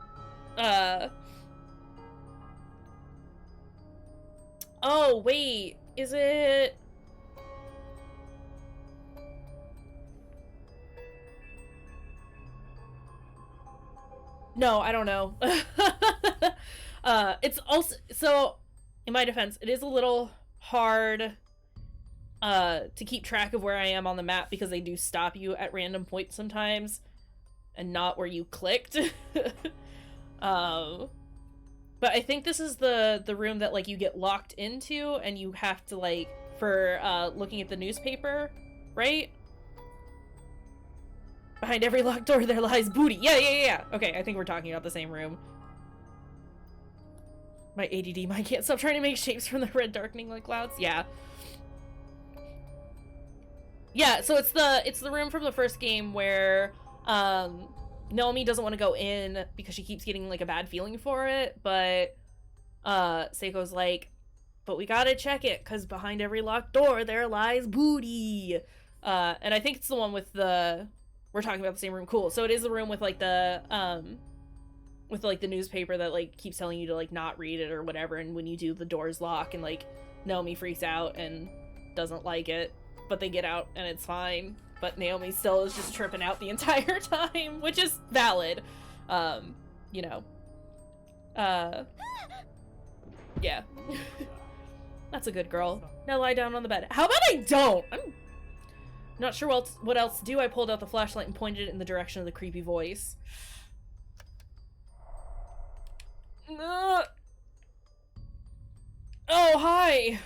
Oh, wait. Is it... No, I don't know. It's also... So, in my defense, it is a little hard to keep track of where I am on the map because they do stop you at random points sometimes and not where you clicked. But I think this is the room that, like, you get locked into and you have to, like, for looking at the newspaper, right? Behind every locked door there lies booty. Yeah. Okay, I think we're talking about the same room. My ADD mind can't stop trying to make shapes from the red darkening like clouds. Yeah. Yeah, so it's the room from the first game where Naomi doesn't want to go in because she keeps getting, like, a bad feeling for it, but Seiko's like, but we gotta check it because behind every locked door there lies booty. And I think it's the one with the, we're talking about the same room. Cool. So it is the room with, like, the newspaper that, like, keeps telling you to, like, not read it or whatever, and when you do, the doors lock and, like, Naomi freaks out and doesn't like it, but they get out and it's fine. But Naomi still is just tripping out the entire time, which is valid. You know. Yeah. That's a good girl. Now lie down on the bed. How about I don't? I'm not sure what else to do. I pulled out the flashlight and pointed it in the direction of the creepy voice. Oh, hi!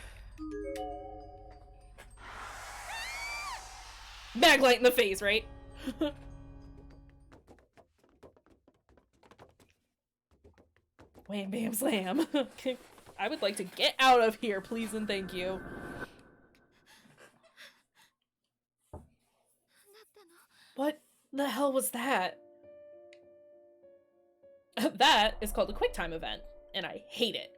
Backlight in the face, right? Wham bam slam. I would like to get out of here, please and thank you. What the hell was that? That is called a QuickTime event, and I hate it.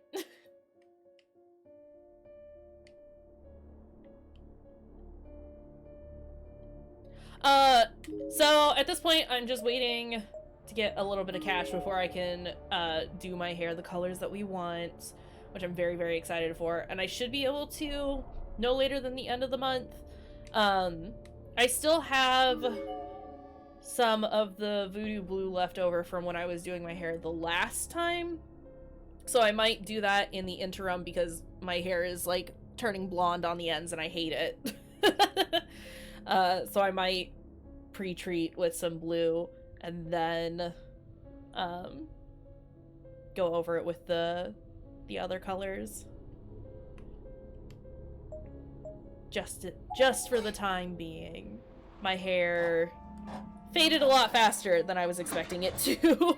So at this point, I'm just waiting to get a little bit of cash before I can do my hair the colors that we want, which I'm very, very excited for, and I should be able to no later than the end of the month. I still have some of the Voodoo Blue left over from when I was doing my hair the last time, so I might do that in the interim because my hair is, like, turning blonde on the ends and I hate it. So I might pre-treat with some blue and then go over it with the other colors. Just for the time being. My hair faded a lot faster than I was expecting it to.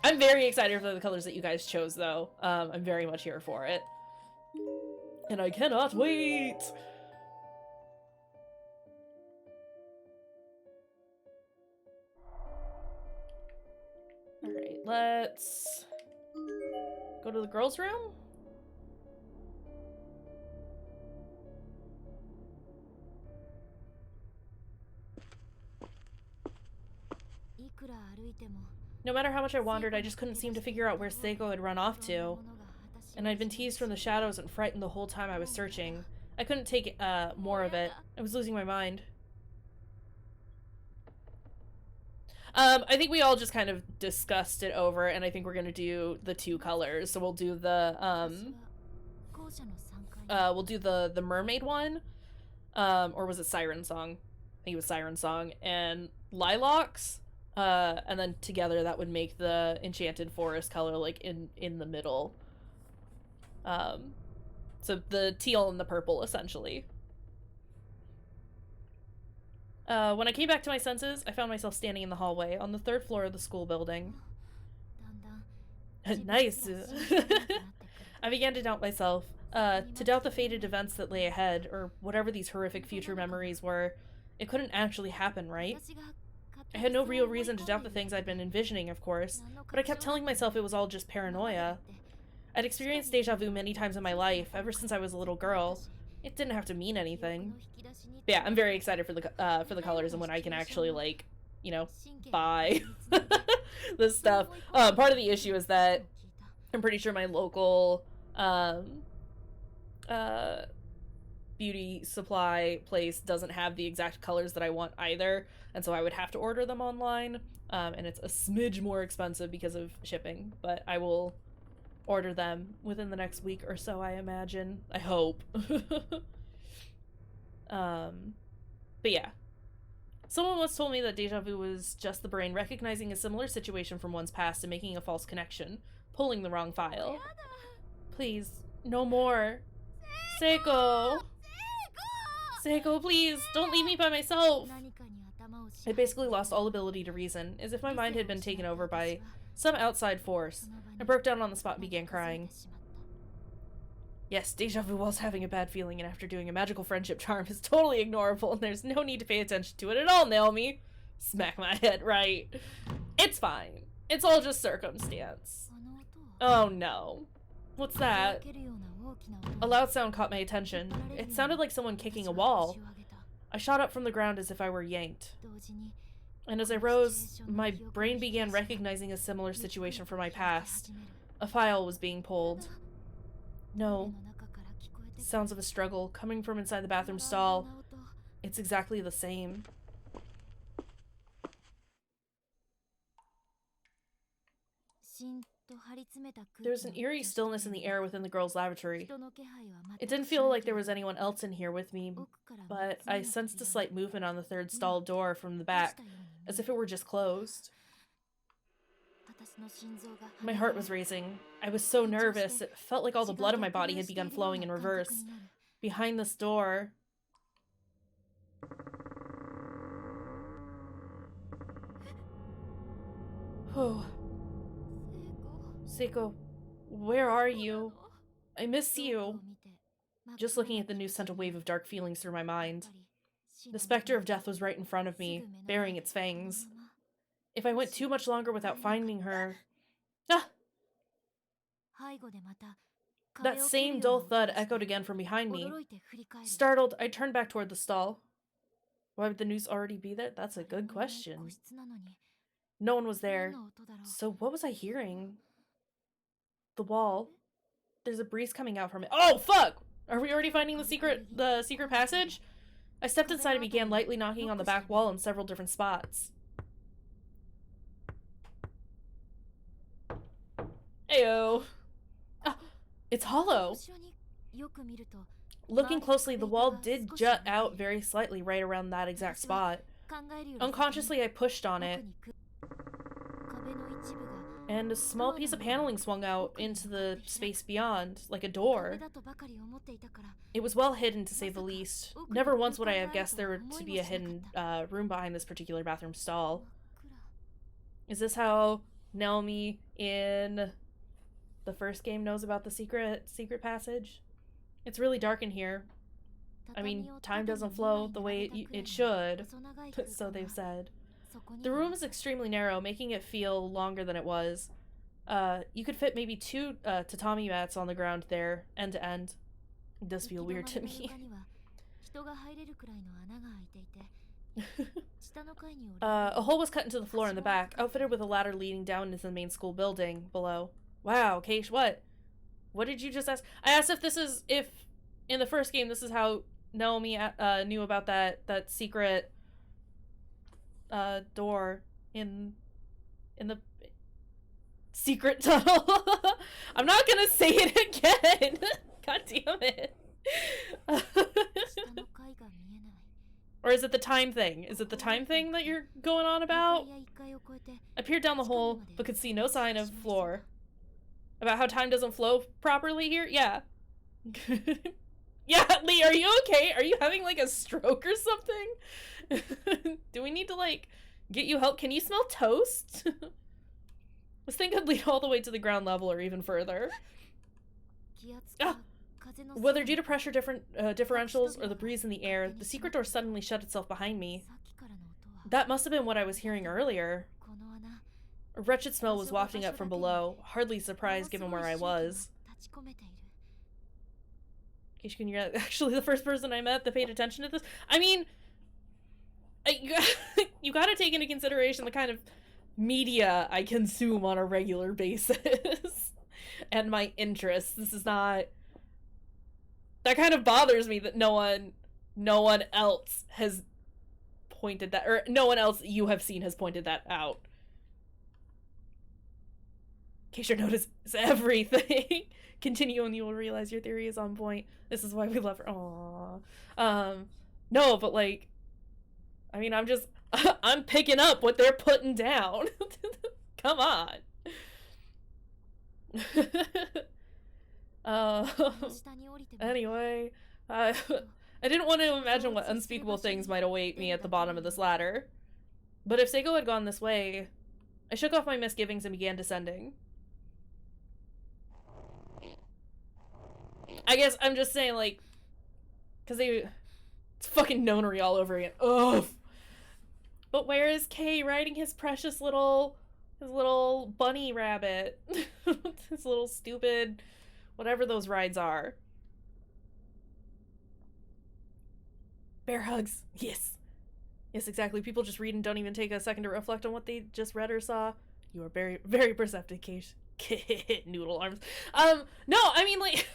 I'm very excited for the colors that you guys chose, though. I'm very much here for it. And I cannot wait! Alright, let's go to the girls' room? No matter how much I wandered, I just couldn't seem to figure out where Seiko had run off to. And I'd been teased from the shadows and frightened the whole time I was searching. I couldn't take more of it. I was losing my mind. I think we all just kind of discussed it over, and I think we're gonna do the two colors. So we'll do the mermaid one, or was it Siren Song? I think it was Siren Song, and Lilacs, and then together that would make the Enchanted Forest color, like, in the middle. So the teal and the purple, essentially. When I came back to my senses, I found myself standing in the hallway on the 3rd floor of the school building. Nice! I began to doubt myself, to doubt the fated events that lay ahead, or whatever these horrific future memories were. It couldn't actually happen, right? I had no real reason to doubt the things I'd been envisioning, of course, but I kept telling myself it was all just paranoia. I'd experienced deja vu many times in my life, ever since I was a little girl. It didn't have to mean anything. But yeah, I'm very excited for the colors and when I can actually, like, you know, buy this stuff. Part of the issue is that I'm pretty sure my local beauty supply place doesn't have the exact colors that I want either, and so I would have to order them online, and it's a smidge more expensive because of shipping, but I will order them within the next week or so, I imagine. I hope. But yeah. Someone once told me that deja vu was just the brain recognizing a similar situation from one's past and making a false connection, pulling the wrong file. Please, no more. Seiko! Seiko, please, don't leave me by myself! I basically lost all ability to reason, as if my mind had been taken over by some outside force. I broke down on the spot and began crying. Yes, deja vu whilst having a bad feeling and after doing a magical friendship charm is totally ignorable and there's no need to pay attention to it at all, Naomi. Smack my head right. It's fine. It's all just circumstance. Oh no. What's that? A loud sound caught my attention. It sounded like someone kicking a wall. I shot up from the ground as if I were yanked. And as I rose, my brain began recognizing a similar situation from my past. A file was being pulled. No. Sounds of a struggle coming from inside the bathroom stall. It's exactly the same. There's an eerie stillness in the air within the girls' lavatory. It didn't feel like there was anyone else in here with me, but I sensed a slight movement on the third stall door from the back, as if it were just closed. My heart was racing. I was so nervous, it felt like all the blood in my body had begun flowing in reverse. Behind this door... Oh. Seiko, where are you? I miss you. Just looking at the news sent a wave of dark feelings through my mind. The specter of death was right in front of me, baring its fangs. If I went too much longer without finding her... Ah! That same dull thud echoed again from behind me. Startled, I turned back toward the stall. Why would the news already be there? That's a good question. No one was there. So what was I hearing? The wall. There's a breeze coming out from it. Oh, fuck! Are we already finding the secret passage? I stepped inside and began lightly knocking on the back wall in several different spots. Ayo. Ah, it's hollow. Looking closely, the wall did jut out very slightly right around that exact spot. Unconsciously, I pushed on it, and a small piece of paneling swung out into the space beyond, like a door. It was well hidden, to say the least. Never once would I have guessed there to be a hidden room behind this particular bathroom stall. Is this how Naomi in the first game knows about the secret passage? It's really dark in here. I mean, time doesn't flow the way it should, so they've said. The room is extremely narrow, making it feel longer than it was. You could fit maybe 2 tatami mats on the ground there, end to end. It does feel weird to me. A hole was cut into the floor in the back, outfitted with a ladder leading down into the main school building below. Wow, Keish, what? What did you just ask? I asked if in the first game this is how Naomi knew about that secret door in the secret tunnel. I'm not gonna say it again. God damn it. Or is it the time thing? Is it the time thing that you're going on about? I peered down the hole, but could see no sign of floor. About how time doesn't flow properly here? Yeah. Yeah, Lee, are you okay? Are you having, like, a stroke or something? Do we need to, like, get you help? Can you smell toast? This thing could lead all the way to the ground level or even further. Ah! Whether due to pressure differentials or the breeze in the air, the secret door suddenly shut itself behind me. That must have been what I was hearing earlier. A wretched smell was wafting up from below, hardly surprised given where I was. Kishkin, you're actually the first person I met that paid attention to this. I mean, you gotta take into consideration the kind of media I consume on a regular basis. And my interests. This is not... That kind of bothers me that no one else has pointed that, or no one else you have seen has pointed that out. Kayshurrr notices everything. Continue and you will realize your theory is on point. This is why we love her. Aww. No, but like, I mean, I'm just, I'm picking up what they're putting down. Come on. Anyway, I didn't want to imagine what unspeakable things might await me at the bottom of this ladder. But if Seiko had gone this way, I shook off my misgivings and began descending. I guess I'm just saying, like, because it's fucking nonary all over again. Ugh. But where is Kay riding his precious little bunny rabbit? His little stupid, whatever those rides are. Bear hugs. Yes. Yes, exactly. People just read and don't even take a second to reflect on what they just read or saw. You are very, very perceptive, Kate. Noodle arms. No, I mean, like,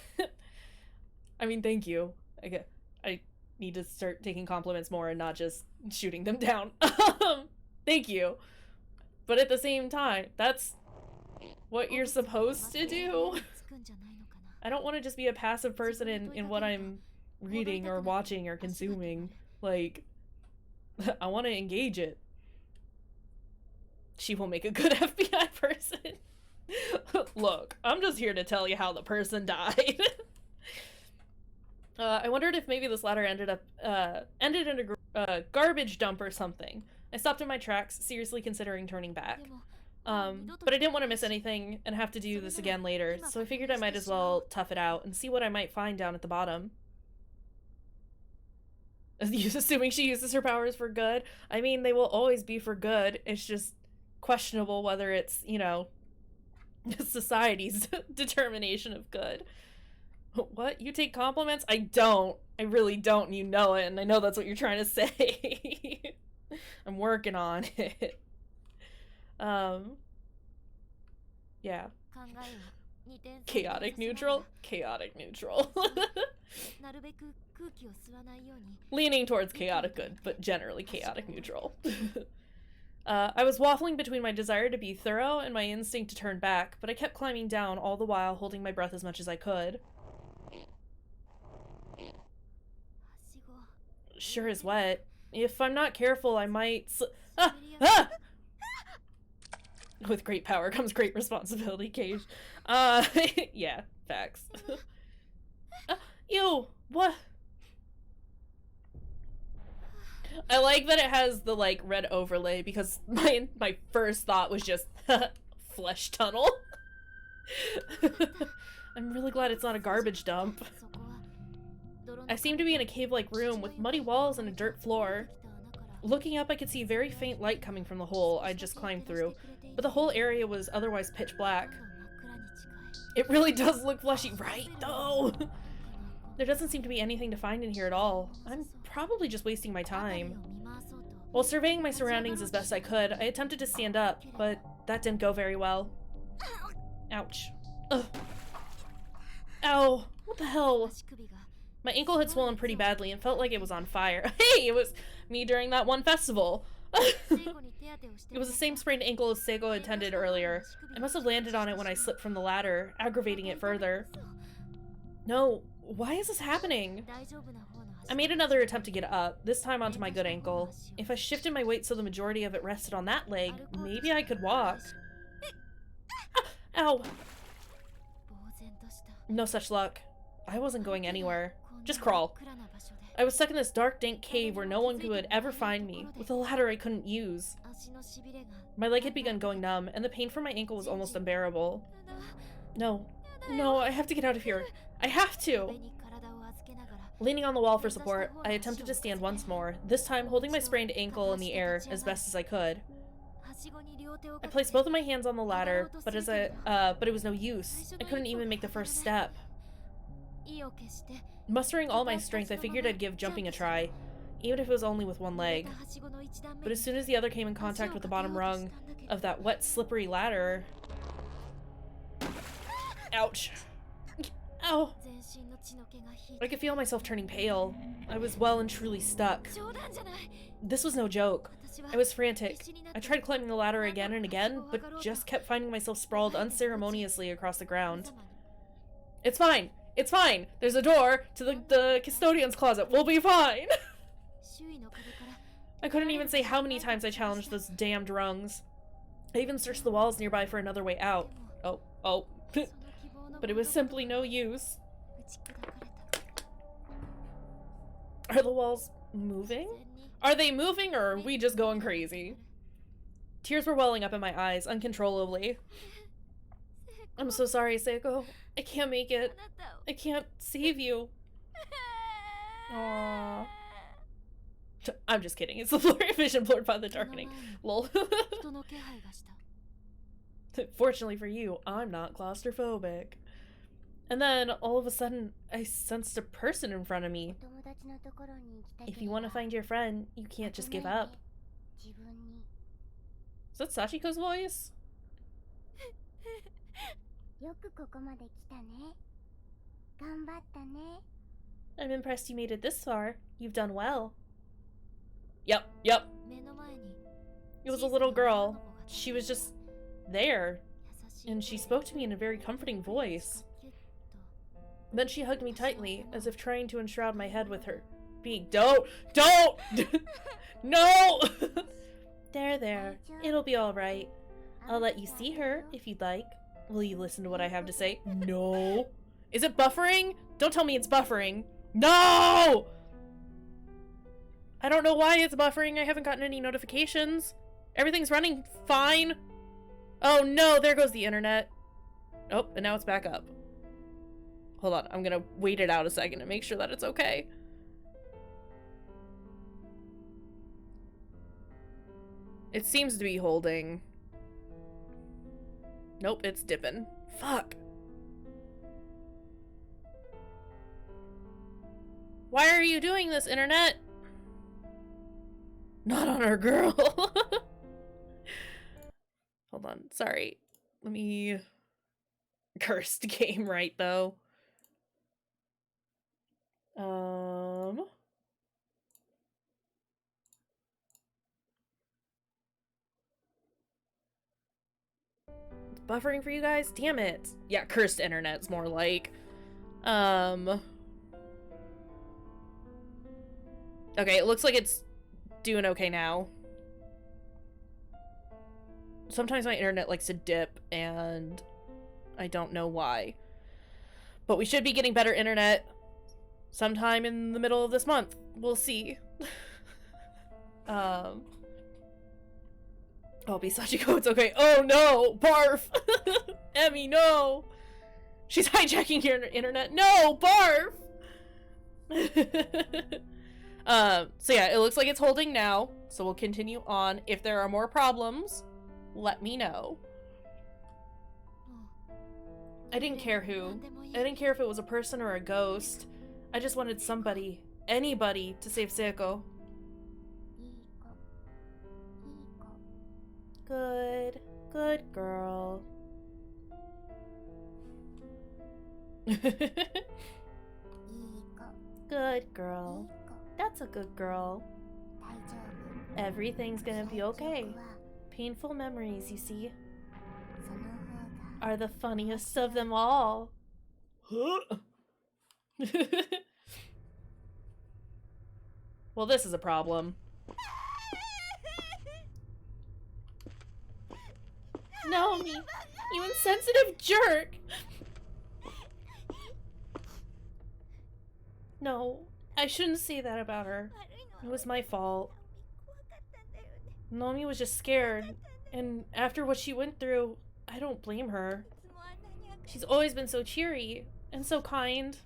I mean, thank you. I need to start taking compliments more and not just shooting them down. Thank you. But at the same time, that's what you're supposed to do. I don't want to just be a passive person in what I'm reading or watching or consuming. Like, I want to engage it. She will make a good FBI person. Look, I'm just here to tell you how the person died. I wondered if maybe this ladder ended in a garbage dump or something. I stopped in my tracks, seriously considering turning back. But I didn't want to miss anything and have to do this again later, so I figured I might as well tough it out and see what I might find down at the bottom. Assuming she uses her powers for good. I mean, they will always be for good. It's just questionable whether it's, you know, society's determination of good. What? You take compliments? I don't. I really don't, and you know it, and I know that's what you're trying to say. I'm working on it. Yeah. Chaotic neutral? Chaotic neutral. Leaning towards chaotic good, but generally chaotic neutral. I was waffling between my desire to be thorough and my instinct to turn back, but I kept climbing down, all the while holding my breath as much as I could. Sure is wet. If I'm not careful, I might ah! With great power comes great responsibility, Cage. Yeah, facts. Ew, what? I like that it has the, like, red overlay, because my first thought was just, flesh tunnel. I'm really glad it's not a garbage dump. I seem to be in a cave-like room with muddy walls and a dirt floor. Looking up, I could see very faint light coming from the hole I'd just climbed through, but the whole area was otherwise pitch black. It really does look fleshy, right, though? There doesn't seem to be anything to find in here at all. I'm probably just wasting my time. While surveying my surroundings as best I could, I attempted to stand up, but that didn't go very well. Ouch. Ugh. Ow. What the hell? My ankle had swollen pretty badly and felt like it was on fire. Hey, it was me during that one festival. It was the same sprained ankle as Seiko attended earlier. I must have landed on it when I slipped from the ladder, aggravating it further. No, why is this happening? I made another attempt to get up, this time onto my good ankle. If I shifted my weight so the majority of it rested on that leg, maybe I could walk. Ow! No such luck. I wasn't going anywhere. Just crawl. I was stuck in this dark, dank cave where no one could ever find me, with a ladder I couldn't use. My leg had begun going numb, and the pain from my ankle was almost unbearable. No. No, I have to get out of here. I have to! Leaning on the wall for support, I attempted to stand once more, this time holding my sprained ankle in the air as best as I could. I placed both of my hands on the ladder, but it was no use. I couldn't even make the first step. Mustering all my strength, I figured I'd give jumping a try, even if it was only with one leg. But as soon as the other came in contact with the bottom rung of that wet, slippery ladder... Ouch. Ow! 全身の血の気が引い I て could feel myself turning pale. I was well and truly stuck. 冗談じゃない This was no joke. 私は I was frantic. 必死になっ I て tried climbing the ladder again and again, but just kept finding myself sprawled unceremoniously across the ground. 無様に It's fine. It's fine. There's a door to the custodian's closet. We'll be fine. 周囲の壁から I couldn't even say how many times I challenged those damned rungs. I even searched the walls nearby for another way out. Oh. その希望の But it was simply no use. 打ち砕かれた Are the walls moving? 自然に Are they moving or are we just going crazy? Tears were welling up in my eyes uncontrollably. I'm so sorry, Seiko. I can't make あ it. なたを I can't save you. Aww. I'm just kidding. It's the vision blurred by the その前 darkening. に Lol. 人の気配がした Fortunately for you, I'm not claustrophobic. And then, all of a sudden, I sensed a person in front of me. 友達のところに行きた If け you れば want to find your friend, you can't just give up. 自分に Is that Sachiko's voice? よくここまで来たね。頑張ったね。 I'm impressed you made it this far. You've done well. Yep. 目の前に It was a little girl. She was just there, and she spoke to me in a very comforting voice. キュッと Then she hugged me tightly, as if trying to enshroud my head with her being. Don't! No! There. It'll be alright. I'll let you see her, if you'd like. Will you listen to what I have to say? No! Is it buffering? Don't tell me it's buffering. No! I don't know why it's buffering. I haven't gotten any notifications. Everything's running fine. Oh no, there goes the internet. Oh, and now it's back up. Hold on, I'm gonna wait it out a second to make sure that it's okay. It seems to be holding. Nope, it's dipping. Fuck. Why are you doing this, internet? Not on our girl. Hold on, sorry. Let me... Cursed game right, though. It's buffering for you guys? Damn it. Yeah, cursed internet's more like. Okay, it looks like it's doing okay now. Sometimes my internet likes to dip, and I don't know why. But we should be getting better internet sometime in the middle of this month. We'll see. Oh, be Sachiko, it's okay. Oh no! Barf! Emmy, no! She's hijacking your internet. No! Barf! So yeah, it looks like it's holding now. So we'll continue on. If there are more problems, let me know. I didn't care who. I didn't care if it was a person or a ghost. I just wanted somebody, anybody, to save Seiko. いい子。いい子。 Good girl. いい子。 Good いい girl. 子。 That's a good girl. 大丈夫。 Everything's gonna be 大丈 okay. 夫は Painful memories, you see, その方が are the funniest of them all. Well, this is a problem. Naomi, you insensitive jerk! No, I shouldn't say that about her. 悪いのは It was my fault. 怖かったんだよね Naomi was just scared, and after what she went through, I don't blame her. いつもあんなに明るい She's always been so cheery and so kind.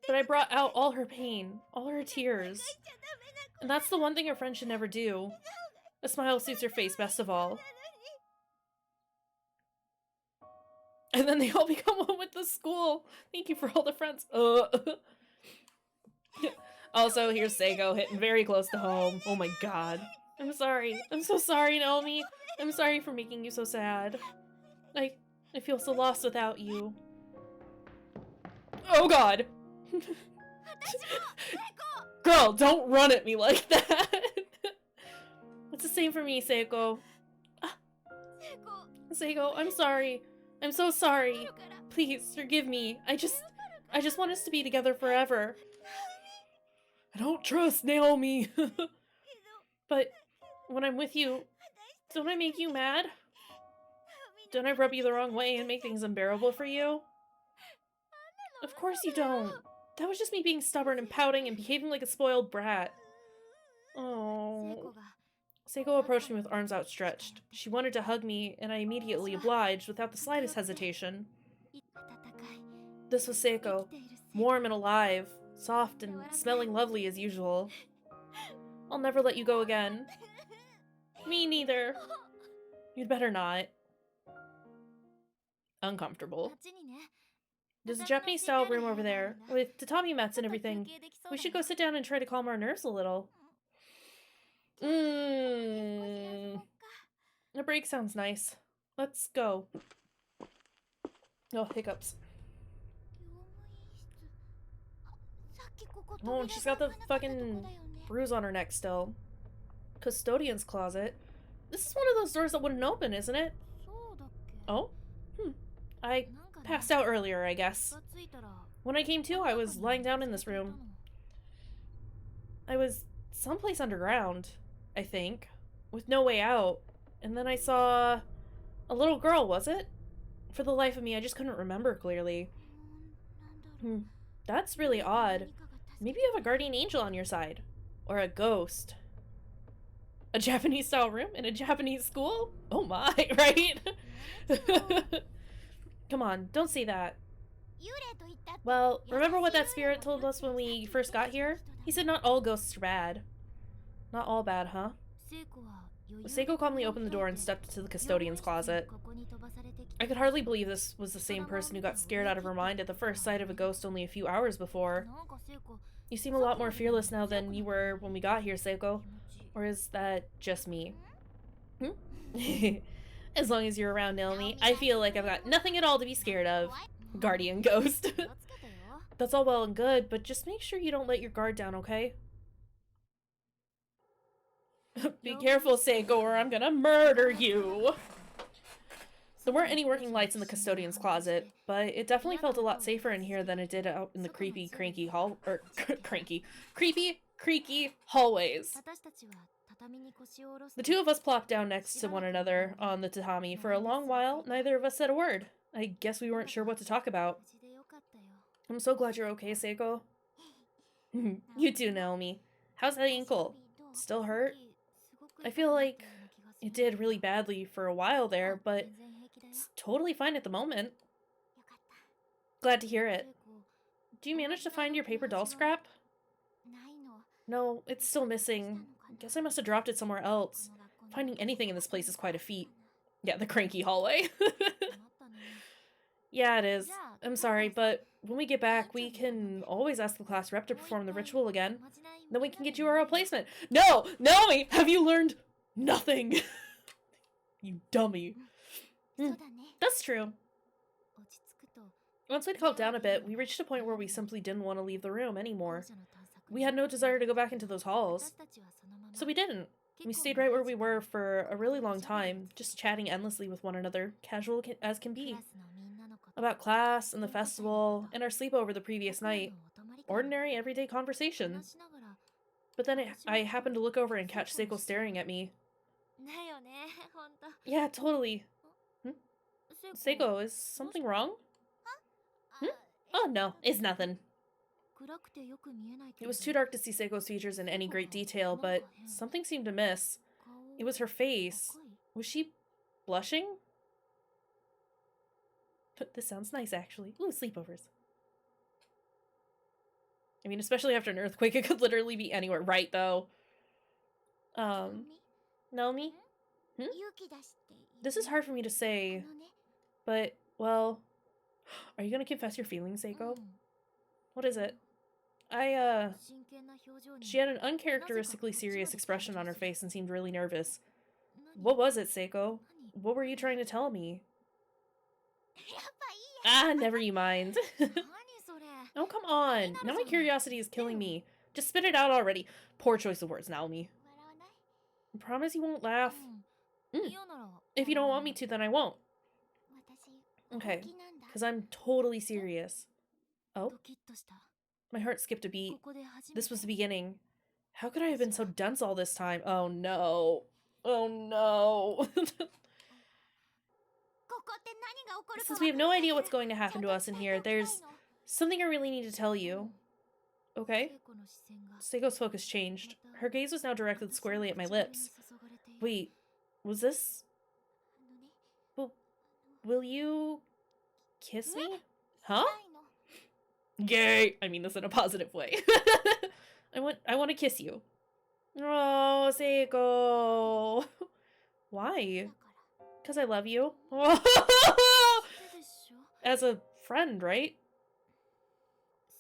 But I brought out all her pain, all her tears. ちゃダメな子 And that's the one thing a friend should never do. A smile suits her face best of all. And then they all become one with the school. Thank you for all the friends. Also, here's Seiko hitting very close to home. Oh my god. I'm sorry. I'm so sorry, Naomi. I'm sorry for making you so sad. I feel so lost without you. Oh god! Girl, don't run at me like that! It's the same for me, Seiko. Seiko, I'm sorry. I'm so sorry. Please, forgive me. I just want us to be together forever. I don't trust Naomi. But when I'm with you, don't I make you mad? Don't I rub you the wrong way and make things unbearable for you? Of course you don't. That was just me being stubborn and pouting and behaving like a spoiled brat. Oh. Seiko approached me with arms outstretched. She wanted to hug me, and I immediately obliged without the slightest hesitation. This was Seiko, warm and alive, soft and smelling lovely as usual. I'll never let you go again. Me neither. You'd better not. Uncomfortable. There's a Japanese-style room over there, with tatami mats and everything. We should go sit down and try to calm our nerves a little. A break sounds nice. Let's go. Oh, hiccups. Oh, she's got the fucking bruise on her neck still. Custodian's closet. This is one of those doors that wouldn't open, isn't it? Oh? I passed out earlier, I guess. When I came to, I was lying down in this room. I was someplace underground, I think, with no way out. And then I saw a little girl, was it? For the life of me, I just couldn't remember clearly. That's really odd. Maybe you have a guardian angel on your side. Or a ghost. A Japanese-style room in a Japanese school? Oh my, right? Come on, don't say that. Well, remember what that spirit told us when we first got here? He said not all ghosts are bad. Not all bad, huh? Seiko calmly opened the door and stepped into the custodian's closet. I could hardly believe this was the same person who got scared out of her mind at the first sight of a ghost only a few hours before. You seem a lot more fearless now than you were when we got here, Seiko. Or is that just me? As long as you're around, Naomi, I feel like I've got nothing at all to be scared of. Guardian ghost. That's all well and good, but just make sure you don't let your guard down, okay? Be careful, Seiko, or I'm gonna murder you! There weren't any working lights in the custodian's closet, but it definitely felt a lot safer in here than it did out in the creepy, creaky hallways. The two of us plopped down next to one another on the tatami. For a long while, neither of us said a word. I guess we weren't sure what to talk about. I'm so glad you're okay, Seiko. You too, Naomi. How's that ankle? Still hurt? I feel like it did really badly for a while there, but it's totally fine at the moment. Glad to hear it. Do you manage to find your paper doll scrap? No, it's still missing. Guess I must have dropped it somewhere else. Finding anything in this place is quite a feat. Yeah, the cranky hallway. Yeah, it is. I'm sorry, but when we get back, we can always ask the class rep to perform the ritual again. Then we can get you a replacement. No! Naomi! Have you learned nothing? You dummy. That's true. Once we'd calmed down a bit, we reached a point where we simply didn't want to leave the room anymore. We had no desire to go back into those halls. So we didn't. We stayed right where we were for a really long time, just chatting endlessly with one another, casual as can be. About class and the festival and our sleepover the previous night. Ordinary, everyday conversations. But then I happened to look over and catch Seiko staring at me. Yeah, totally. Seiko, is something wrong? Oh no, it's nothing. It was too dark to see Seiko's features in any great detail, but something seemed to miss. It was her face. Was she blushing? This sounds nice, actually. Ooh, sleepovers. I mean, especially after an earthquake, it could literally be anywhere. Right, though. Naomi? This is hard for me to say, but, well... Are you gonna confess your feelings, Seiko? What is it? She had an uncharacteristically serious expression on her face and seemed really nervous. What was it, Seiko? What were you trying to tell me? Ah, never you mind. Oh, come on. Now my curiosity is killing me. Just spit it out already. Poor choice of words, Naomi. 笑わない？ I promise you won't laugh. うん Mm. 嫌なら If you don't want me to, then I won't. 私 Okay. 本気なんだ。 Because I'm totally serious. Oh, ドキッとした my heart skipped a beat. ここで初め This て was the beginning. How could I have been so dense all this time? Oh no. Oh no. ここって何が起こるか Since we have no わかんない idea から what's going to happen to us in here, ちゃんと伝えておきたいの。 there's something I really need to tell you. Okay? 聖子の視線が Seiko's focus changed. Her gaze was now directed squarely at my lips. Wait, was this? あのね Will you kiss me? Huh? ないの Yay! I mean this in a positive way. I want to kiss you. Oh, Seiko. だ Why? から Because I love you. 手でしょ As a friend, right?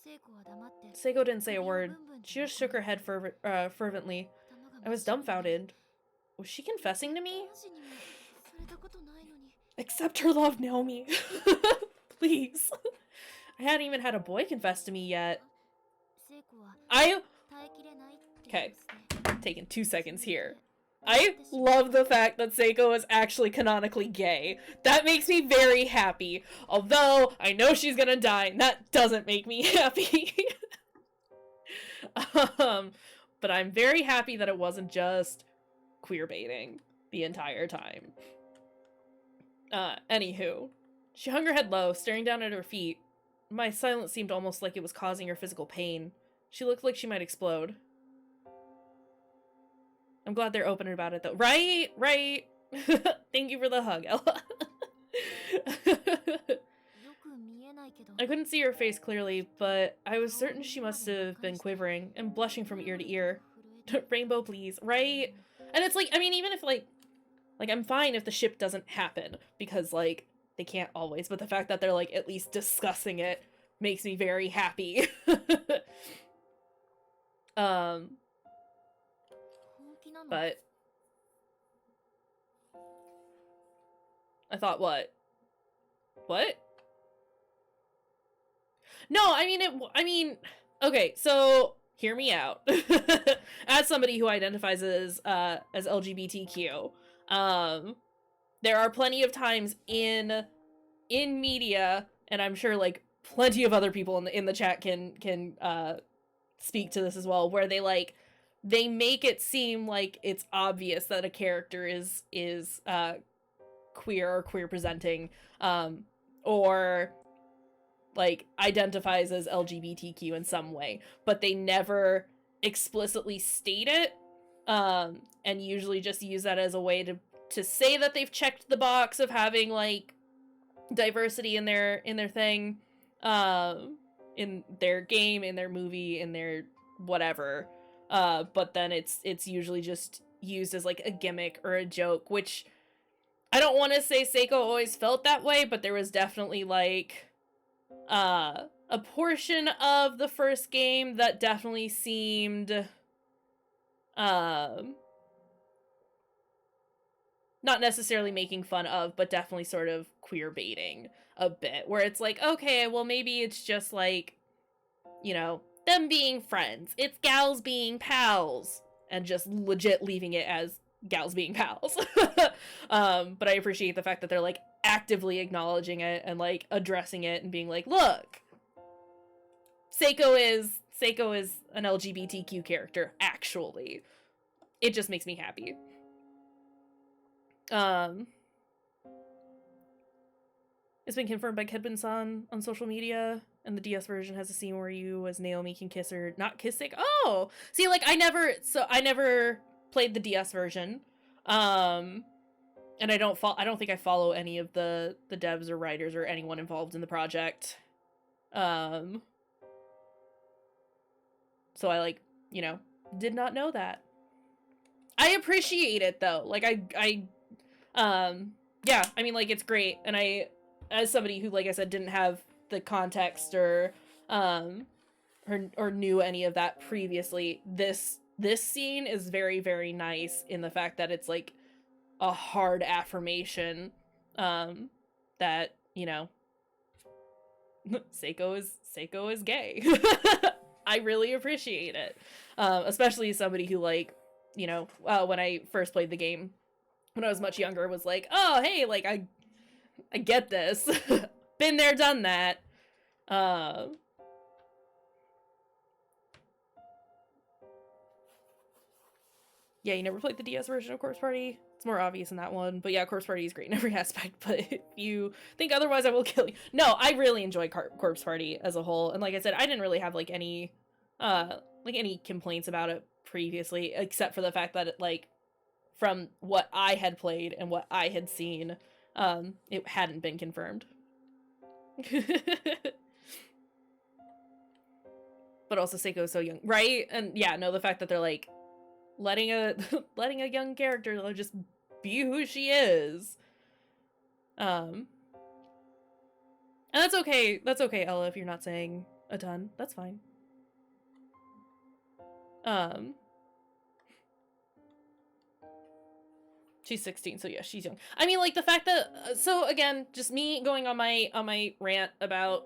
聖子は黙って Seiko didn't say a word. She just shook her head fervently. 頭が I was dumbfounded. Was she confessing to me? 男子にもされたことないのに Accept her love, Naomi. Please. I hadn't even had a boy confess to me yet. 聖子は I 耐えきれないって Okay. 様子で taking 2 seconds here. I love the fact that Seiko is actually canonically gay. That makes me very happy. Although, I know she's gonna die, and that doesn't make me happy. But I'm very happy that it wasn't just queer baiting the entire time. Anywho. She hung her head low, staring down at her feet. My silence seemed almost like it was causing her physical pain. She looked like she might explode. I'm glad they're open about it, though. Right? Right. Thank you for the hug, Ella. よく見えないけど I couldn't see her face clearly, but I was certain she must have been quivering and blushing from ear to ear. Rainbow, please. Right? And it's like, I mean, even if, like, I'm fine if the ship doesn't happen, because, like, they can't always, but the fact that they're, like, at least discussing it makes me very happy. 本気なの But I thought, what? No, I mean, okay, so hear me out. As somebody who identifies as LGBTQ, there are plenty of times in media, and I'm sure like plenty of other people in the chat can speak to this as well, where they make it seem like it's obvious that a character is queer or queer presenting, or like identifies as LGBTQ in some way, but they never explicitly state it, and usually just use that as a way to say that they've checked the box of having like diversity in their thing, in their game, in their movie, in their whatever, but then it's usually just used as like a gimmick or a joke, which I don't want to say Seiko always felt that way, but there was definitely like a portion of the first game that definitely seemed not necessarily making fun of, but definitely sort of queer baiting a bit, where it's like, okay, well maybe it's just like, you know, them being friends, it's gals being pals, and just legit leaving it as gals being pals. But I appreciate the fact that they're like actively acknowledging it and like addressing it and being like, look, Seiko is an LGBTQ character, actually. It just makes me happy. It's been confirmed by Kedbin-san on social media, and the DS version has a scene where you as Naomi can kiss her, not kiss Seiko. Oh! See, like, I never played the DS version. And I don't think I follow any of the devs or writers or anyone involved in the project. So I, like, you know, did not know that. I appreciate it though. Like yeah, I mean, like, it's great, and I, as somebody who, like I said, didn't have the context or knew any of that previously, this scene is very, very nice in the fact that it's like a hard affirmation that, you know, Seiko is gay. I really appreciate it. Especially as somebody who, like, you know, when I first played the game when I was much younger, was like, oh, hey, like, I get this. Been there, done that. Yeah, you never played the DS version of Corpse Party? It's more obvious in that one. But yeah, Corpse Party is great in every aspect. But if you think otherwise, I will kill you. No, I really enjoy Corpse Party as a whole. And like I said, I didn't really have, like, any complaints about it previously, except for the fact that it, like, from what I had played and what I had seen, it hadn't been confirmed. But also Seiko's so young, right? And yeah, no, the fact that they're, like, letting a young character just be who she is. And that's okay. That's okay, Ella, if you're not saying a ton. That's fine. She's 16, so yeah, she's young. I mean, like, the fact that, so again, just me going on my rant about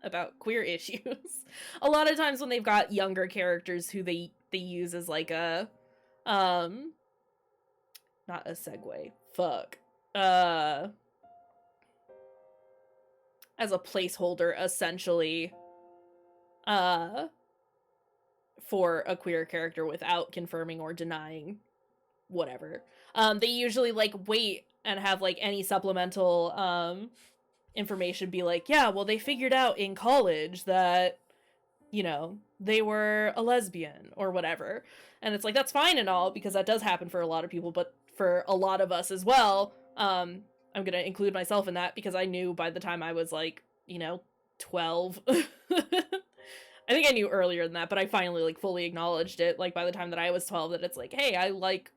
about queer issues. A lot of times when they've got younger characters who they use as, like, a not a segue. Fuck. As a placeholder, essentially, for a queer character without confirming or denying whatever. They usually, like, wait and have, like, any supplemental information be like, yeah, well, they figured out in college that, you know, they were a lesbian or whatever. And it's like, that's fine and all, because that does happen for a lot of people, but for a lot of us as well, I'm gonna include myself in that, because I knew by the time I was, like, you know, 12. I think I knew earlier than that, but I finally, like, fully acknowledged it, like, by the time that I was 12, that it's like, hey, I like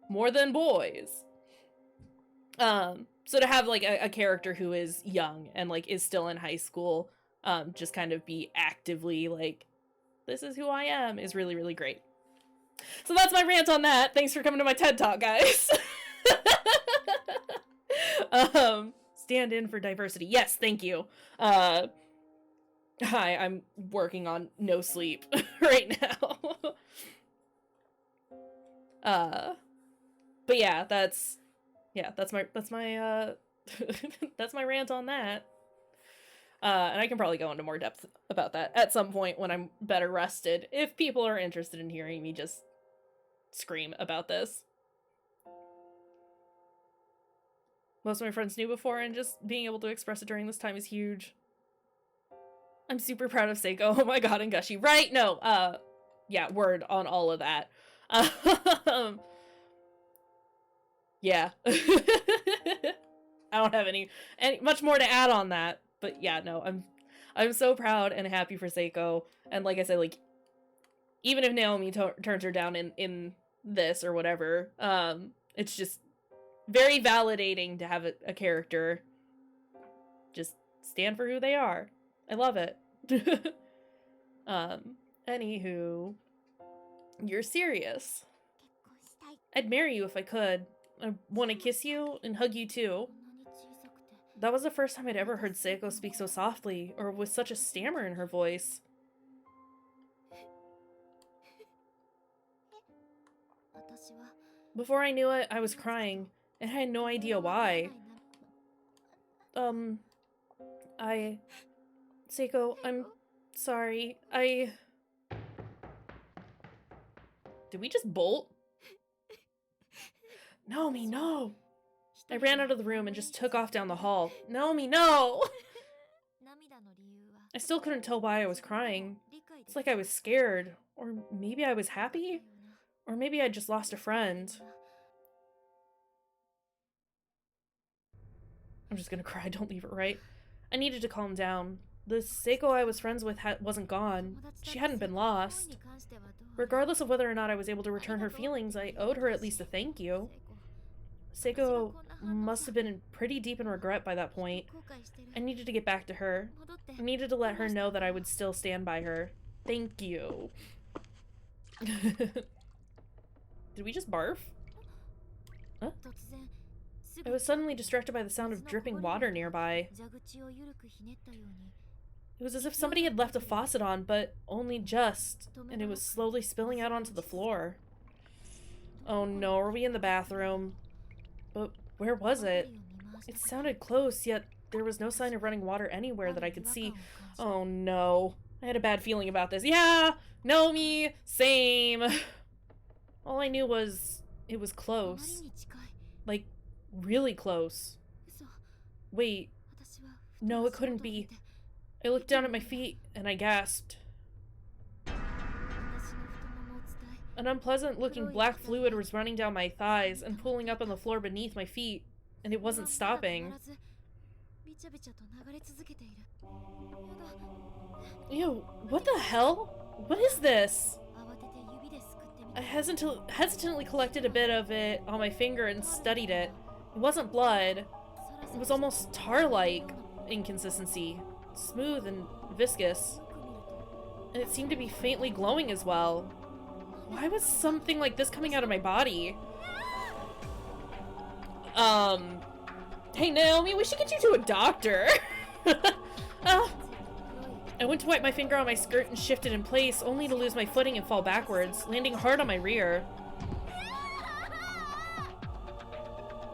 more than boys. So to have, like, a character who is young and, like, is still in high school, just kind of be actively, like, this is who I am, is really, really great. So that's my rant on that. Thanks for coming to my TED Talk, guys. Stand in for diversity. Yes, thank you. Hi, I'm working on no sleep right now. But yeah, that's my that's my rant on that. And I can probably go into more depth about that at some point when I'm better rested, if people are interested in hearing me just scream about this. Most of my friends knew before, and just being able to express it during this time is huge. I'm super proud of Seiko. Oh my god, and Gushi. Right? No, yeah, word on all of that. Yeah. I don't have any much more to add on that, but yeah, no, I'm so proud and happy for Seiko, and like I said, like, even if Naomi turns her down in this or whatever, it's just very validating to have a character just stand for who they are. I love it. Anywho, you're serious. I'd marry you if I could. I want to kiss you and hug you too. That was the first time I'd ever heard Seiko speak so softly, or with such a stammer in her voice. Before I knew it, I was crying, and I had no idea why. Seiko, I'm sorry. Did we just bolt? Naomi, no! I ran out of the room and just took off down the hall. Naomi, no! I still couldn't tell why I was crying. It's like I was scared, or maybe I was happy? Or maybe I just lost a friend. I'm just gonna cry, don't leave it, right? I needed to calm down. The Seiko I was friends with wasn't gone. She hadn't been lost. Regardless of whether or not I was able to return her feelings, I owed her at least a thank you. Seiko must have been pretty deep in regret by that point. I needed to get back to her. I needed to let her know that I would still stand by her. Thank you. Did we just barf? Huh? I was suddenly distracted by the sound of dripping water nearby. It was as if somebody had left a faucet on, but only just, and it was slowly spilling out onto the floor. Oh no, are we in the bathroom? But where was it? It sounded close, yet there was no sign of running water anywhere that I could see. Oh no. I had a bad feeling about this. Yeah! Naomi! Same! All I knew was it was close. Like, really close. Wait. No, it couldn't be. I looked down at my feet, and I gasped. An unpleasant-looking black fluid was running down my thighs and pooling up on the floor beneath my feet, and it wasn't stopping. Ew, what the hell? What is this? I hesitantly collected a bit of it on my finger and studied it. It wasn't blood. It was almost tar-like in consistency. Smooth and viscous. And it seemed to be faintly glowing as well. Why was something like this coming out of my body? Hey Naomi, we should get you to a doctor. I went to wipe my finger on my skirt and shifted in place, only to lose my footing and fall backwards, landing hard on my rear.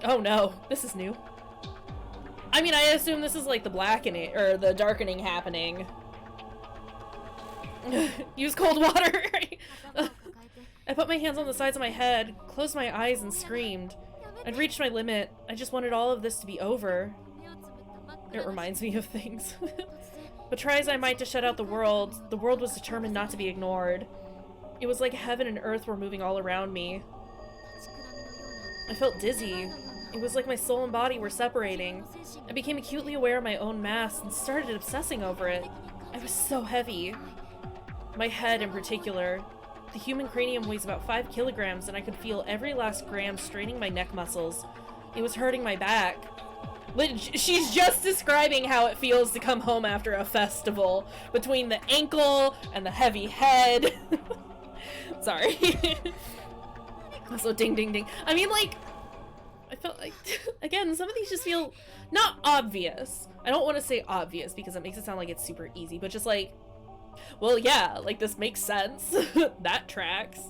Oh no, this is new. I mean, I assume this is like the blackening, or the darkening happening. Use cold water! I put my hands on the sides of my head, closed my eyes, and screamed. I'd reached my limit. I just wanted all of this to be over. It reminds me of things. But try as I might to shut out the world was determined not to be ignored. It was like heaven and earth were moving all around me. I felt dizzy. It was like my soul and body were separating. I became acutely aware of my own mass and started obsessing over it. I was so heavy. My head in particular. The human cranium weighs about 5 kilograms and I could feel every last gram straining my neck muscles. It was hurting my back. She's just describing how it feels to come home after a festival. Between the ankle and the heavy head. Sorry. Also ding ding ding. I mean, like, I felt like, again, some of these just feel not obvious. I don't want to say obvious because it makes it sound like it's super easy, but just like, well, yeah, like this makes sense. That tracks.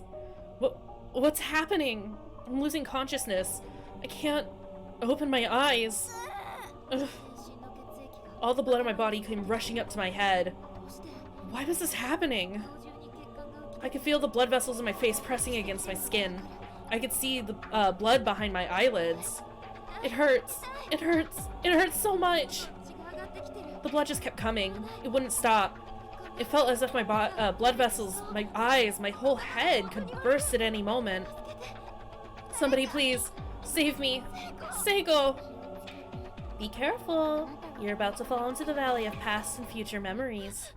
What's happening? I'm losing consciousness. I can't open my eyes. Ugh. All the blood in my body came rushing up to my head. Why was this happening? I could feel the blood vessels in my face pressing against my skin. I could see the blood behind my eyelids. It hurts. It hurts. It hurts so much. The blood just kept coming. It wouldn't stop. It felt as if my blood vessels, my eyes, my whole head could burst at any moment. Somebody please, save me. Seiko! Be careful. You're about to fall into the valley of past and future memories.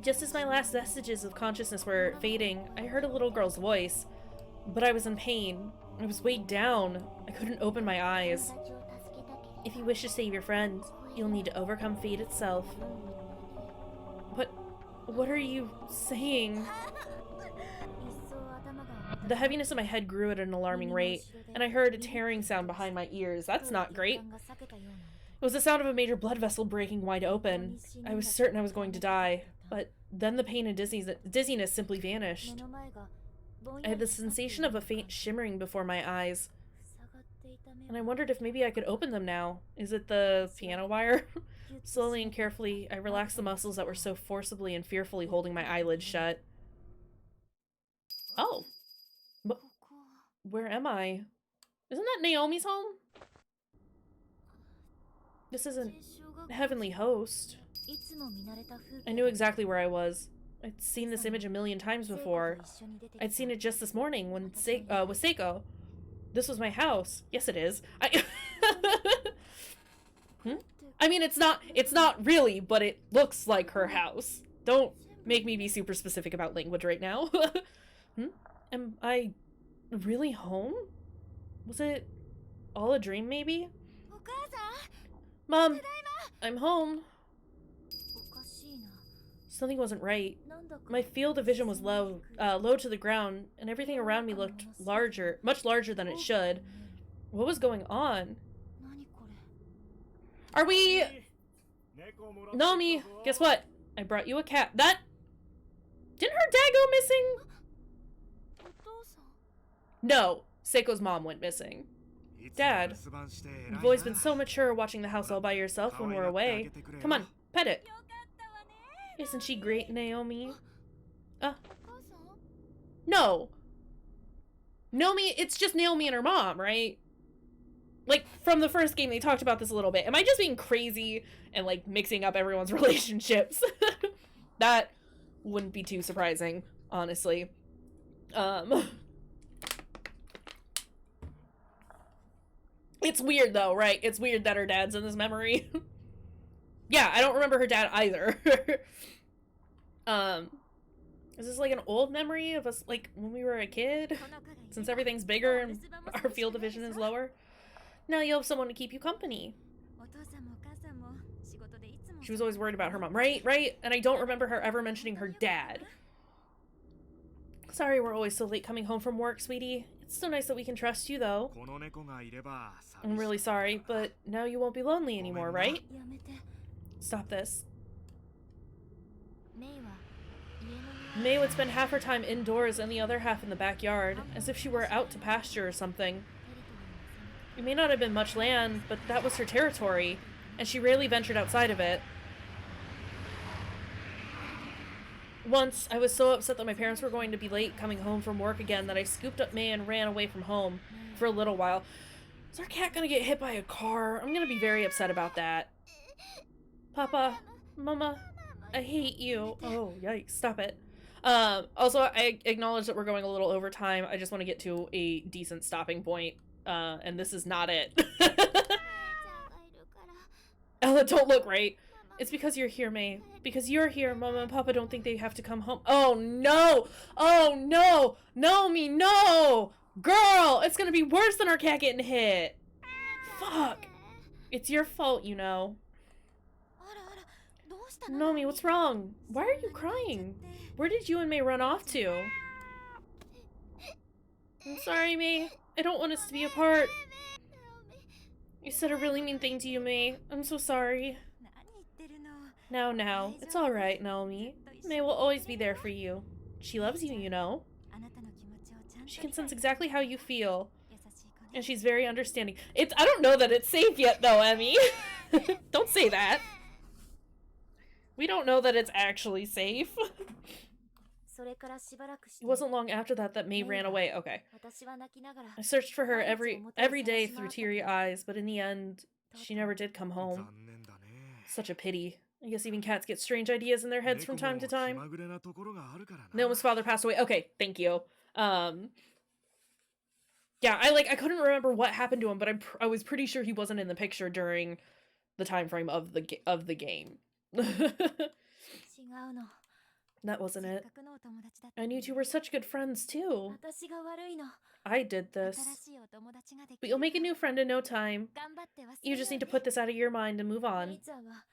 Just as my last vestiges of consciousness were fading, I heard a little girl's voice. But I was in pain. I was weighed down. I couldn't open my eyes. If you wish to save your friend, you'll need to overcome fate itself. What are you saying? The heaviness in my head grew at an alarming rate, and I heard a tearing sound behind my ears. That's not great. It was the sound of a major blood vessel breaking wide open. I was certain I was going to die, but then the pain and dizziness simply vanished. I had the sensation of a faint shimmering before my eyes, and I wondered if maybe I could open them now. Is it the piano wire? Slowly and carefully, I relaxed the muscles that were so forcibly and fearfully holding my eyelids shut. Oh. Where am I? Isn't that Naomi's home? This isn't Heavenly Host. I knew exactly where I was. I'd seen this image a million times before. I'd seen it just this morning when with Seiko. This was my house. Yes, it is. I mean, it's not really, but it looks like her house. Don't make me be super specific about language right now. Am I really home? Was it all a dream, maybe? Mom, I'm home. Something wasn't right. My field of vision was low to the ground, and everything around me looked larger, much larger than it should. What was going on? 何これ Are we... Naomi, guess what? I brought you a cat. That... Didn't her dad go missing? お父さん No, Seiko's mom went missing. Dad, you've always been so mature watching the house all by yourself when we're away. Come on, pet it. よかったわね Isn't she great, Naomi? お母さん No. Naomi, it's just Naomi and her mom, right? Like, from the first game, they talked about this a little bit. Am I just being crazy and, like, mixing up everyone's relationships? That wouldn't be too surprising, honestly. It's weird, though, right? It's weird that her dad's in this memory. Yeah, I don't remember her dad either. Is this, like, an old memory of us, like, when we were a kid? Since everything's bigger and our field of vision is lower? Now you'll have someone to keep you company. お父さんもお母さんも仕事でいつも She was always worried about her mom, right? Right? And I don't remember her ever mentioning her dad. Sorry we're always so late coming home from work, sweetie. It's so nice that we can trust you, though. I'm really sorry, but now you won't be lonely anymore, right? やめて Stop this. メイは家の May would spend half her time indoors and the other half in the backyard, as if she were out to pasture or something. It may not have been much land, but that was her territory, and she rarely ventured outside of it. Once, I was so upset that my parents were going to be late coming home from work again that I scooped up May and ran away from home for a little while. Is our cat gonna get hit by a car? I'm gonna be very upset about that. Papa, Mama, I hate you. Oh, yikes, stop it. Also, I acknowledge that we're going a little over time. I just want to get to a decent stopping point, and this is not it. ちゃんがいるから Ella, don't look right. It's because you're here, May. Because you're here, Mama and Papa don't think they have to come home. Oh, no! Oh, no! Naomi, no! Girl, it's gonna be worse than our cat getting hit. Fuck. It's your fault, you know. あらあらどうしたの Naomi, what's wrong? Why are you crying? Where did you and May run off to? I'm sorry, May. I don't want us to be apart. You said a really mean thing to you, May. I'm so sorry. 何言ってるの Now, it's alright, Naomi. May will always be there for you. She loves you, you know. あなたの気持ちをちゃんと She can sense exactly how you feel. 優しい子ね And she's very understanding. I don't know that it's safe yet, though, Emmy. Don't say that. We don't know that it's actually safe. それからしばらくし It て wasn't long after that that May ran away. Okay. 私は泣きながら I searched for her every day through teary eyes, but in the end, she never did come home. Such a pity. I guess even cats get strange ideas in their heads from time to time. Naomi's father passed away. Okay, thank you. Yeah, I couldn't remember what happened to him, but I was pretty sure he wasn't in the picture during the time frame of the game. 違うの That wasn't せっ it. かくのお友達だった And you two were such good friends too. 私が悪いの I did this. 新しいお友達ができ But you'll make a new friend in no time. 頑張って忘れよう You just need to put this out of your mind and move メ on. イちゃんは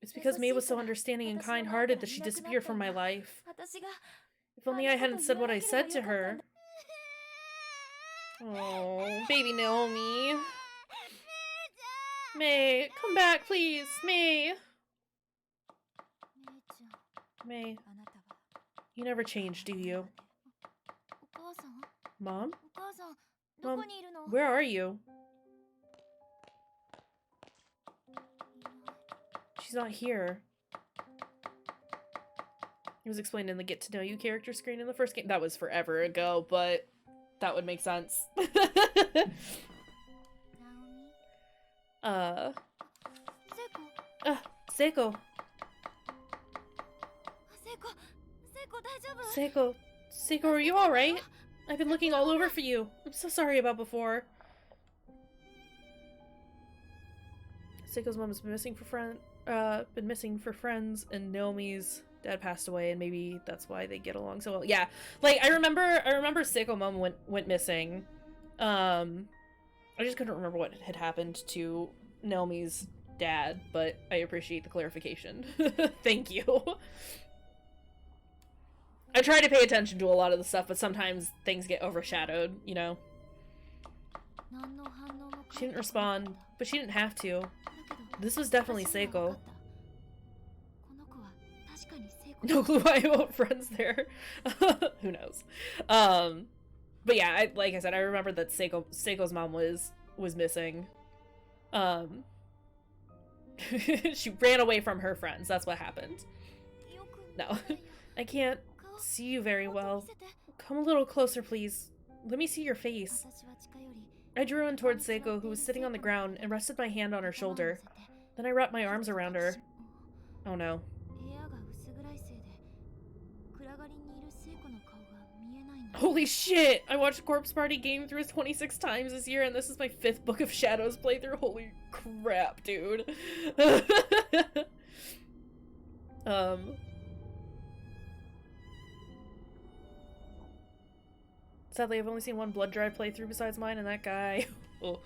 It's because May was so understanding and kind-hearted that she disappeared from my life. 私が If only I hadn't said what I said to her. Oh, baby Naomi. May, come back, please. May. 姉ちゃん May, あなたは you never change, do you? お母さん Mom? お母さんどこにいるの Where are you? She's not here. It was explained in the Get to Know You character screen in the first game. That was forever ago, but that would make sense. ナオミ セイコ Seiko. セイコセイコ大丈夫 Seiko. Seiko, are you alright? I've been looking all over for you. I'm so sorry about before. Seiko's mom has been missing for friends, and Naomi's dad passed away, and maybe that's why they get along so well. Yeah, like I remember Seiko mom went missing. I just couldn't remember what had happened to Naomi's dad, but I appreciate the clarification. Thank you. I try to pay attention to a lot of the stuff, but sometimes things get overshadowed, you know? She didn't respond, but she didn't have to. This was definitely Seiko. No clue why I wrote friends there. Who knows? But yeah, like I said, I remember that Seiko's mom was missing. She ran away from her friends. That's what happened. No, I can't see you very well. Come a little closer, please. Let me see your face. I drew in towards Seiko, who was sitting on the ground, and rested my hand on her shoulder. Then I wrapped my arms around her. Oh no. Holy shit! I watched Corpse Party game through 26 times this year, and this is my 5th Book of Shadows playthrough. Holy crap, dude. Sadly, I've only seen one Blood Drive playthrough besides mine and that guy. Oh.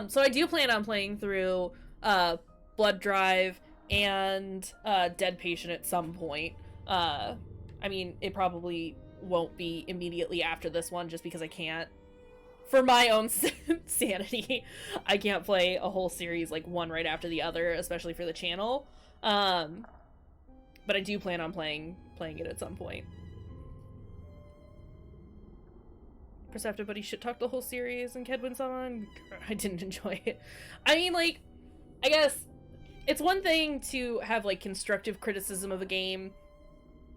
So I do plan on playing through Blood Drive and Dead Patient at some point. I mean, it probably won't be immediately after this one just because I can't. For my own sanity, I can't play a whole series like one right after the other, especially for the channel. But I do plan on playing it at some point. Perceptive Buddy shit talked the whole series and Kedwin's on. I didn't enjoy it. I mean, like, I guess it's one thing to have like constructive criticism of a game,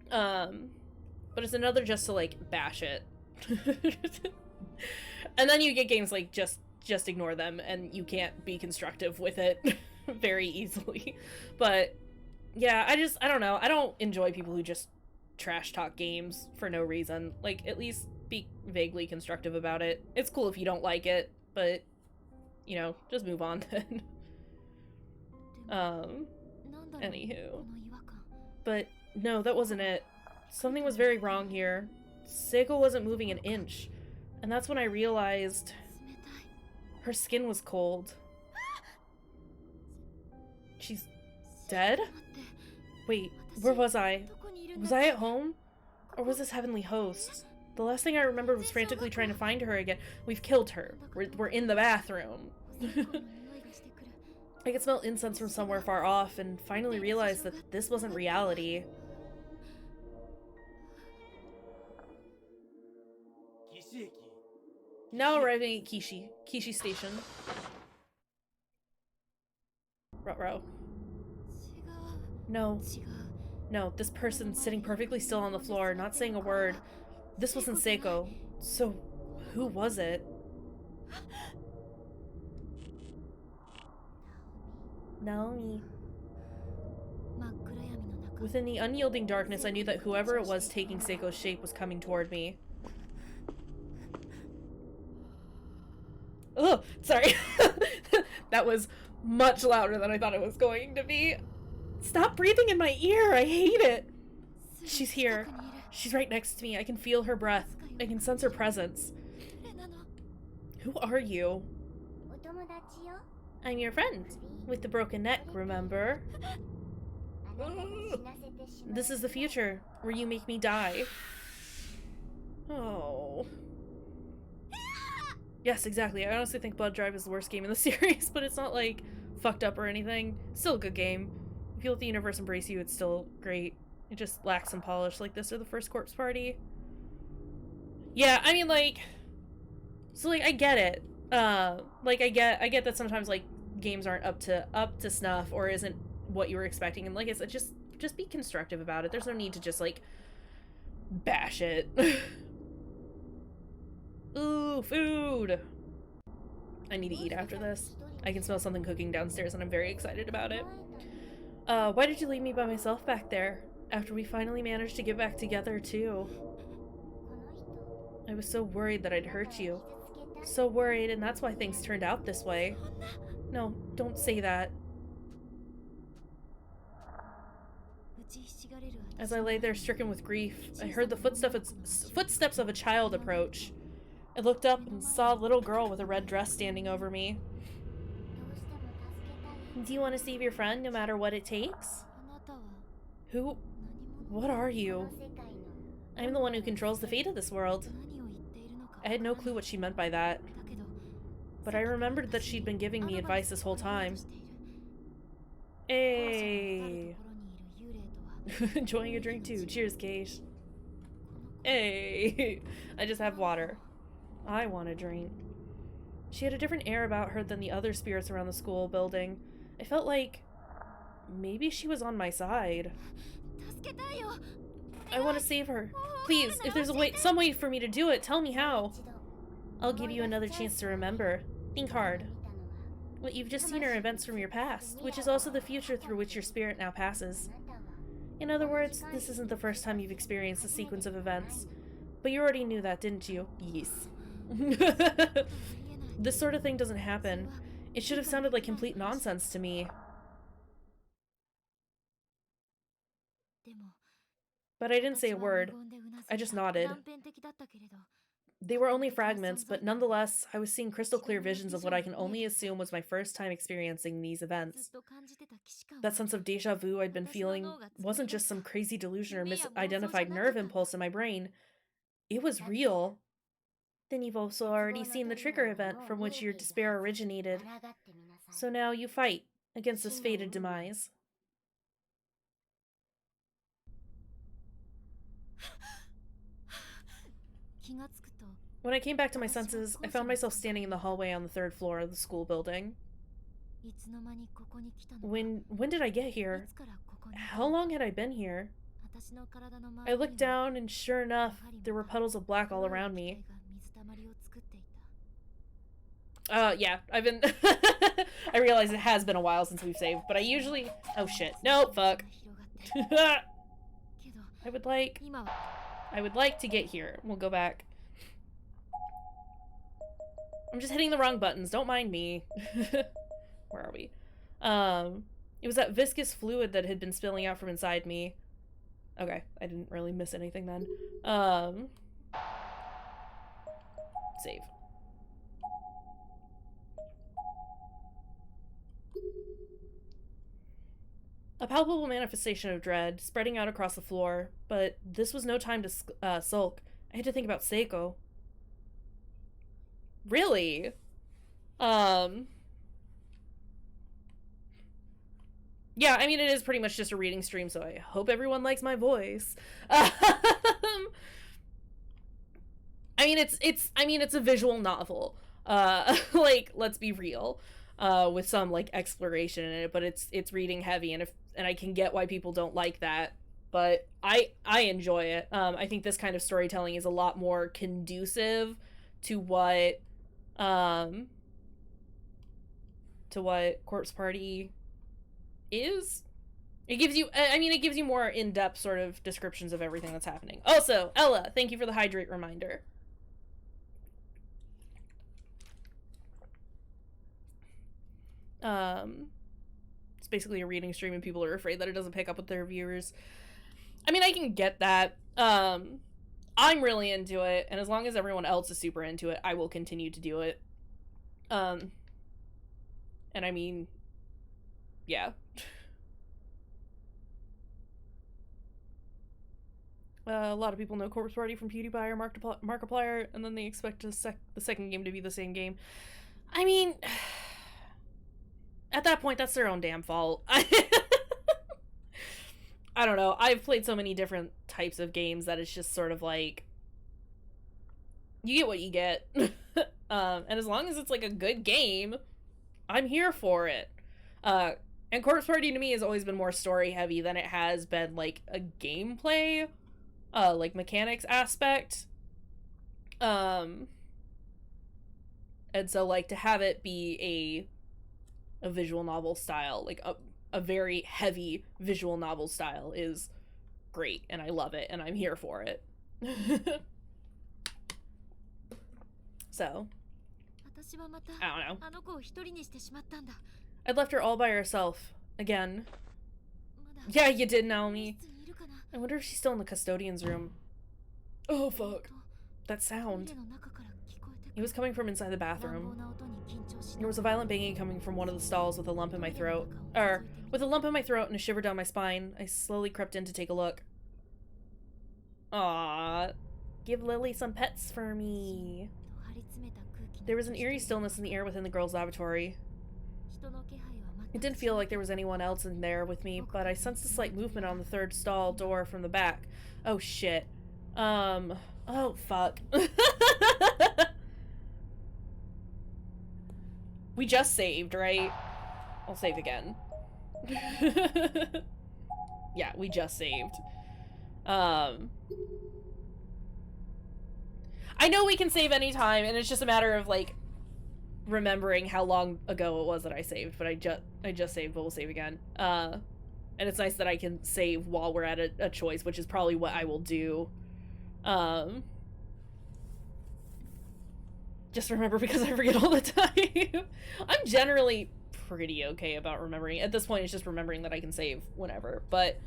but it's another just to like bash it. And then you get games like just ignore them and you can't be constructive with it very easily. But yeah, I don't know. I don't enjoy people who just trash talk games for no reason. Like, at least be vaguely constructive about it. It's cool if you don't like it, but you know, just move on then. Anywho. But no, that wasn't it. Something was very wrong here. Seiko wasn't moving an inch. And that's when I realized her skin was cold. She's dead? Wait, where was I? Was I at home? Or was this Heavenly Host? The last thing I remember was frantically trying to find her again. We've killed her. We're in the bathroom. I could smell incense from somewhere far off and finally realized that this wasn't reality. Now arriving at Kishi Station. Ruh-roh. No, this person sitting perfectly still on the floor, not saying a word. This wasn't Seiko. So, who was it? Naomi. Within the unyielding darkness, I knew that whoever it was taking Seiko's shape was coming toward me. Oh, sorry. That was much louder than I thought it was going to be. Stop breathing in my ear. I hate it. She's here. She's right next to me. I can feel her breath. I can sense her presence. Who are you? I'm your friend. With the broken neck, remember? This is the future, where you make me die. Oh. Yes, exactly. I honestly think Blood Drive is the worst game in the series, but it's not, like, fucked up or anything. Still a good game. If you let the universe embrace you, it's still great. It just lacks some polish like this or the first Corpse Party. Yeah, I mean, like... So, like, I get it. Like, I get that sometimes, like, games aren't up to snuff or isn't what you were expecting. And like I said, just be constructive about it. There's no need to just, like, bash it. Ooh, food! I need to eat after this. I can smell something cooking downstairs and I'm very excited about it. Why did you leave me by myself back there? After we finally managed to get back together, too. I was so worried that I'd hurt you. So worried, and that's why things turned out this way. No, don't say that. As I lay there stricken with grief, I heard the footsteps of a child approach. I looked up and saw a little girl with a red dress standing over me. Do you want to save your friend no matter what it takes? Who? What are you? I'm the one who controls the fate of this world. I had no clue what she meant by that. but I remembered that she'd been giving me advice this whole time. Hey. Enjoying a drink too. Cheers, Kaysh. Hey. I just have water. I want a drink. She had a different air about her than the other spirits around the school building. I felt like maybe she was on my side. I want to save her. Please, if there's some way for me to do it, tell me how. I'll give you another chance to remember. Think hard. What you've just seen are events from your past, which is also the future through which your spirit now passes. In other words, this isn't the first time you've experienced a sequence of events. But you already knew that, didn't you? Yes. This sort of thing doesn't happen. It should have sounded like complete nonsense to me. But I didn't say a word. I just nodded. They were only fragments, but nonetheless, I was seeing crystal clear visions of what I can only assume was my first time experiencing these events. That sense of deja vu I'd been feeling wasn't just some crazy delusion or misidentified nerve impulse in my brain. It was real. Then you've also already seen the trigger event from which your despair originated. So now you fight against this fated demise. When I came back to my senses, I found myself standing in the hallway on the 3rd floor of the school building. When did I get here? How long had I been here? I looked down and sure enough, there were puddles of black all around me. Yeah, I've been... I realize it has been a while since we've saved, but I usually... Oh shit. Nope, fuck. I would like to get here. We'll go back. I'm just hitting the wrong buttons. Don't mind me. Where are we? It was that viscous fluid that had been spilling out from inside me. Okay, I didn't really miss anything then. Save. A palpable manifestation of dread, spreading out across the floor, but this was no time to sulk. I had to think about Seiko. Really? Yeah, I mean, it is pretty much just a reading stream, so I hope everyone likes my voice. I mean, it's a visual novel. Like, let's be real. With some, like, exploration in it, but it's reading heavy, and I can get why people don't like that, but I enjoy it. I think this kind of storytelling is a lot more conducive to what Corpse Party is. It gives you more in-depth sort of descriptions of everything that's happening. Also, Ella, thank you for the hydrate reminder. It's basically a reading stream and people are afraid that it doesn't pick up with their viewers. I mean, I can get that. I'm really into it, and as long as everyone else is super into it, I will continue to do it. And I mean, yeah. A lot of people know Corpse Party from PewDiePie or Markiplier, and then they expect the second game to be the same game. I mean, at that point, that's their own damn fault. I don't know. I've played so many different types of games that it's just sort of like, you get what you get. And as long as it's like a good game, I'm here for it. And Corpse Party to me has always been more story heavy than it has been like a gameplay, like mechanics aspect. And so like to have it be a visual novel style, like a very heavy visual novel style is great, and I love it, and I'm here for it. So, I don't know. I'd left her all by herself. Again. Yeah, you did, Naomi. I wonder if she's still in the custodian's room. Oh, fuck. That sound. It was coming from inside the bathroom. There was a violent banging coming from one of the stalls with a lump in my throat. With a lump in my throat and a shiver down my spine, I slowly crept in to take a look. Aww. Give Lily some pets for me. There was an eerie stillness in the air within the girls' lavatory. It didn't feel like there was anyone else in there with me, but I sensed a slight movement on the third stall door from the back. Oh shit. Oh fuck. We just saved, right? I'll save again. Yeah, we just saved. I know we can save anytime, and it's just a matter of, like, remembering how long ago it was that I saved, but I just saved, but we'll save again. And it's nice that I can save while we're at a choice, which is probably what I will do. Just remember because I forget all the time. I'm generally pretty okay about remembering. At this point, it's just remembering that I can save whenever, but,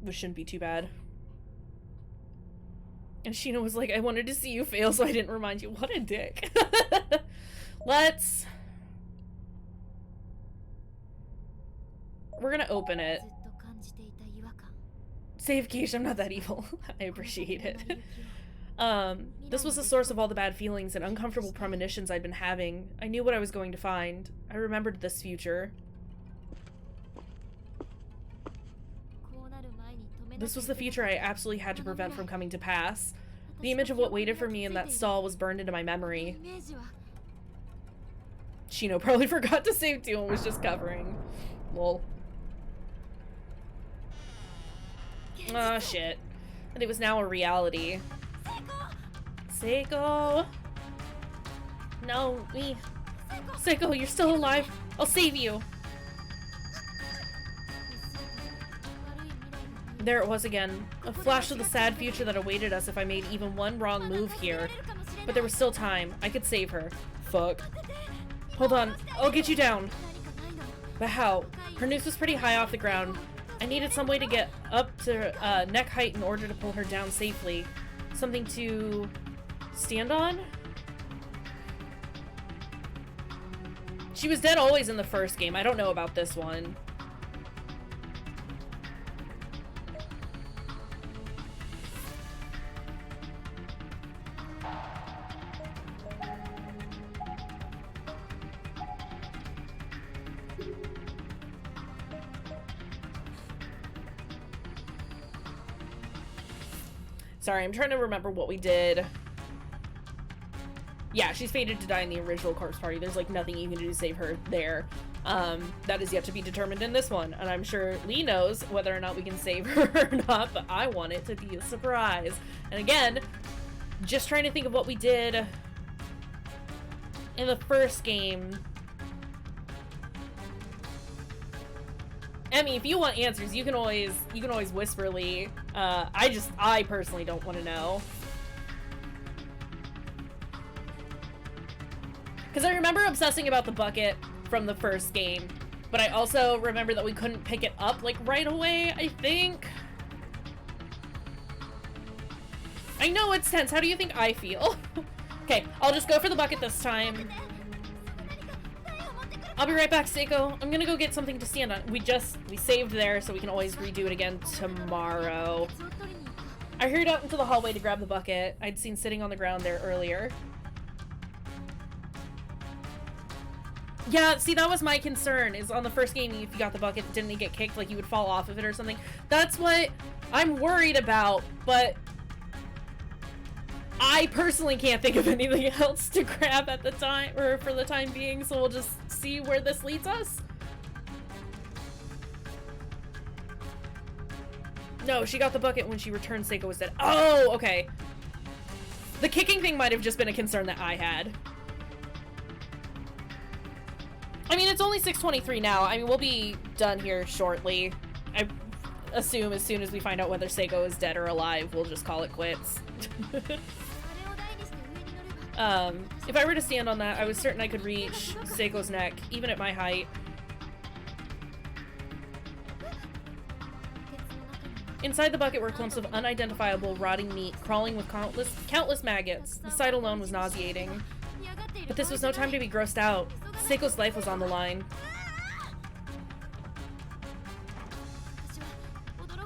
which shouldn't be too bad. And Sheena was like, I wanted to see you fail, so I didn't remind you. What a dick. Let's... We're gonna open it. Save Keish, I'm not that evil. I appreciate it. This was the source of all the bad feelings and uncomfortable premonitions I'd been having. I knew what I was going to find. I remembered this future. This was the future I absolutely had to prevent from coming to pass. The image of what waited for me in that stall was burned into my memory. Shino probably forgot to save too and was just covering. Lol. Ah, shit. And it was now a reality. Seiko! No, me. Seiko, you're still alive. I'll save you. There it was again. A flash of the sad future that awaited us if I made even one wrong move here. But there was still time. I could save her. Fuck. Hold on. I'll get you down. But how? Her noose was pretty high off the ground. I needed some way to get up to neck height in order to pull her down safely. Something to stand on? She was dead always in the first game. I don't know about this one. Sorry, I'm trying to remember what we did. Yeah, she's fated to die in the original corpse party. There's like nothing you can do to save her there. That is yet to be determined in this one. And I'm sure Lee knows whether or not we can save her or not, but I want it to be a surprise. And again, just trying to think of what we did in the first game. Emmy, if you want answers, you can always whisper Lee. I personally don't want to know. Because I remember obsessing about the bucket from the first game, but I also remember that we couldn't pick it up, like, right away, I think. I know it's tense. How do you think I feel? Okay, I'll just go for the bucket this time. I'll be right back, Seiko. I'm gonna go get something to stand on. We saved there, so we can always redo it again tomorrow. I hurried out into the hallway to grab the bucket I'd seen sitting on the ground there earlier. Yeah, see, that was my concern, is on the first game, if you got the bucket, didn't he get kicked, like you would fall off of it or something? That's what I'm worried about, but I personally can't think of anything else to grab at the time, or for the time being, so we'll just see where this leads us. No, she got the bucket when she returned. Seiko was dead. Oh, okay. The kicking thing might have just been a concern that I had. I mean, it's only 6:23 now. I mean, we'll be done here shortly. I assume as soon as we find out whether Seiko is dead or alive, we'll just call it quits. If I were to stand on that, I was certain I could reach Seiko's neck, even at my height. Inside the bucket were clumps of unidentifiable rotting meat, crawling with countless maggots. The sight alone was nauseating. But this was no time to be grossed out. Seiko's life was on the line.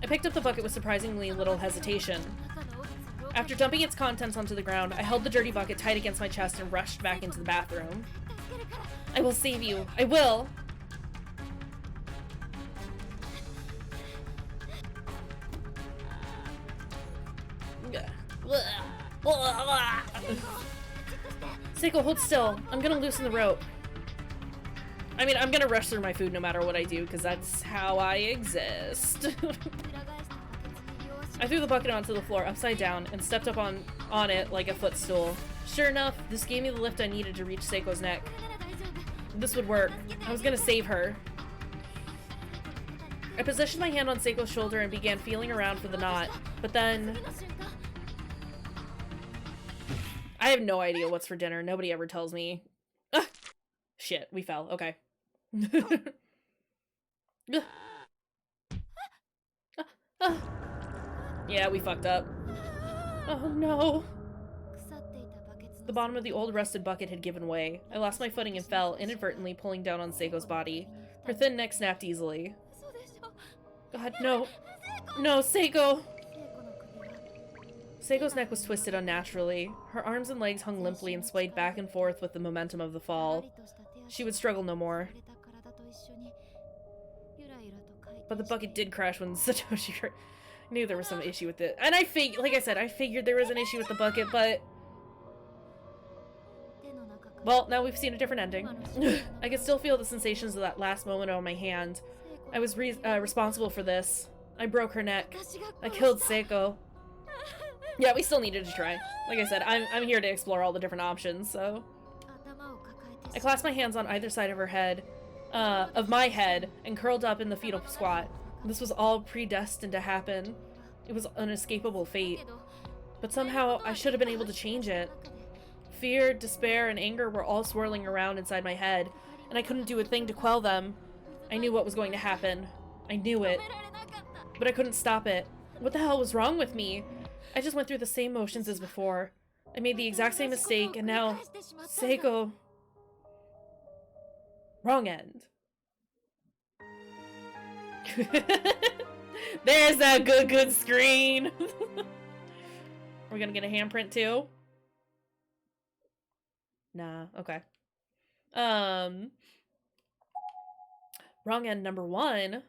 I picked up the bucket with surprisingly little hesitation. After dumping its contents onto the ground, I held the dirty bucket tight against my chest and rushed back into the bathroom. I will save you. I will! Seiko, hold still. I'm gonna loosen the rope. I mean, I'm gonna rush through my food no matter what I do, because that's how I exist. I threw the bucket onto the floor upside down and stepped up on it like a footstool. Sure enough, this gave me the lift I needed to reach Seiko's neck. This would work. I was gonna save her. I positioned my hand on Seiko's shoulder and began feeling around for the knot, but then... I have no idea what's for dinner. Nobody ever tells me. Ah! Shit, we fell. Okay. Yeah, we fucked up. Oh no. The bottom of the old rusted bucket had given way. I lost my footing and fell, inadvertently pulling down on Seiko's body. Her thin neck snapped easily. God, no. No, Seiko! Seiko's neck was twisted unnaturally. Her arms and legs hung limply and swayed back and forth with the momentum of the fall. She would struggle no more. But the bucket did crash when Satoshi knew there was some issue with it. And like I said, I figured there was an issue with the bucket, but... Well, now we've seen a different ending. I can still feel the sensations of that last moment on my hand. I was responsible for this. I broke her neck. I killed Seiko. Yeah, we still needed to try. Like I said, I'm here to explore all the different options, so... I clasped my hands on either side of her head, of my head, and curled up in the fetal squat. This was all predestined to happen. It was unescapable fate. But somehow, I should have been able to change it. Fear, despair, and anger were all swirling around inside my head, and I couldn't do a thing to quell them. I knew what was going to happen. I knew it. But I couldn't stop it. What the hell was wrong with me? I just went through the same motions as before. I made the exact same mistake, and now... Seiko... Wrong end. There's that good screen! We're gonna get a handprint too? Nah, okay. Wrong end number 1.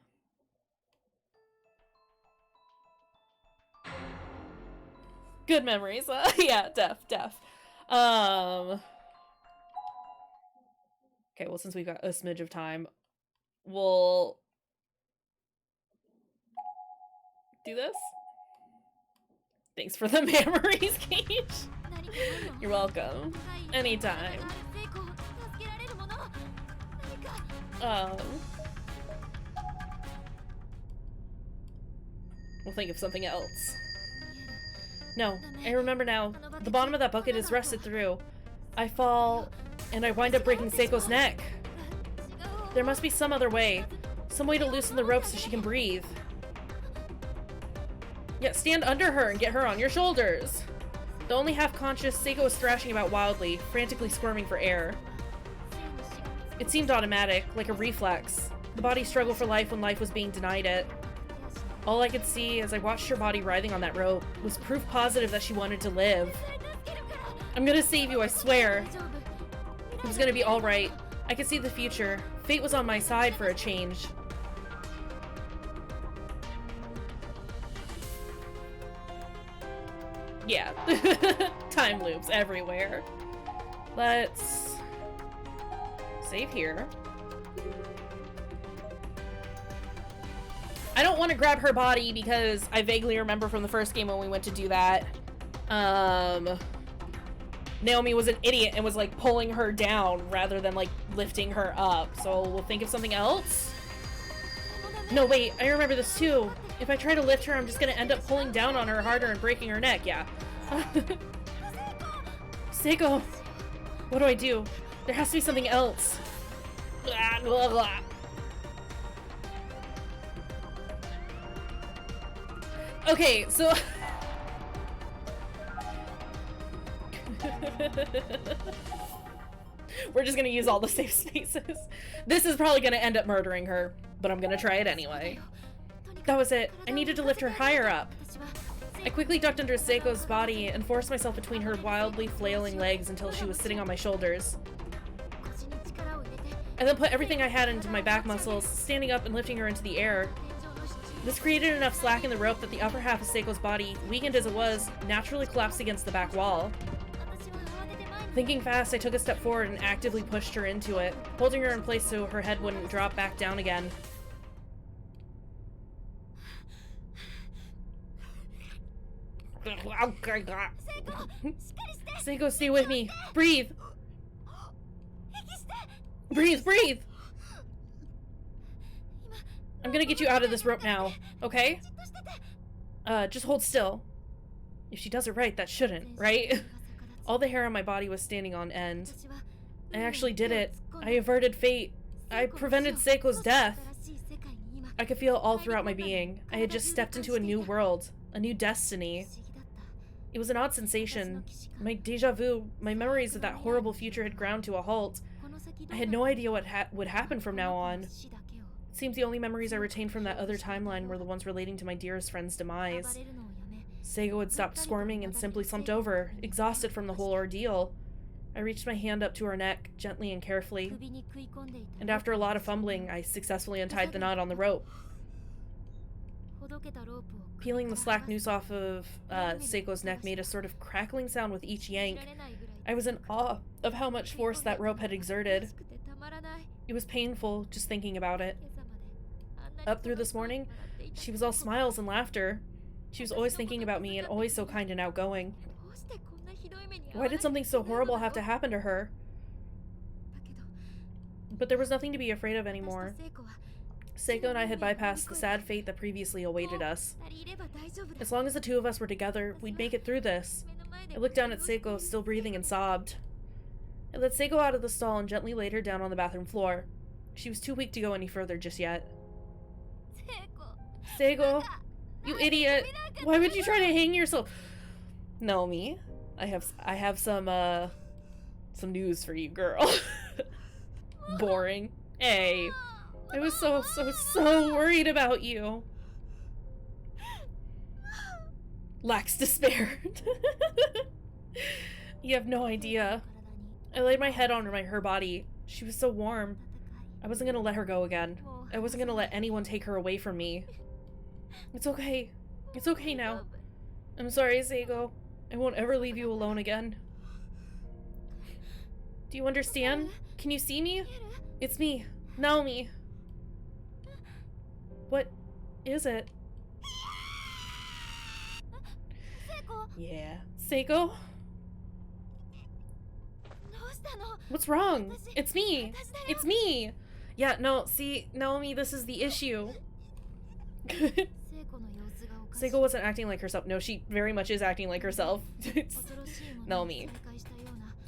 Good memories. Yeah, def. Okay, well, since we've got a smidge of time, we'll do this. Thanks for the memories, Cage. You're welcome. Anytime. We'll think of something else. No, I remember now. The bottom of that bucket is rusted through. I fall, and I wind up breaking Seiko's neck. There must be some other way. Some way to loosen the rope so she can breathe. Yeah, stand under her and get her on your shoulders. The only half-conscious Seiko was thrashing about wildly, frantically squirming for air. It seemed automatic, like a reflex. The body struggled for life when life was being denied it. All I could see as I watched her body writhing on that rope was proof positive that she wanted to live. I'm gonna save you, I swear. It was gonna be alright. I could see the future. Fate was on my side for a change. Yeah. Time loops everywhere. Let's save here. I don't want to grab her body because I vaguely remember from the first game when we went to do that. Naomi was an idiot and was like pulling her down rather than like lifting her up. So we'll think of something else. No, wait, I remember this too. If I try to lift her, I'm just gonna end up pulling down on her harder and breaking her neck, yeah. Seiko, what do I do? There has to be something else. Blah, blah, blah. Okay, so... We're just gonna use all the safe spaces. This is probably gonna end up murdering her, but I'm gonna try it anyway. That was it. I needed to lift her higher up. I quickly ducked under Seiko's body and forced myself between her wildly flailing legs until she was sitting on my shoulders. I then put everything I had into my back muscles, standing up and lifting her into the air. This created enough slack in the rope that the upper half of Seiko's body, weakened as it was, naturally collapsed against the back wall. Thinking fast, I took a step forward and actively pushed her into it, holding her in place so her head wouldn't drop back down again. Seiko, stay with me. Breathe. Breathe, breathe. I'm gonna get you out of this rope now, okay? Just hold still. If she does it right, that shouldn't, right? All the hair on my body was standing on end. I actually did it. I averted fate. I prevented Seiko's death. I could feel all throughout my being. I had just stepped into a new world, a new destiny. It was an odd sensation. My déjà vu, my memories of that horrible future had ground to a halt. I had no idea what would happen from now on. It seems the only memories I retained from that other timeline were the ones relating to my dearest friend's demise. Seiko had stopped squirming and simply slumped over, exhausted from the whole ordeal. I reached my hand up to her neck, gently and carefully, and after a lot of fumbling, I successfully untied the knot on the rope. Peeling the slack noose off of Seiko's neck made a sort of crackling sound with each yank. I was in awe of how much force that rope had exerted. It was painful just thinking about it. Up through this morning, she was all smiles and laughter. She was always thinking about me and always so kind and outgoing. Why did something so horrible have to happen to her? But there was nothing to be afraid of anymore. Seiko and I had bypassed the sad fate that previously awaited us. As long as the two of us were together, we'd make it through this. I looked down at Seiko, still breathing, and sobbed. I let Seiko out of the stall and gently laid her down on the bathroom floor. She was too weak to go any further just yet. Seiko, you idiot! Why would you try to hang yourself? Naomi, I have some news for you, girl. Boring. Hey, I was so worried about you. Lacks despair. You have no idea. I laid my head on her body. She was so warm. I wasn't gonna let her go again. I wasn't gonna let anyone take her away from me. It's okay. It's okay now. I'm sorry, Seiko. I won't ever leave you alone again. Do you understand? Can you see me? It's me, Naomi. What is it? Yeah. Seiko? What's wrong? It's me! It's me! Yeah, no, see, Naomi, this is the issue. Seiko wasn't acting like herself. No, she very much is acting like herself. It's Naomi.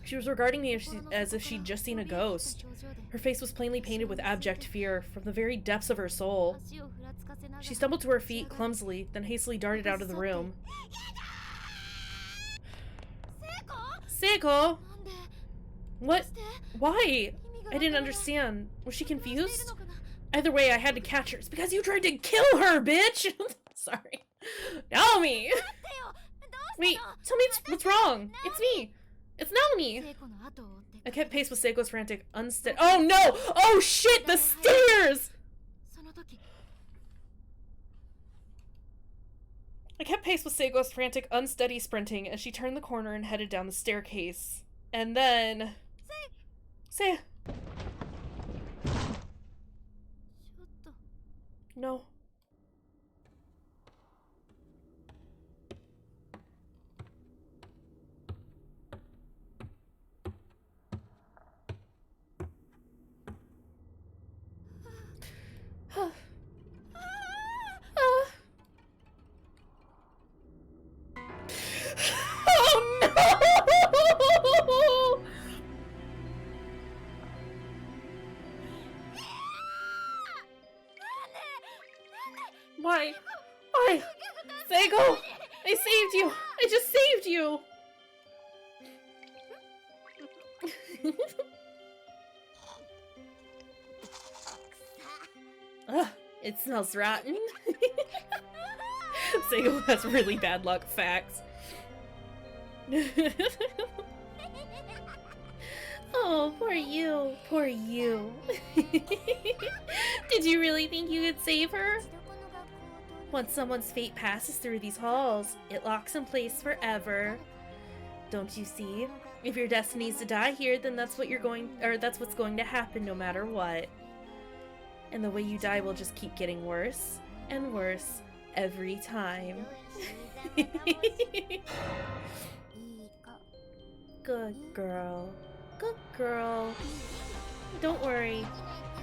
She was regarding me as if she'd just seen a ghost. Her face was plainly painted with abject fear from the very depths of her soul. She stumbled to her feet clumsily, then hastily darted out of the room. Seiko! What? Why? I didn't understand. Was she confused? Either way, I had to catch her. It's because you tried to kill her, bitch! Sorry. Naomi! Wait, tell me what's wrong. It's me. It's Naomi. I kept pace with Seiko's frantic, unsteady— Oh no! Oh shit! The stairs! I kept pace with Seiko's frantic, unsteady sprinting as she turned the corner and headed down the staircase. And then... Say... No. Oh no! Why? Why? Seiko! I saved you! I just saved you! Ugh, it smells rotten. Seigo has really bad luck. Facts. Oh, poor you. Poor you. Did you really think you could save her? Once someone's fate passes through these halls, it locks in place forever. Don't you see? If your destiny is to die here, then that's what's going to happen no matter what. And the way you die will just keep getting worse and worse every time. Good girl. Good girl. Don't worry.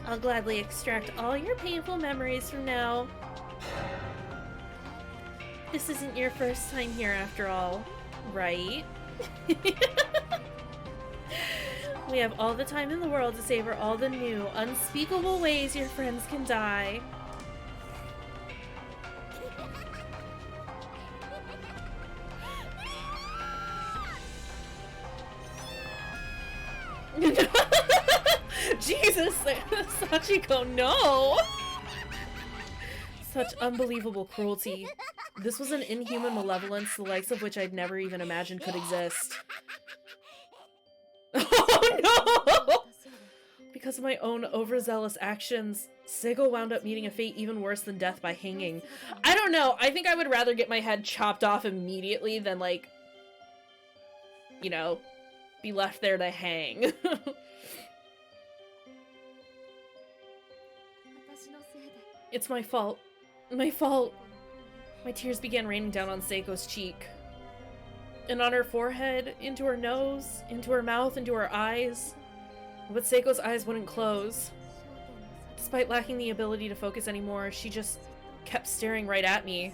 I'll gladly extract all your painful memories from now. This isn't your first time here after all, right? We have all the time in the world to savor all the new, unspeakable ways your friends can die. Jesus, Sachiko, no! Such unbelievable cruelty. This was an inhuman malevolence, the likes of which I'd never even imagined could exist. Oh no! Because of my own overzealous actions, Seigo wound up meeting a fate even worse than death by hanging. I don't know, I think I would rather get my head chopped off immediately than, like, you know, be left there to hang. It's my fault. My fault. My tears began raining down on Seiko's cheek. And on her forehead, into her nose, into her mouth, into her eyes. But Seiko's eyes wouldn't close. Despite lacking the ability to focus anymore, she just kept staring right at me.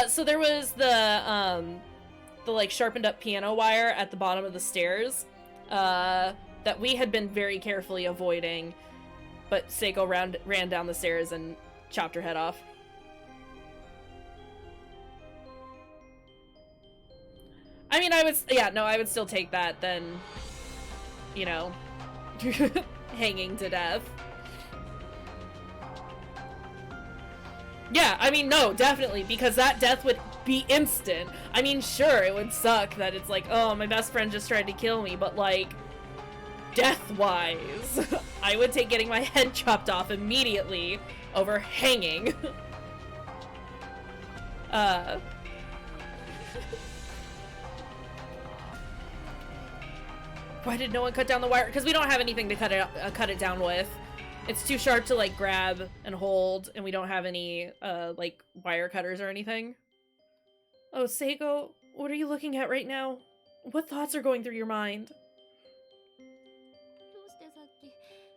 So there was the like sharpened up piano wire at the bottom of the stairs, that we had been very carefully avoiding, but Seiko ran down the stairs and chopped her head off. I mean, I would still take that than, you know, hanging to death. Yeah, I mean, no, definitely, because that death would be instant. I mean, sure, it would suck that it's like, oh, my best friend just tried to kill me, but, like, death-wise, I would take getting my head chopped off immediately over hanging. Why did no one cut down the wire? Because we don't have anything to cut it down with. It's too sharp to, like, grab and hold, and we don't have any, like, wire cutters or anything. Oh, Seiko, what are you looking at right now? What thoughts are going through your mind?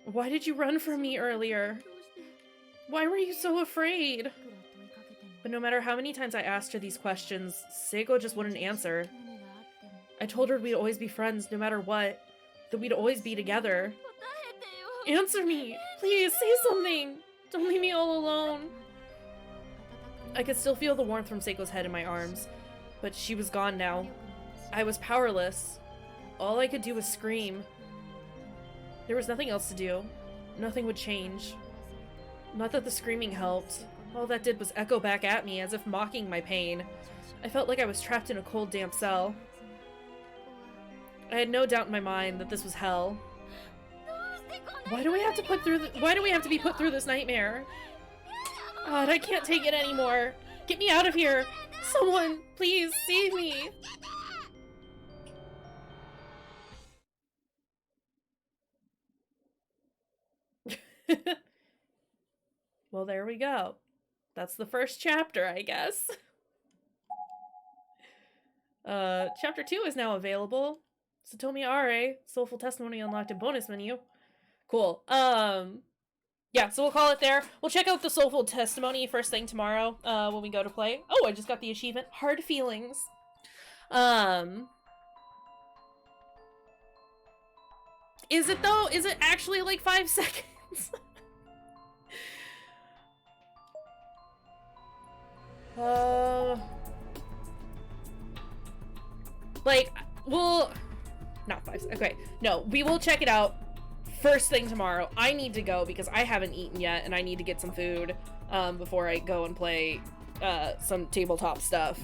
Why did you run from me earlier? Why were you so afraid? But no matter how many times I asked her these questions, Seiko just wouldn't answer. I told her we'd always be friends, no matter what. That we'd always be together. Answer me! Please, say something! Don't leave me all alone! I could still feel the warmth from Seiko's head in my arms, but she was gone now. I was powerless. All I could do was scream. There was nothing else to do. Nothing would change. Not that the screaming helped. All that did was echo back at me, as if mocking my pain. I felt like I was trapped in a cold, damp cell. I had no doubt in my mind that this was hell. Why do we have to be put through this nightmare? God, I can't take it anymore. Get me out of here. Someone, please, save me. Well, there we go. That's the first chapter, I guess. Chapter 2 is now available. Satomi Are, Soulful Testimony unlocked in bonus menu. Cool. Yeah, so we'll call it there. We'll check out the Soulful Testimony first thing tomorrow, when we go to play. Oh, I just got the achievement. Hard Feelings. Is it though? Is it actually like 5 seconds? Like, we'll... Not 5 seconds. Okay, no, we will check it out first thing tomorrow. I need to go because I haven't eaten yet and I need to get some food. before I go and play some tabletop stuff.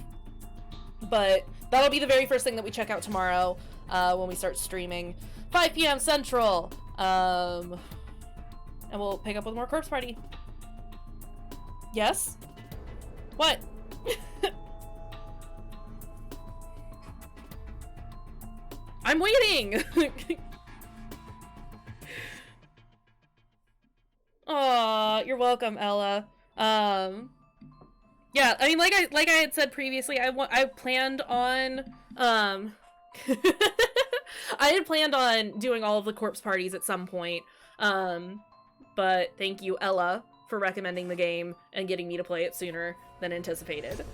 But that'll be the very first thing that we check out tomorrow when we start streaming. 5 p.m. Central. And we'll pick up with more Corpse Party. Yes? What? I'm waiting! Aw, you're welcome, Ella. Yeah, I mean, like I had said previously, I planned on, I had planned on doing all of the corpse parties at some point, but thank you, Ella, for recommending the game and getting me to play it sooner than anticipated.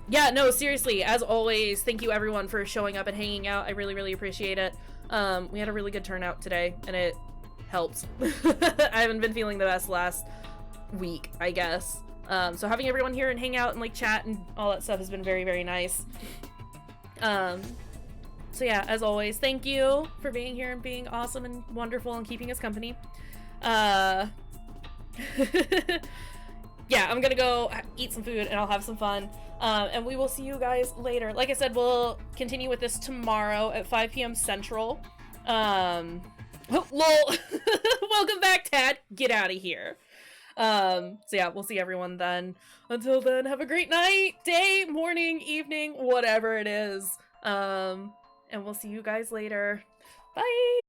Yeah, no, seriously, as always, thank you everyone for showing up and hanging out. I really, really appreciate it. We had a really good turnout today, and it helped. I haven't been feeling the best last week, I guess. So having everyone here and hang out and like chat and all that stuff has been very, very nice. So yeah, as always, thank you for being here and being awesome and wonderful and keeping us company. Yeah, I'm gonna go eat some food and I'll have some fun. And we will see you guys later. Like I said, we'll continue with this tomorrow at 5 p.m. Central. Oh, lol. Welcome back, Tad. Get out of here. So yeah, we'll see everyone then. Until then, have a great night, day, morning, evening, whatever it is. And we'll see you guys later. Bye!